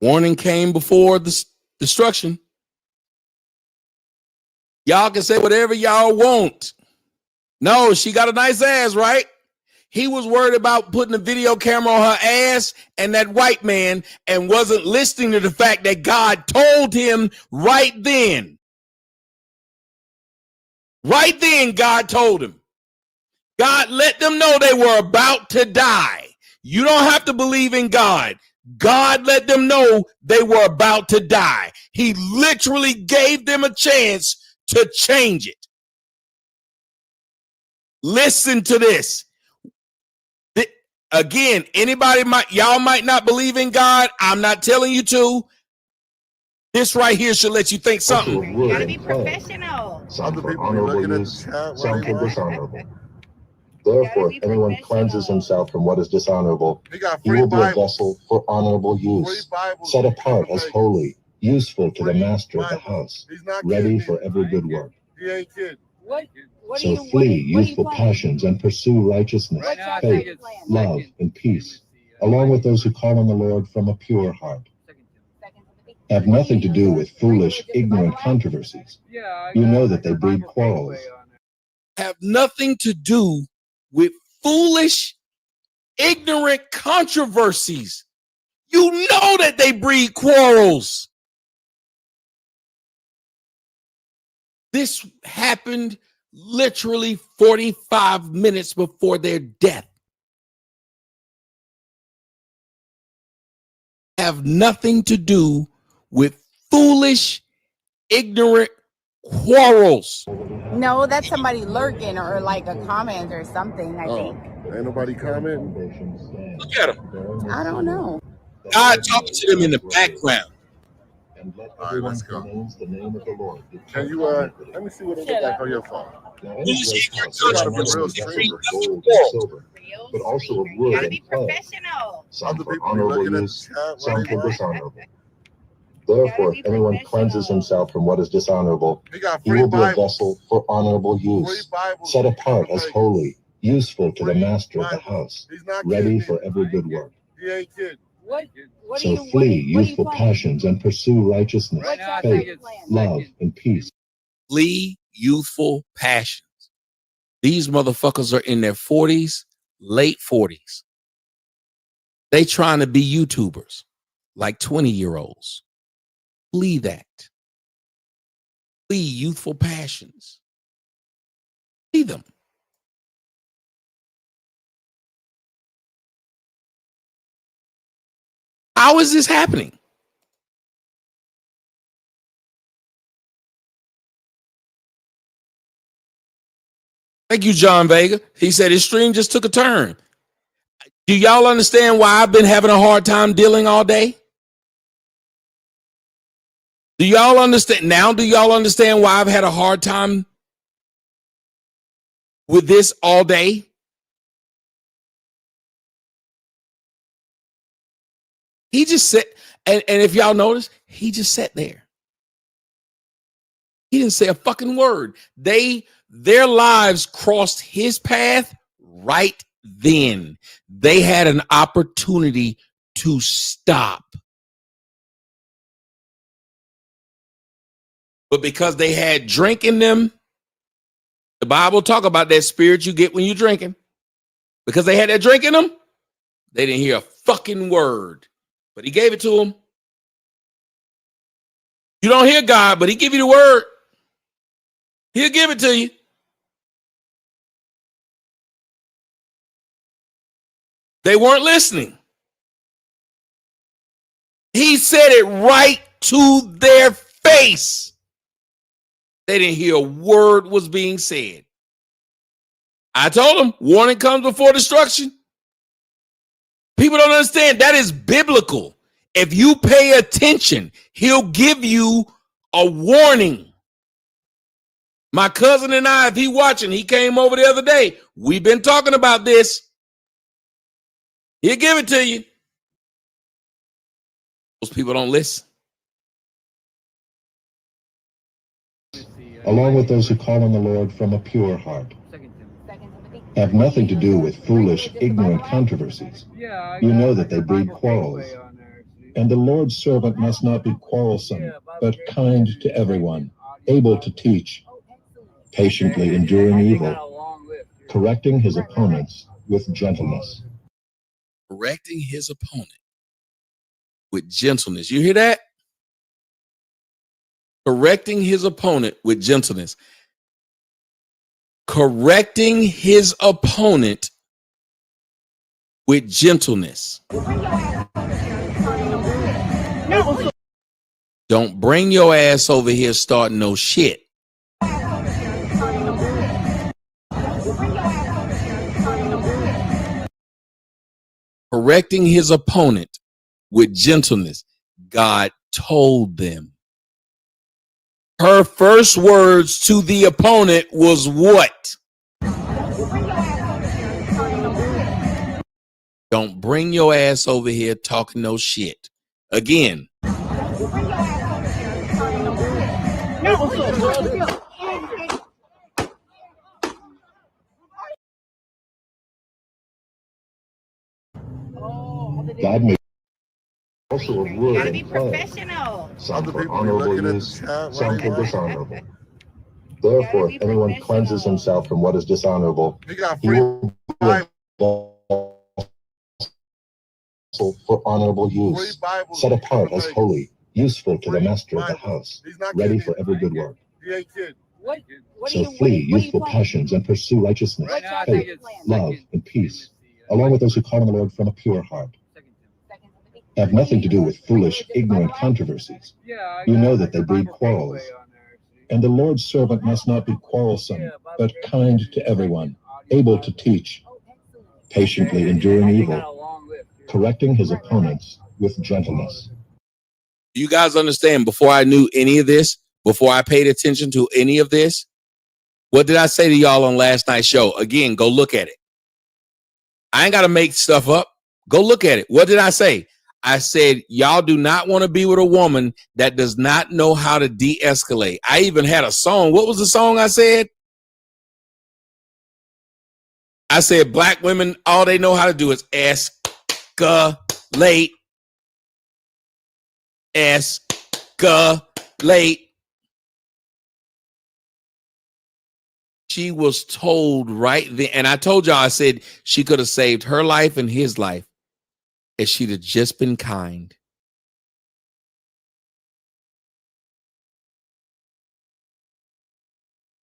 Warning came before the destruction. Y'all can say whatever y'all want. No, she got a nice ass, right? He was worried about putting a video camera on her ass and that white man and wasn't listening to the fact that God told him right then. Right then, God told him. God let them know they were about to die. You don't have to believe in God. God let them know they were about to die. He literally gave them a chance to change it. Listen to this. Again, y'all might not believe in God. I'm not telling you to. This right here should let you think something. You gotta be professional. Some for honorable use, some for dishonorable. Therefore, if anyone cleanses himself from what is dishonorable, he will be a vessel for honorable use, set apart as holy, useful to the master of the house, ready for every good work. So flee youthful passions and pursue righteousness, faith, love, and peace, along with those who call on the Lord from a pure heart. Have nothing to do with foolish, ignorant controversies. You know that they breed quarrels. Have nothing to do with foolish, ignorant controversies. You know that they breed quarrels. This happened literally 45 minutes before their death. Have nothing to do with foolish, ignorant quarrels. No, that's somebody lurking or like a comment or something, I think. Ain't nobody commenting? Look at them. I don't know. God talking to them in the background. All right, let's go. Can you, let me see what it looks like on your phone. But also of wood and clay. Some for honorable use, some for dishonorable. Therefore, if anyone cleanses himself from what is dishonorable, he will be a vessel for honorable use, set apart as holy, useful to the master of the house, ready for every good work. He ain't kidding. So flee youthful passions and pursue righteousness, faith, love, and peace. Flee youthful passions. These motherfuckers are in their 40s, late 40s. They trying to be YouTubers like 20-year-olds. Flee that. Flee youthful passions. Flee them. How is this happening? Thank you, John Vega. He said his stream just took a turn. Do y'all understand why I've been having a hard time dealing all day? Do y'all understand now? Do y'all understand why I've had a hard time with this all day? He just sat, and if y'all notice, he just sat there. He didn't say a fucking word. Their lives crossed his path right then. They had an opportunity to stop. But because they had drink in them, the Bible talk about that spirit you get when you're drinking. Because they had that drink in them, they didn't hear a fucking word. But he gave it to them. You don't hear God, but he give you the word. He'll give it to you. They weren't listening. He said it right to their face. They didn't hear a word was being said. I told them, warning comes before destruction. People don't understand. That is biblical. If you pay attention, he'll give you a warning. My cousin and I, if he watching, he came over the other day. We've been talking about this. He'll give it to you. Most people don't listen. Along with those who call on the Lord from a pure heart, have nothing to do with foolish, ignorant controversies. You know that they breed quarrels. And the Lord's servant must not be quarrelsome, but kind to everyone, able to teach, patiently enduring evil, correcting his opponents with gentleness. Correcting his opponent with gentleness. You hear that? Correcting his opponent with gentleness. Correcting his opponent with gentleness. Don't bring your ass over here starting no shit. Correcting his opponent with gentleness. God told them. Her first words to the opponent was what? Don't bring your ass over here talking no shit. Again. God made also of wood Gotta be and clay, professional. some for honorable use, some for dishonorable. Therefore, if anyone cleanses himself from what is dishonorable, he will be a vessel for honorable use, set apart as holy, useful to the master of the house, ready for every good work. So flee youthful passions and pursue righteousness, faith, love, and peace, along with those who call on the Lord from a pure heart. Have nothing to do with foolish, ignorant controversies. You know that they breed quarrels. And the Lord's servant must not be quarrelsome, but kind to everyone, able to teach, patiently enduring evil, correcting his opponents with gentleness. You guys understand, before I knew any of this, before I paid attention to any of this, what did I say to y'all on last night's show? Again, go look at it. I ain't got to make stuff up. Go look at it. What did I say? I said, y'all do not want to be with a woman that does not know how to de-escalate. I even had a song. What was the song I said? I said, black women, all they know how to do is escalate. Escalate. She was told right then, and I told y'all, I said she could have saved her life and his life if she'd have just been kind.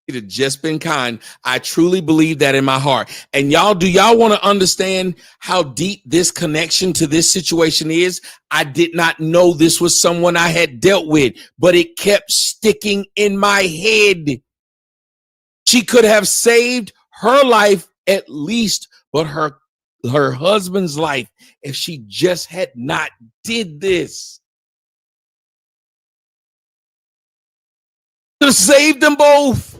She'd have just been kind. I truly believe that in my heart. And y'all, do y'all want to understand how deep this connection to this situation is? I did not know this was someone I had dealt with, but it kept sticking in my head. She could have saved her life at least, but her husband's life if she just had not did this. To save them both.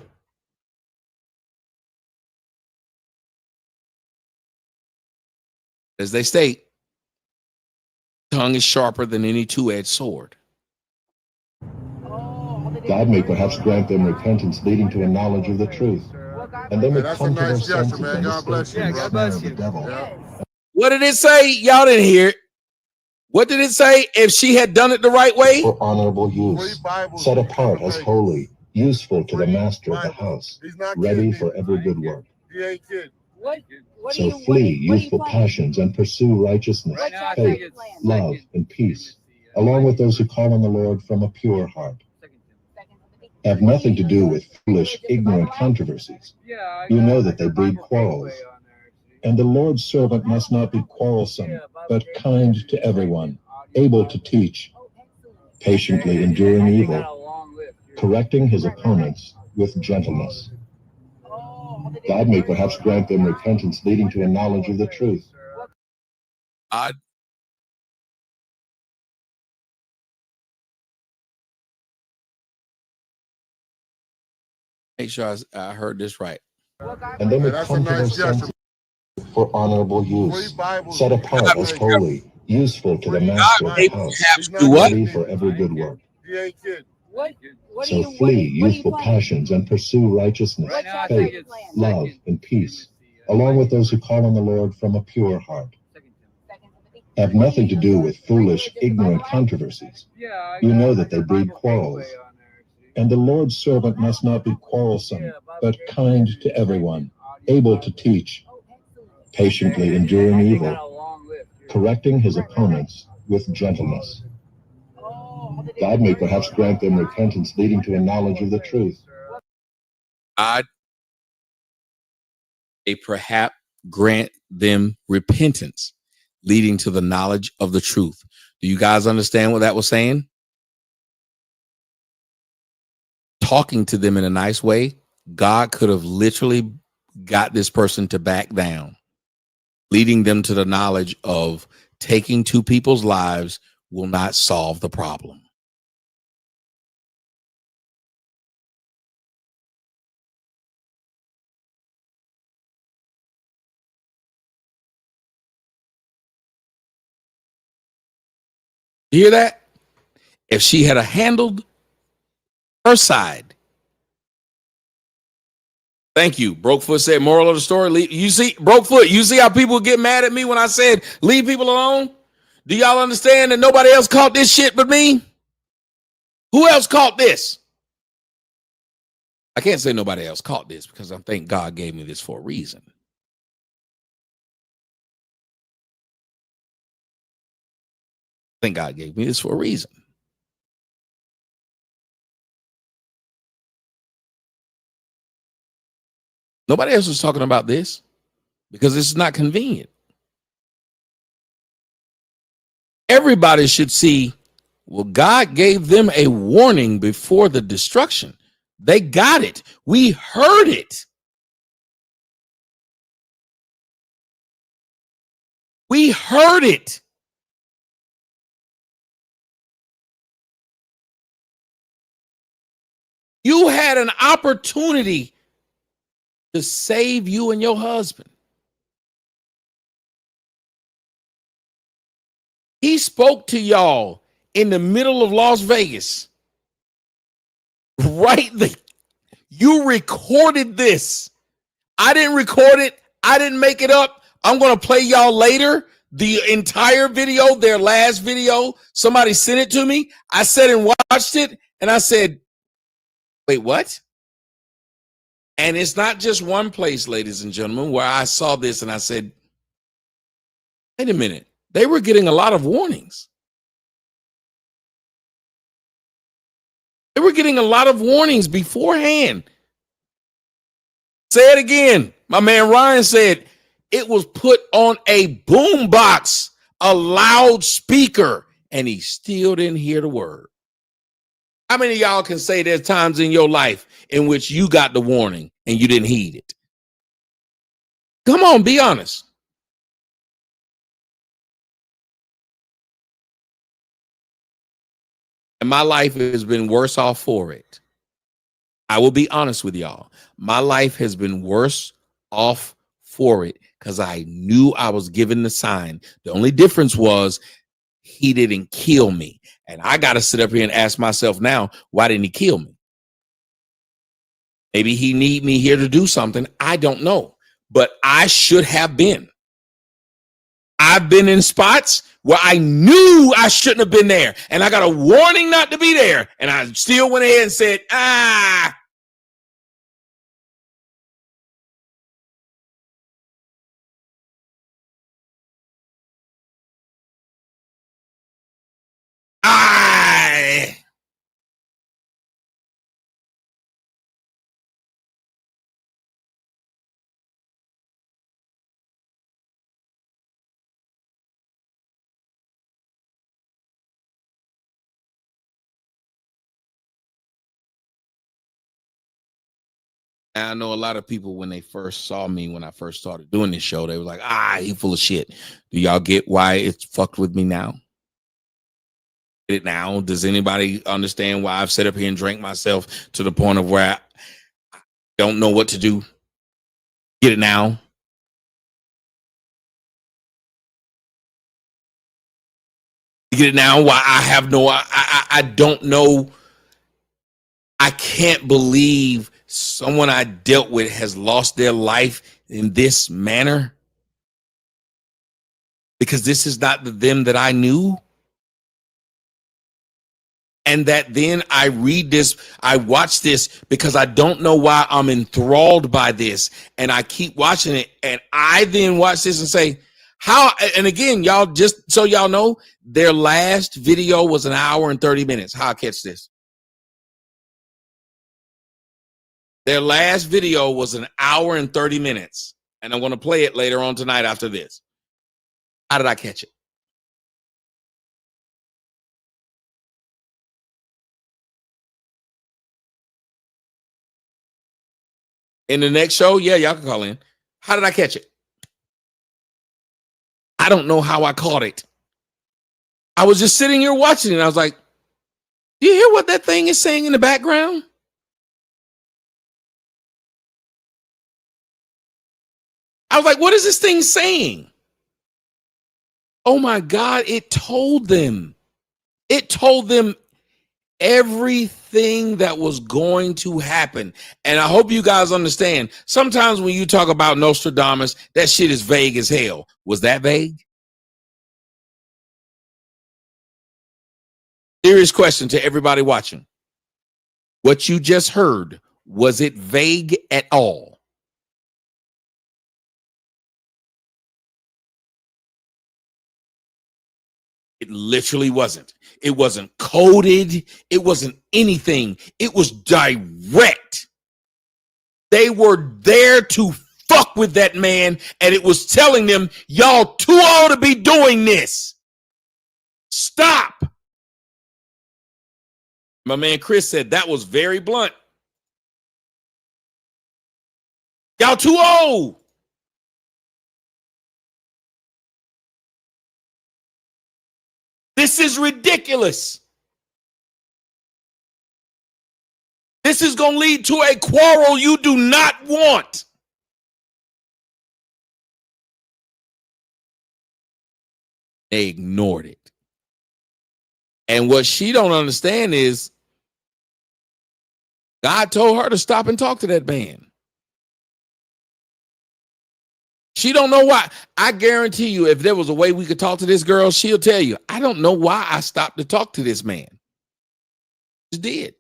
As they state, tongue is sharper than any two-edged sword. God may perhaps grant them repentance leading to a knowledge of the truth, and they may come to their senses and escape from the snare of the devil. What did it say? Y'all didn't hear it. What did it say? If she had done it the right way? For honorable use, set apart as holy, useful to the master of the house, ready for every good work. So flee youthful passions and pursue righteousness, faith, love, and peace, along with those who call on the Lord from a pure heart. Have nothing to do with foolish, ignorant controversies. You know that they breed quarrels. And the Lord's servant must not be quarrelsome, but kind to everyone, able to teach, patiently enduring evil, correcting his opponents with gentleness. God may perhaps grant them repentance leading to a knowledge of the truth. Make sure I heard this right. And they may come to their senses for honorable use, set apart as holy, useful to the master of the house, ready for every good work. So flee youthful passions and pursue righteousness, faith, love, and peace, along with those who call on the Lord from a pure heart. Have nothing to do with foolish, ignorant controversies. You know that they breed quarrels. And the Lord's servant must not be quarrelsome, but kind to everyone, able to teach, patiently enduring evil, correcting his opponents with gentleness. God may perhaps grant them repentance leading to a knowledge of the truth. God may perhaps grant them repentance leading to the knowledge of the truth. Do you guys understand what that was saying? Talking to them in a nice way, God could have literally got this person to back down, leading them to the knowledge of taking two people's lives will not solve the problem. You hear that? If she had handled her side. Thank you. Brokefoot said, moral of the story. You see, Brokefoot, you see how people get mad at me when I said leave people alone? Do y'all understand that nobody else caught this shit but me? Who else caught this? I can't say nobody else caught this because I think God gave me this for a reason. I think God gave me this for a reason. Nobody else was talking about this because it's not convenient. Everybody should see, well, God gave them a warning before the destruction. They got it. We heard it. We heard it. You had an opportunity to save you and your husband. He spoke to y'all in the middle of Las Vegas. Right there. You recorded this. I didn't record it. I didn't make it up. I'm going to play y'all later the entire video, their last video. Somebody sent it to me. I sat and watched it, and I said, wait, what? And it's not just one place, ladies and gentlemen, where I saw this and I said, wait a minute. They were getting a lot of warnings. They were getting a lot of warnings beforehand. Say it again. My man Ryan said it was put on a boombox, a loudspeaker, and he still didn't hear the word. How many of y'all can say there's times in your life in which you got the warning and you didn't heed it? Come on, be honest. And my life has been worse off for it. I will be honest with y'all. My life has been worse off for it because I knew I was given the sign. The only difference was he didn't kill me. And I got to sit up here and ask myself now, why didn't he kill me? Maybe he need me here to do something. I don't know. But I should have been. I've been in spots where I knew I shouldn't have been there. And I got a warning not to be there. And I still went ahead and said, ah. And I know a lot of people when they first saw me when I first started doing this show, they were like, he full of shit. Do y'all get why it's fucked with me now? Get it now? Does anybody understand why I've sat up here and drank myself to the point of where I don't know what to do? Get it now? Get it now? Why I have no, I don't know. I can't believe someone I dealt with has lost their life in this manner, because this is not the them that I knew. And that then I read this, I watch this because I don't know why I'm enthralled by this. And I keep watching it. And I then watch this and say, how? And again, y'all, just so y'all know, their last video was an hour and 30 minutes. How I catch this? Their last video was an hour and 30 minutes. And I'm going to play it later on tonight after this. How did I catch it? In the next show, yeah, y'all can call in. How did I catch it? I don't know how I caught it. I was just sitting here watching it. And I was like, do you hear what that thing is saying in the background? I was like, what is this thing saying? Oh my God, it told them. It told them everything that was going to happen. And I hope you guys understand. Sometimes when you talk about Nostradamus, that shit is vague as hell. Was that vague? Serious question to everybody watching. What you just heard, was it vague at all? It literally wasn't. It wasn't coded. It wasn't anything. It was direct. They were there to fuck with that man, and it was telling them, y'all too old to be doing this. Stop. My man Chris said that was very blunt. Y'all too old. This is ridiculous. This is going to lead to a quarrel you do not want. They ignored it. And what she don't understand is God told her to stop and talk to that man. She don't know why. I guarantee you, if there was a way we could talk to this girl, she'll tell you, I don't know why I stopped to talk to this man. She did.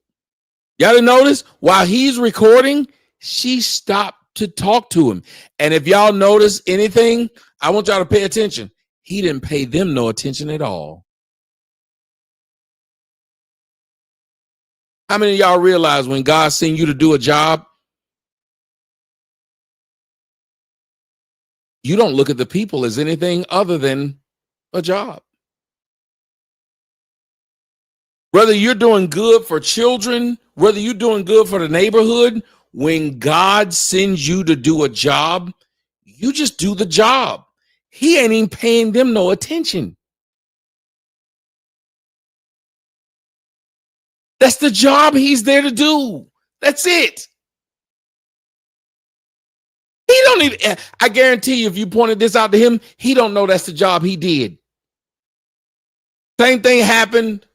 Y'all didn't notice? While he's recording, she stopped to talk to him. And if y'all notice anything, I want y'all to pay attention. He didn't pay them no attention at all. How many of y'all realize when God sent you to do a job, you don't look at the people as anything other than a job? Whether you're doing good for children, whether you're doing good for the neighborhood, when God sends you to do a job, you just do the job. He ain't even paying them no attention. That's the job he's there to do. That's it. He don't even, I guarantee you, if you pointed this out to him, he don't know that's the job he did. Same thing happened.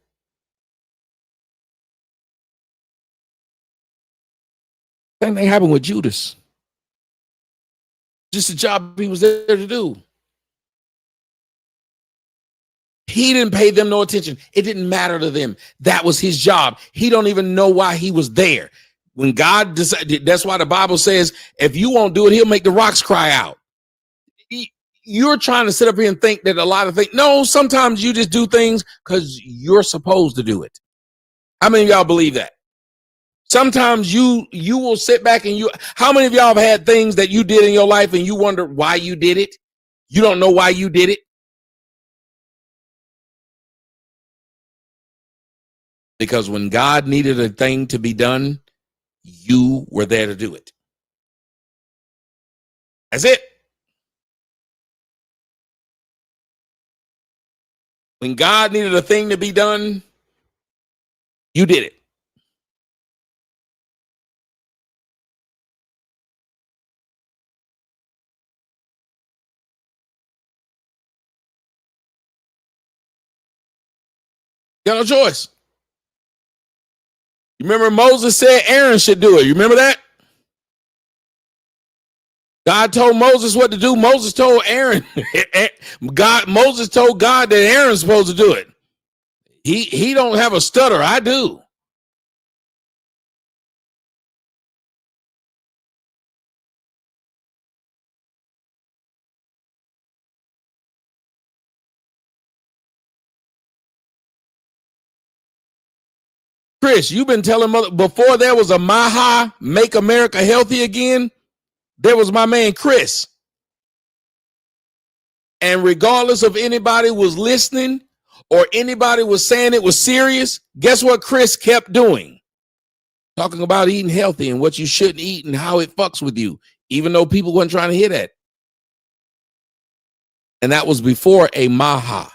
Same thing happened with Judas. Just a job he was there to do. He didn't pay them no attention. It didn't matter to them. That was his job. He don't even know why he was there. When God decided, that's why the Bible says, if you won't do it, he'll make the rocks cry out. You're trying to sit up here and think that a lot of things. No, sometimes you just do things because you're supposed to do it. How many of y'all believe that? Sometimes you will sit back and how many of y'all have had things that you did in your life and you wonder why you did it? You don't know why you did it? Because when God needed a thing to be done, you were there to do it. That's it. When God needed a thing to be done, you did it. You got no choice. You remember Moses said Aaron should do it. You remember that? God told Moses what to do. Moses told Aaron. Moses told God that Aaron's supposed to do it. He don't have a stutter. I do. Chris, you've been telling mother before there was a Maha, Make America Healthy Again. There was my man Chris. And regardless of anybody was listening or anybody was saying it was serious, guess what Chris kept doing? Talking about eating healthy and what you shouldn't eat and how it fucks with you, even though people weren't trying to hear that. And that was before a Maha.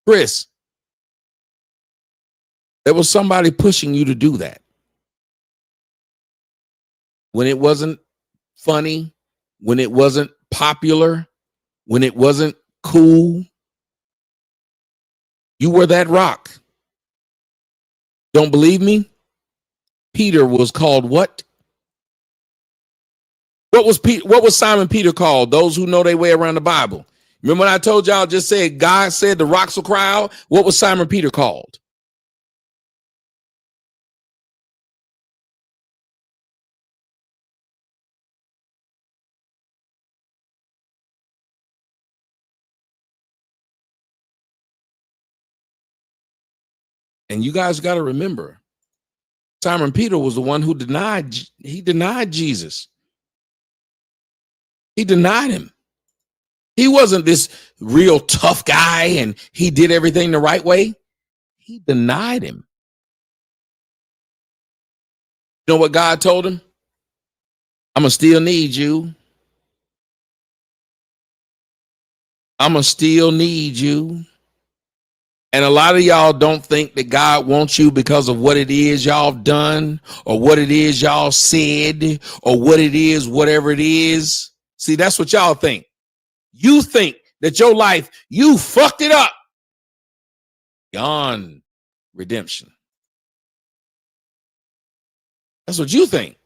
Chris, there was somebody pushing you to do that. When it wasn't funny, when it wasn't popular, when it wasn't cool, you were that rock. Don't believe me? Peter was called what? What was Simon Peter called? Those who know their way around the Bible. Remember when I told y'all, just said God said the rocks will cry out? What was Simon Peter called? And you guys got to remember, Simon Peter was the one who denied Jesus. He denied him. He wasn't this real tough guy and he did everything the right way. He denied him. You know what God told him? I'm going to still need you. I'm going to still need you. And a lot of y'all don't think that God wants you because of what it is y'all done or what it is y'all said or what it is, whatever it is. See, that's what y'all think. You think that your life, you fucked it up beyond redemption. That's what you think.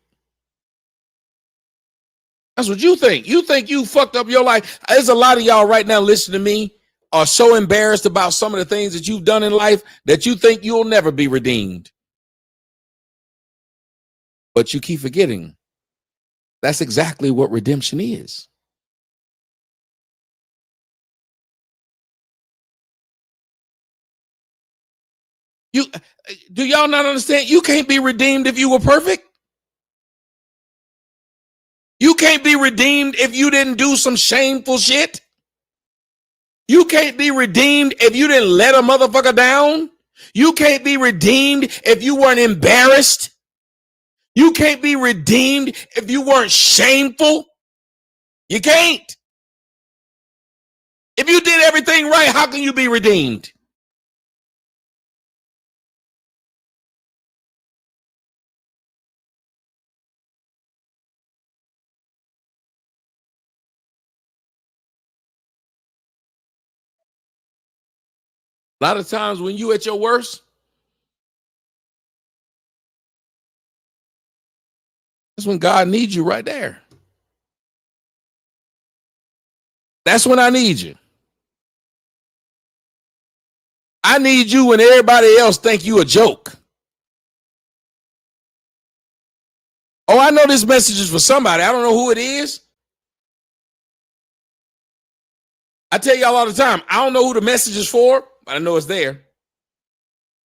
That's what you think. You think you fucked up your life. There's a lot of y'all right now listening to me are so embarrassed about some of the things that you've done in life that you think you'll never be redeemed. But you keep forgetting that's exactly what redemption is. Do y'all not understand? You can't be redeemed if you were perfect. You can't be redeemed if you didn't do some shameful shit. You can't be redeemed if you didn't let a motherfucker down. You can't be redeemed if you weren't embarrassed. You can't be redeemed if you weren't shameful. You can't. If you did everything right, how can you be redeemed? A lot of times when you at your worst, that's when God needs you right there. That's when I need you. I need you when everybody else think you a joke. Oh, I know this message is for somebody. I don't know who it is. I tell y'all all the time, I don't know who the message is for, but I know it's there.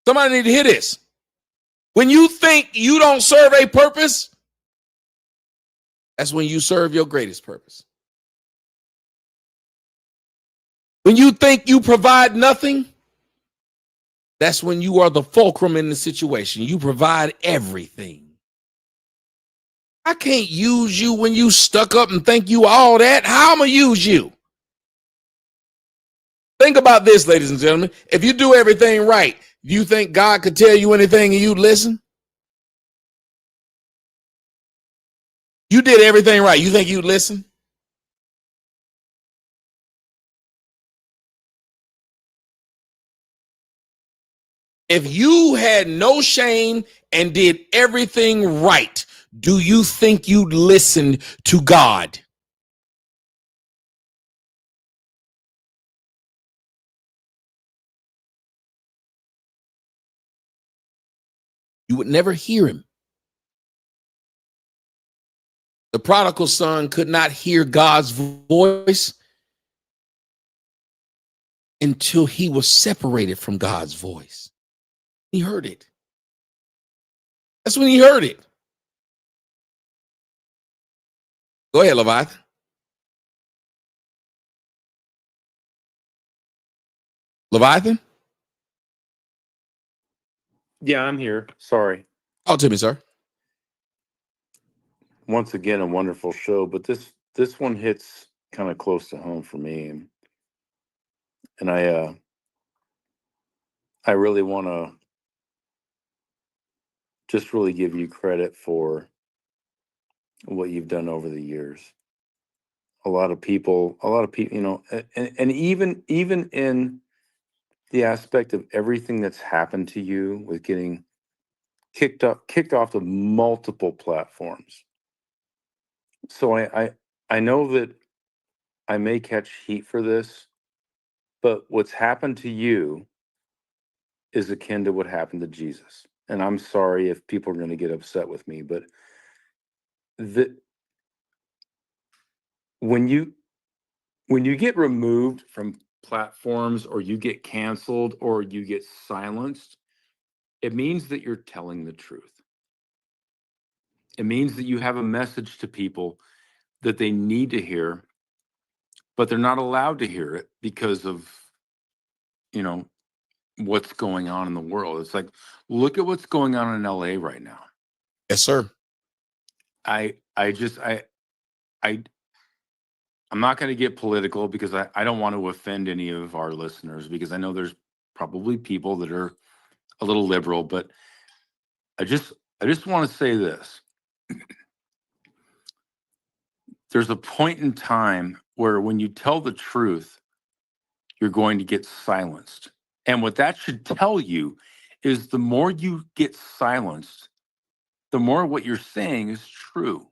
Somebody need to hear this. When you think you don't serve a purpose, that's when you serve your greatest purpose. When you think you provide nothing, that's when you are the fulcrum in the situation. You provide everything. I can't use you when you stuck up and think you all that. How am I use you? Think about this, ladies and gentlemen. If you do everything right, do you think God could tell you anything and you'd listen? You did everything right. You think you'd listen? If you had no shame and did everything right, do you think you'd listen to God? You would never hear him. The prodigal son could not hear God's voice until he was separated from God's voice. He heard it. That's when he heard it. Go ahead, Leviathan. Leviathan? Yeah, I'm here. Sorry. Talk to me, sir. Once again, a wonderful show, but this one hits kind of close to home for me, and I really want to just really give you credit for what you've done over the years. A lot of people, you know, and even in the aspect of everything that's happened to you with getting kicked off of multiple platforms. So I know that I may catch heat for this, but what's happened to you is akin to what happened to Jesus. And I'm sorry if people are going to get upset with me, but when you get removed from platforms, or you get canceled, or you get silenced, it means that you're telling the truth. It means that you have a message to people that they need to hear, but they're not allowed to hear it because of, you know, what's going on in the world. It's like, look at what's going on in LA right now. Yes, sir. I'm not going to get political because I don't want to offend any of our listeners, because I know there's probably people that are a little liberal, but I just want to say this. There's a point in time where when you tell the truth, you're going to get silenced. And what that should tell you is the more you get silenced, the more what you're saying is true.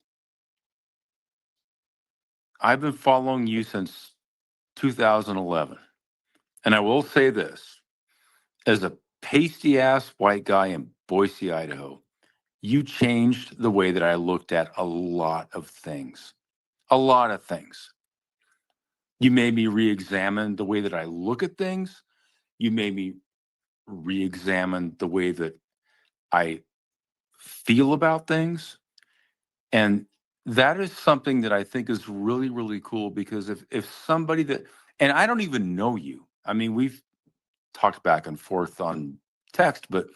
I've been following you since 2011. And I will say this, as a pasty ass white guy in Boise, Idaho, you changed the way that I looked at a lot of things. A lot of things. You made me re-examine the way that I look at things. You made me re-examine the way that I feel about things. And that is something that I think is really, really cool, because if somebody that, and I don't even know you. I mean, we've talked back and forth on text, but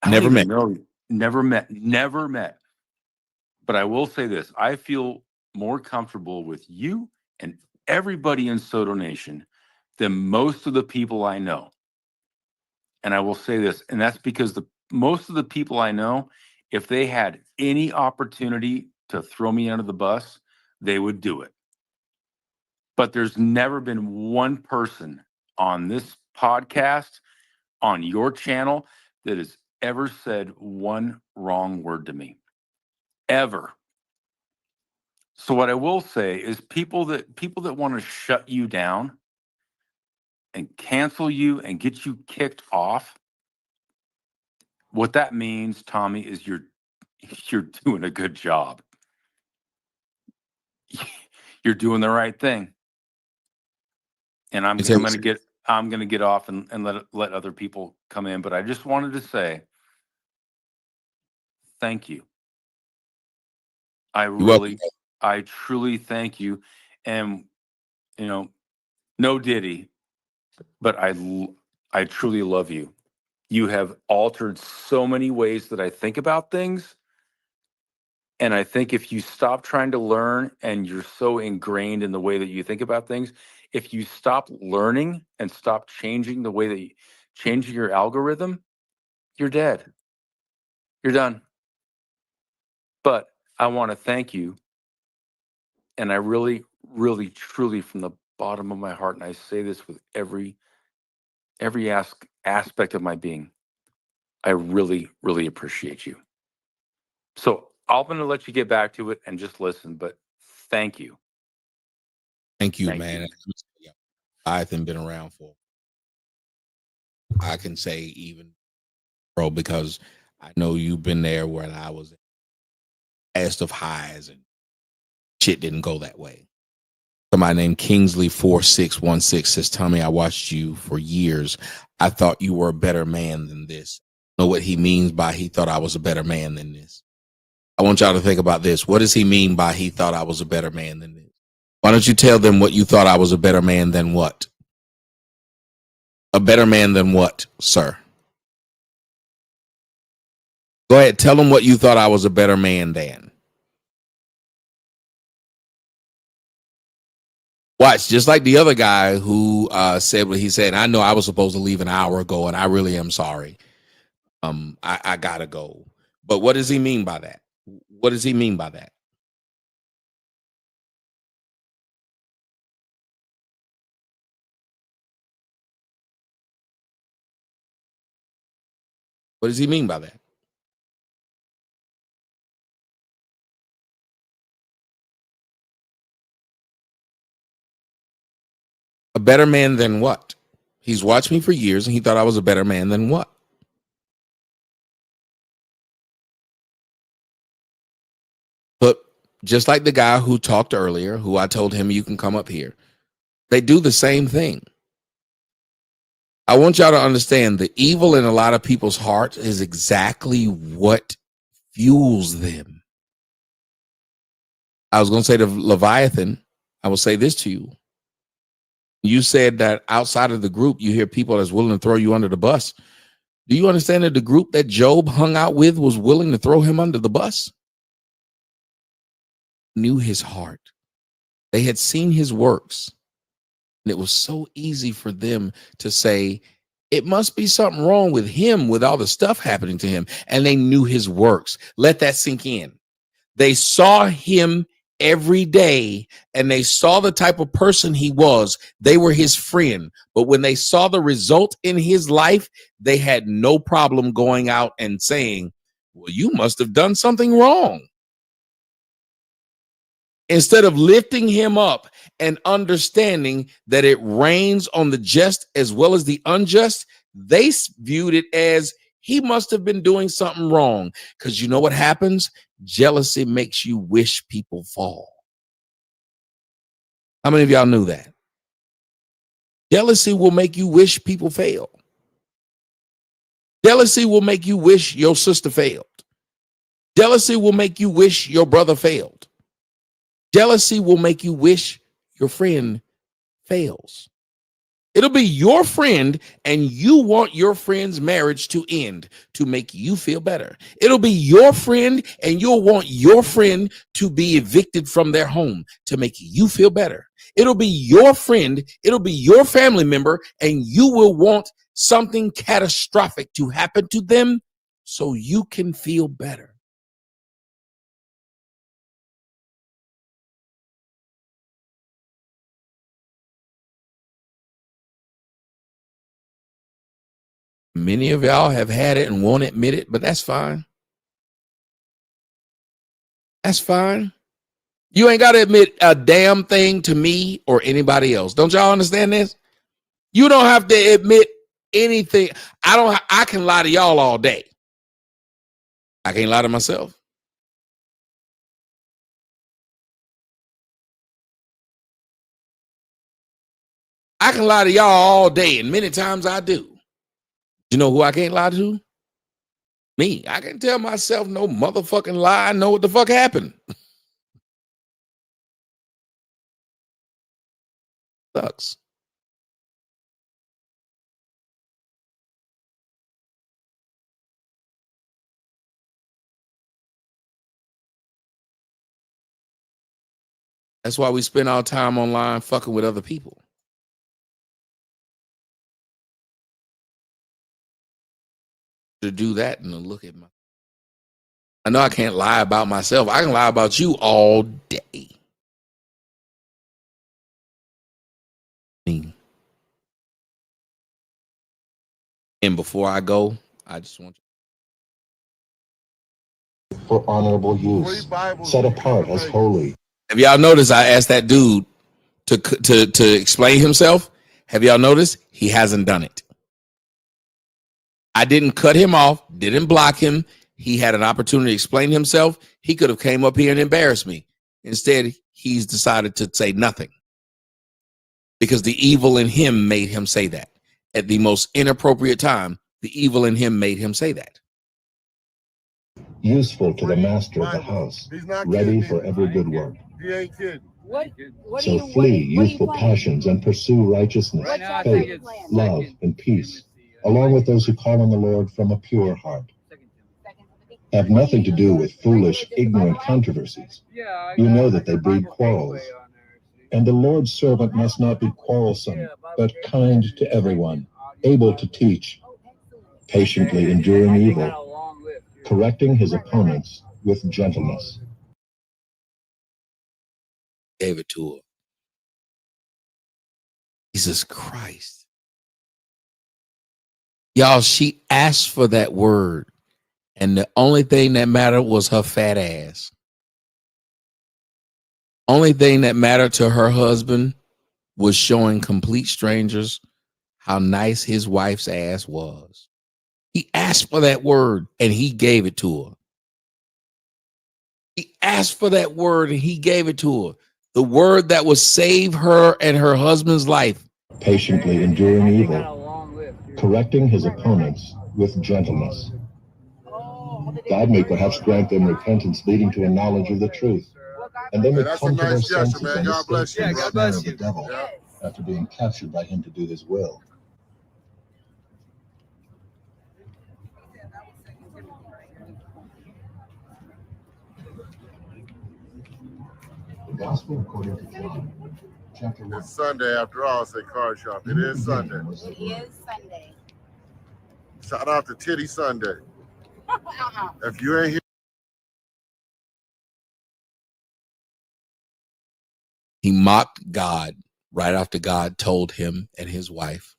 I Never don't met. even know you. Never met. But I will say this, I feel more comfortable with you and everybody in Soto Nation than most of the people I know. And I will say this, and that's because most of the people I know, if they had any opportunity to throw me under the bus, they would do it. But there's never been one person on this podcast, on your channel, that has ever said one wrong word to me. Ever. So what I will say is people that want to shut you down and cancel you and get you kicked off, what that means, Tommy, is you're doing a good job. You're doing the right thing. And I'm going to get off and let other people come in, but I just wanted to say thank you. I truly thank you. And you know, no Diddy, but I truly love you. You have altered so many ways that I think about things. And I think if you stop trying to learn and you're so ingrained in the way that you think about things, if you stop learning and stop changing the way that changing your algorithm, you're dead. You're done. But I want to thank you. And I really, really, truly, from the bottom of my heart, and I say this with every aspect of my being, I really, really appreciate you. So I'm going to let you get back to it and just listen, but thank you. Thank you, Thank man. you. I've been around for, I can say even, bro, because I know you've been there where I was highest of highs and shit didn't go that way. Somebody named Kingsley4616 says, Tommy, I watched you for years. I thought you were a better man than this. Know what he means by he thought I was a better man than this? I want y'all to think about this. What does he mean by he thought I was a better man than this? Why don't you tell them what you thought I was a better man than what? A better man than what, sir? Go ahead. Tell them what you thought I was a better man than. Watch, just like the other guy who said what he said. I know I was supposed to leave an hour ago, and I really am sorry. I gotta go. But what does he mean by that? What does he mean by that? What does he mean by that? A better man than what? He's watched me for years, and he thought I was a better man than what? But just like the guy who talked earlier, who I told him you can come up here, they do the same thing. I want y'all to understand the evil in a lot of people's hearts is exactly what fuels them. I was going to say to Leviathan, I will say this to you. You said that outside of the group, you hear people that's willing to throw you under the bus. Do you understand that the group that Job hung out with was willing to throw him under the bus? Knew his heart. They had seen his works. And it was so easy for them to say, it must be something wrong with him with all the stuff happening to him. And they knew his works. Let that sink in. They saw him every day and they saw the type of person he was. They were his friend. But when they saw the result in his life, they had no problem going out and saying, well, you must have done something wrong. Instead of lifting him up and understanding that it rains on the just as well as the unjust, they viewed it as he must have been doing something wrong. Because you know what happens? Jealousy makes you wish people fall. How many of y'all knew that? Jealousy will make you wish people fail. Jealousy will make you wish your sister failed. Jealousy will make you wish your brother failed. Jealousy will make you wish your friend fails. It'll be your friend and you want your friend's marriage to end to make you feel better. It'll be your friend and you'll want your friend to be evicted from their home to make you feel better. It'll be your friend, it'll be your family member, and you will want something catastrophic to happen to them so you can feel better. Many of y'all have had it and won't admit it, but that's fine. That's fine. You ain't got to admit a damn thing to me or anybody else. Don't y'all understand this? You don't have to admit anything. I can lie to y'all all day. I can't lie to myself. I can lie to y'all all day, and many times I do. You know who I can't lie to? Me. I can tell myself no motherfucking lie. I know what the fuck happened. Sucks. That's why we spend our time online fucking with other people. To do that and to look at my. I know I can't lie about myself. I can lie about you all day. And before I go, I just want for honorable use, set apart as holy. Have y'all noticed I asked that dude to explain himself? Have y'all noticed he hasn't done it? I didn't cut him off, didn't block him. He had an opportunity to explain himself. He could have came up here and embarrassed me. Instead, he's decided to say nothing because the evil in him made him say that. At the most inappropriate time, the evil in him made him say that. Useful to the master of the house, ready for every good work. He ain't kidding. So flee youthful passions and pursue righteousness, faith, love, and peace, along with those who call on the Lord from a pure heart. Have nothing to do with foolish, ignorant controversies. You know that they breed quarrels. And the Lord's servant must not be quarrelsome, but kind to everyone, able to teach, patiently enduring evil, correcting his opponents with gentleness. Gave it to her. Jesus Christ. Y'all, she asked for that word, and the only thing that mattered was her fat ass. Only thing that mattered to her husband was showing complete strangers how nice his wife's ass was. He asked for that word, and he gave it to her. He asked for that word, and he gave it to her. The word that would save her and her husband's life. Patiently enduring evil, correcting his opponents with gentleness. God may perhaps grant them repentance leading to a knowledge of the truth, and they may come to their senses and escape from the snare of the devil after being captured by him to do his will. The Gospel according to John, chapter 1. It's Sunday after all, say Card Shop. It is Sunday. It is Sunday. Shout out to Titty Sunday. If you ain't here. He mocked God right after God told him and his wife.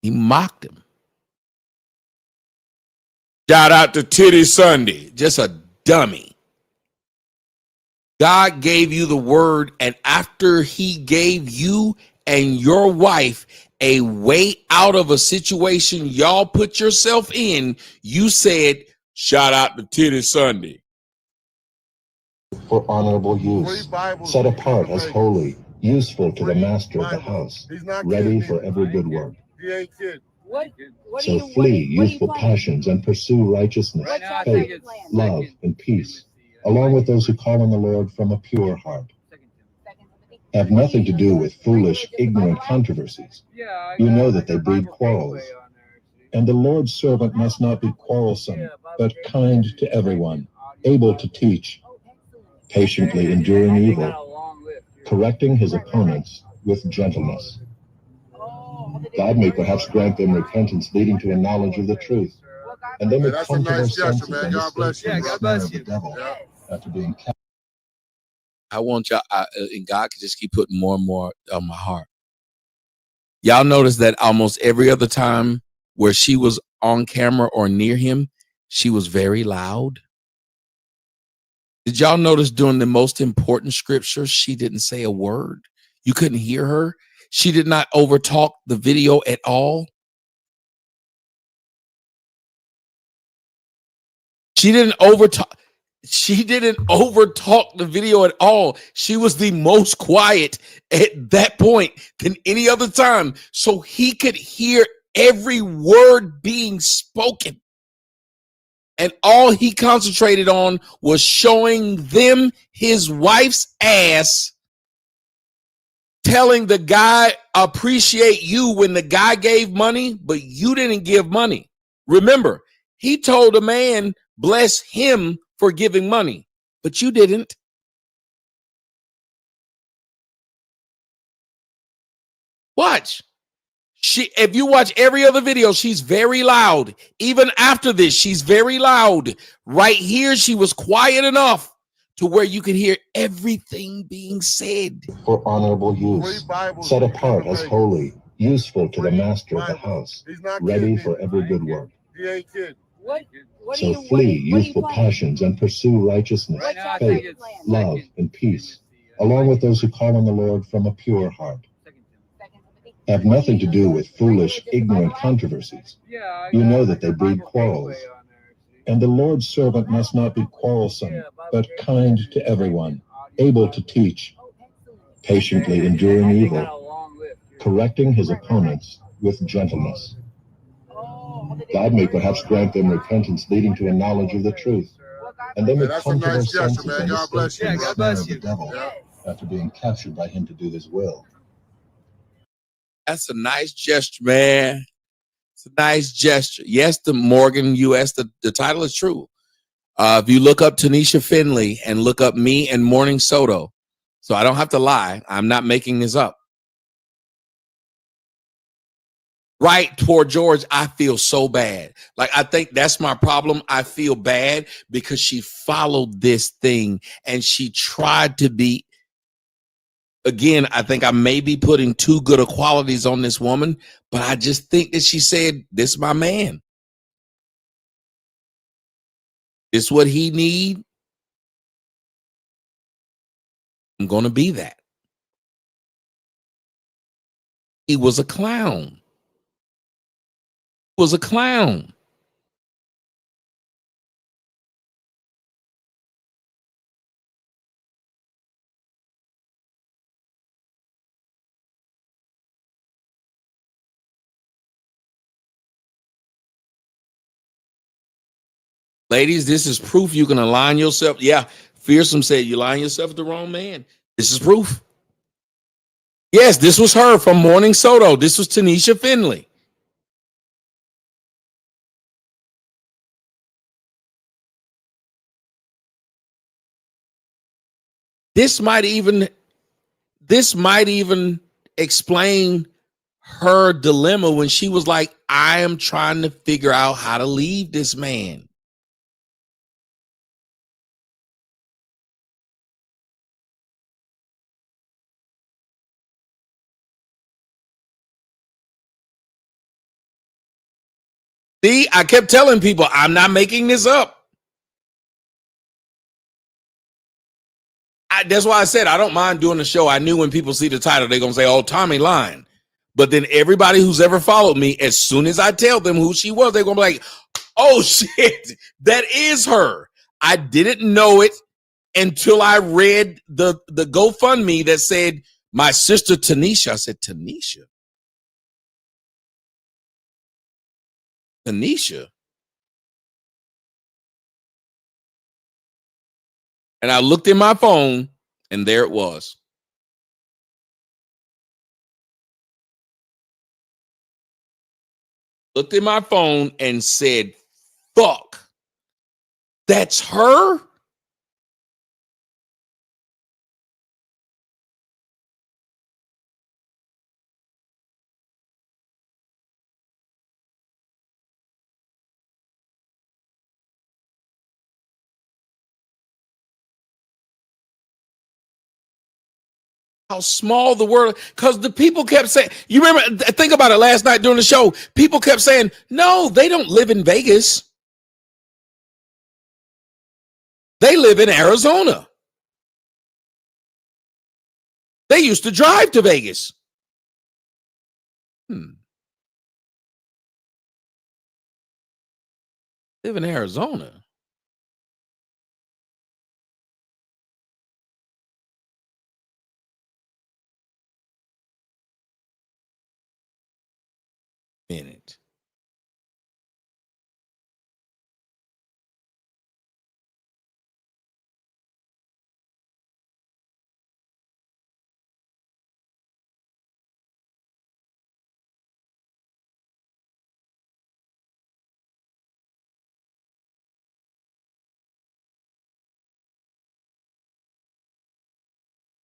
He mocked him. Shout out to Titty Sunday. Just a dummy. God gave you the word, and after he gave you and your wife a way out of a situation y'all put yourself in, you said, shout out to Titty Sunday. For honorable use, set apart as holy, useful to the master of the house, ready for every good work. He ain't kidding. So flee youthful passions and pursue righteousness, faith, love, and peace, along with those who call on the Lord from a pure heart. Have nothing to do with foolish, ignorant controversies. You know that they breed quarrels. And the Lord's servant must not be quarrelsome, but kind to everyone, able to teach, patiently enduring evil, correcting his opponents with gentleness. God may perhaps grant them repentance leading to a knowledge of the truth, and they may come to their senses and escape from the snare of the devil after being captured. I want y'all, and God can just keep putting more and more on my heart. Y'all notice that almost every other time where she was on camera or near him, she was very loud. Did y'all notice during the most important scripture, she didn't say a word? You couldn't hear her. She did not overtalk the video at all. She didn't overtalk the video at all. She was the most quiet at that point than any other time. So he could hear every word being spoken. And all he concentrated on was showing them his wife's ass telling the guy appreciate you when the guy gave money, but you didn't give money. Remember, he told a man, bless him for giving money, but you didn't. Watch. If you watch every other video, she's very loud. Even after this, she's very loud. Right here, she was quiet enough to where you could hear everything being said. For honorable use, set apart as holy, useful to the master of the house, ready for every good work. He ain't kidding. So flee youthful passions and pursue righteousness, faith, love, and peace, along with those who call on the Lord from a pure heart. Have nothing to do with foolish, ignorant controversies. You know that they breed quarrels. And the Lord's servant must not be quarrelsome, but kind to everyone, able to teach, patiently enduring evil, correcting his opponents with gentleness. God may perhaps grant them repentance leading to a knowledge of the truth, and they may come to their senses and escape from the snare of the devil after being captured by him to do his will. That's a nice gesture, man. It's a nice gesture. Yes, the Morgan U.S., the title is true. If you look up Tanisha Finley and look up me and Morning Soto, so I don't have to lie. I'm not making this up. Right toward George, I feel so bad. Like, I think that's my problem. I feel bad because she followed this thing and she tried to be. Again, I think I may be putting too good of qualities on this woman, but I just think that she said, this is my man. This is what he need. I'm going to be that. He was a clown. He was a clown. Ladies, this is proof you can align yourself. Yeah, Fearsome said you align yourself with the wrong man. This is proof. Yes, this was her from Morning Soto. This was Tanisha Finley. This might even explain her dilemma when she was like, I am trying to figure out how to leave this man. See, I kept telling people, I'm not making this up. That's why I said I don't mind doing the show. I knew when people see the title, they're going to say, oh, Tommy lying. But then everybody who's ever followed me, as soon as I tell them who she was, they're going to be like, oh, shit, that is her. I didn't know it until I read the GoFundMe that said, my sister Tanisha. I said, Tanisha? Tanisha? And I looked in my phone, and there it was. Looked in my phone and said, fuck, that's her? How small the world, because the people kept saying, you remember, think about it last night during the show, people kept saying, no, they don't live in Vegas. They live in Arizona. They used to drive to Vegas. Live in Arizona. Minute.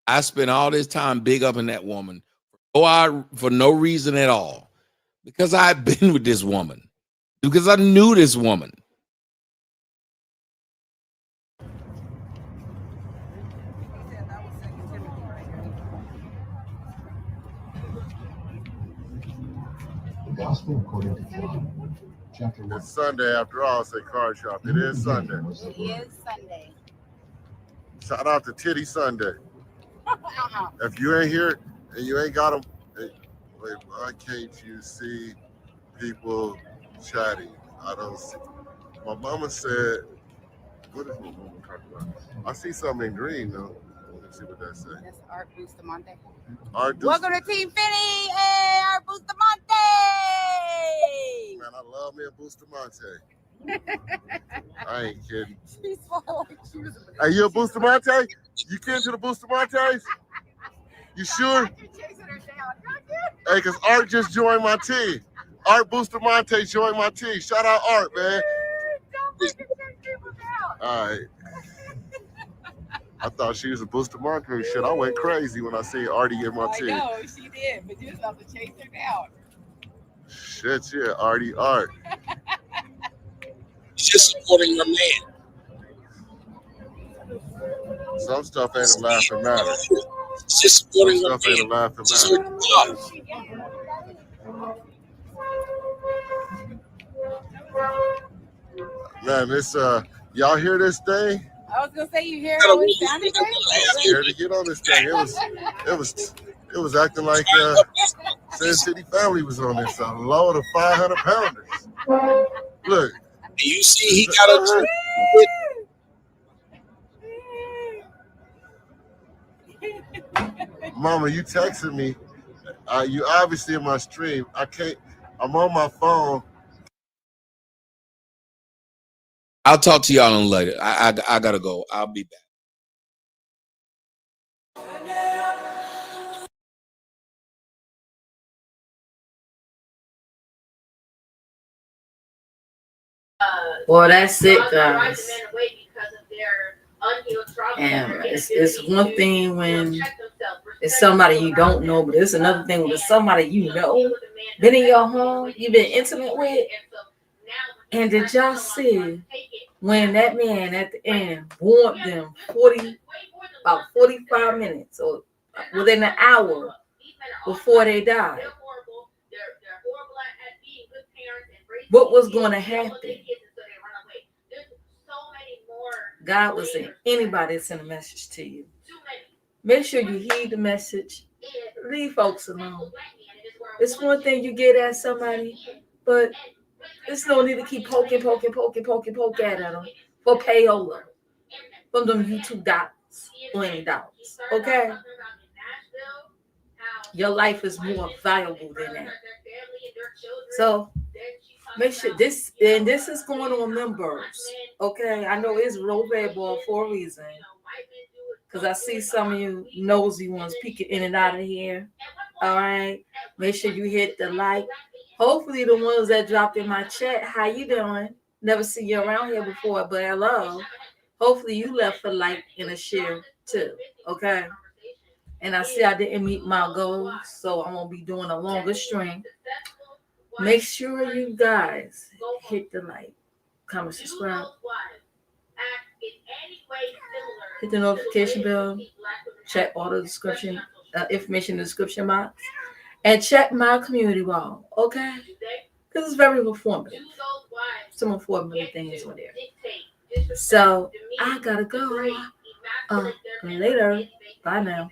I spent all this time big up in that woman for no reason at all. Because I've been with this woman. Because I knew this woman. The Gospel according to John, chapter 1. It's Sunday after all, say Card Shop. It is Sunday. It is Sunday. Shout out to Titty Sunday. If you ain't here and you ain't got them, wait, why can't you see people chatting? I don't see. My mama said, what is my mama talking about? I see something in green though. Let's see what that says. That's Art Bustamante. Art Welcome to Team Finny. Hey, Art Bustamante. Man, I love me a Bustamante. I ain't kidding. She's following you. Hey, you a Bustamante? You kin to the Bustamantes? You sure? Hey, because Art just joined my team. Art Bustamante joined my team. Shout out Art, man. All right. I thought she was a Bustamante. Shit, I went crazy when I seen Artie in my team. I know, she did, but you just have to chase her down. Shit, yeah, Artie Art. Just supporting your man. Some stuff ain't a laughing matter. Just supporting Some your stuff ain't a man. laughing matter. Man, this y'all hear this thing? I was gonna say you hear how it sounded. I'm scared to get on this thing. It was acting like Sin City Family was on this. A load of 500 pounders. Look. You see, he got a. Mama, you texted me. You obviously in my stream. I'm on my phone. I'll talk to y'all later. I gotta go. I'll be back. Well, that's it, guys. And it's one thing when it's somebody you don't know, but it's another thing when it's somebody you know, been in your home, you've been intimate with. And did y'all see when that man at the end warned them about 45 minutes or within an hour before they died? What was going to happen? God was saying, anybody send a message to you, make sure you heed the message. Leave folks alone. It's one thing you get at somebody, but there's no need to keep poking at them for payola from them YouTube dollars or any dollars. Okay? Your life is more valuable than that. So make sure this is going on members. Okay, I know it's real red ball for a reason. Because I see some of you nosy ones peeking in and out of here. All right. Make sure you hit the like. Hopefully the ones that dropped in my chat, how you doing? Never see you around here before, but hello. Hopefully you left a like and a share too. Okay. And I see I didn't meet my goals, so I'm gonna be doing a longer stream. Make sure you guys hit the like, comment, subscribe, hit the notification bell, check all the description information in the description box, and check my community wall. Okay, this is very informative. Some informative things on there. So I gotta go. Later. Bye now.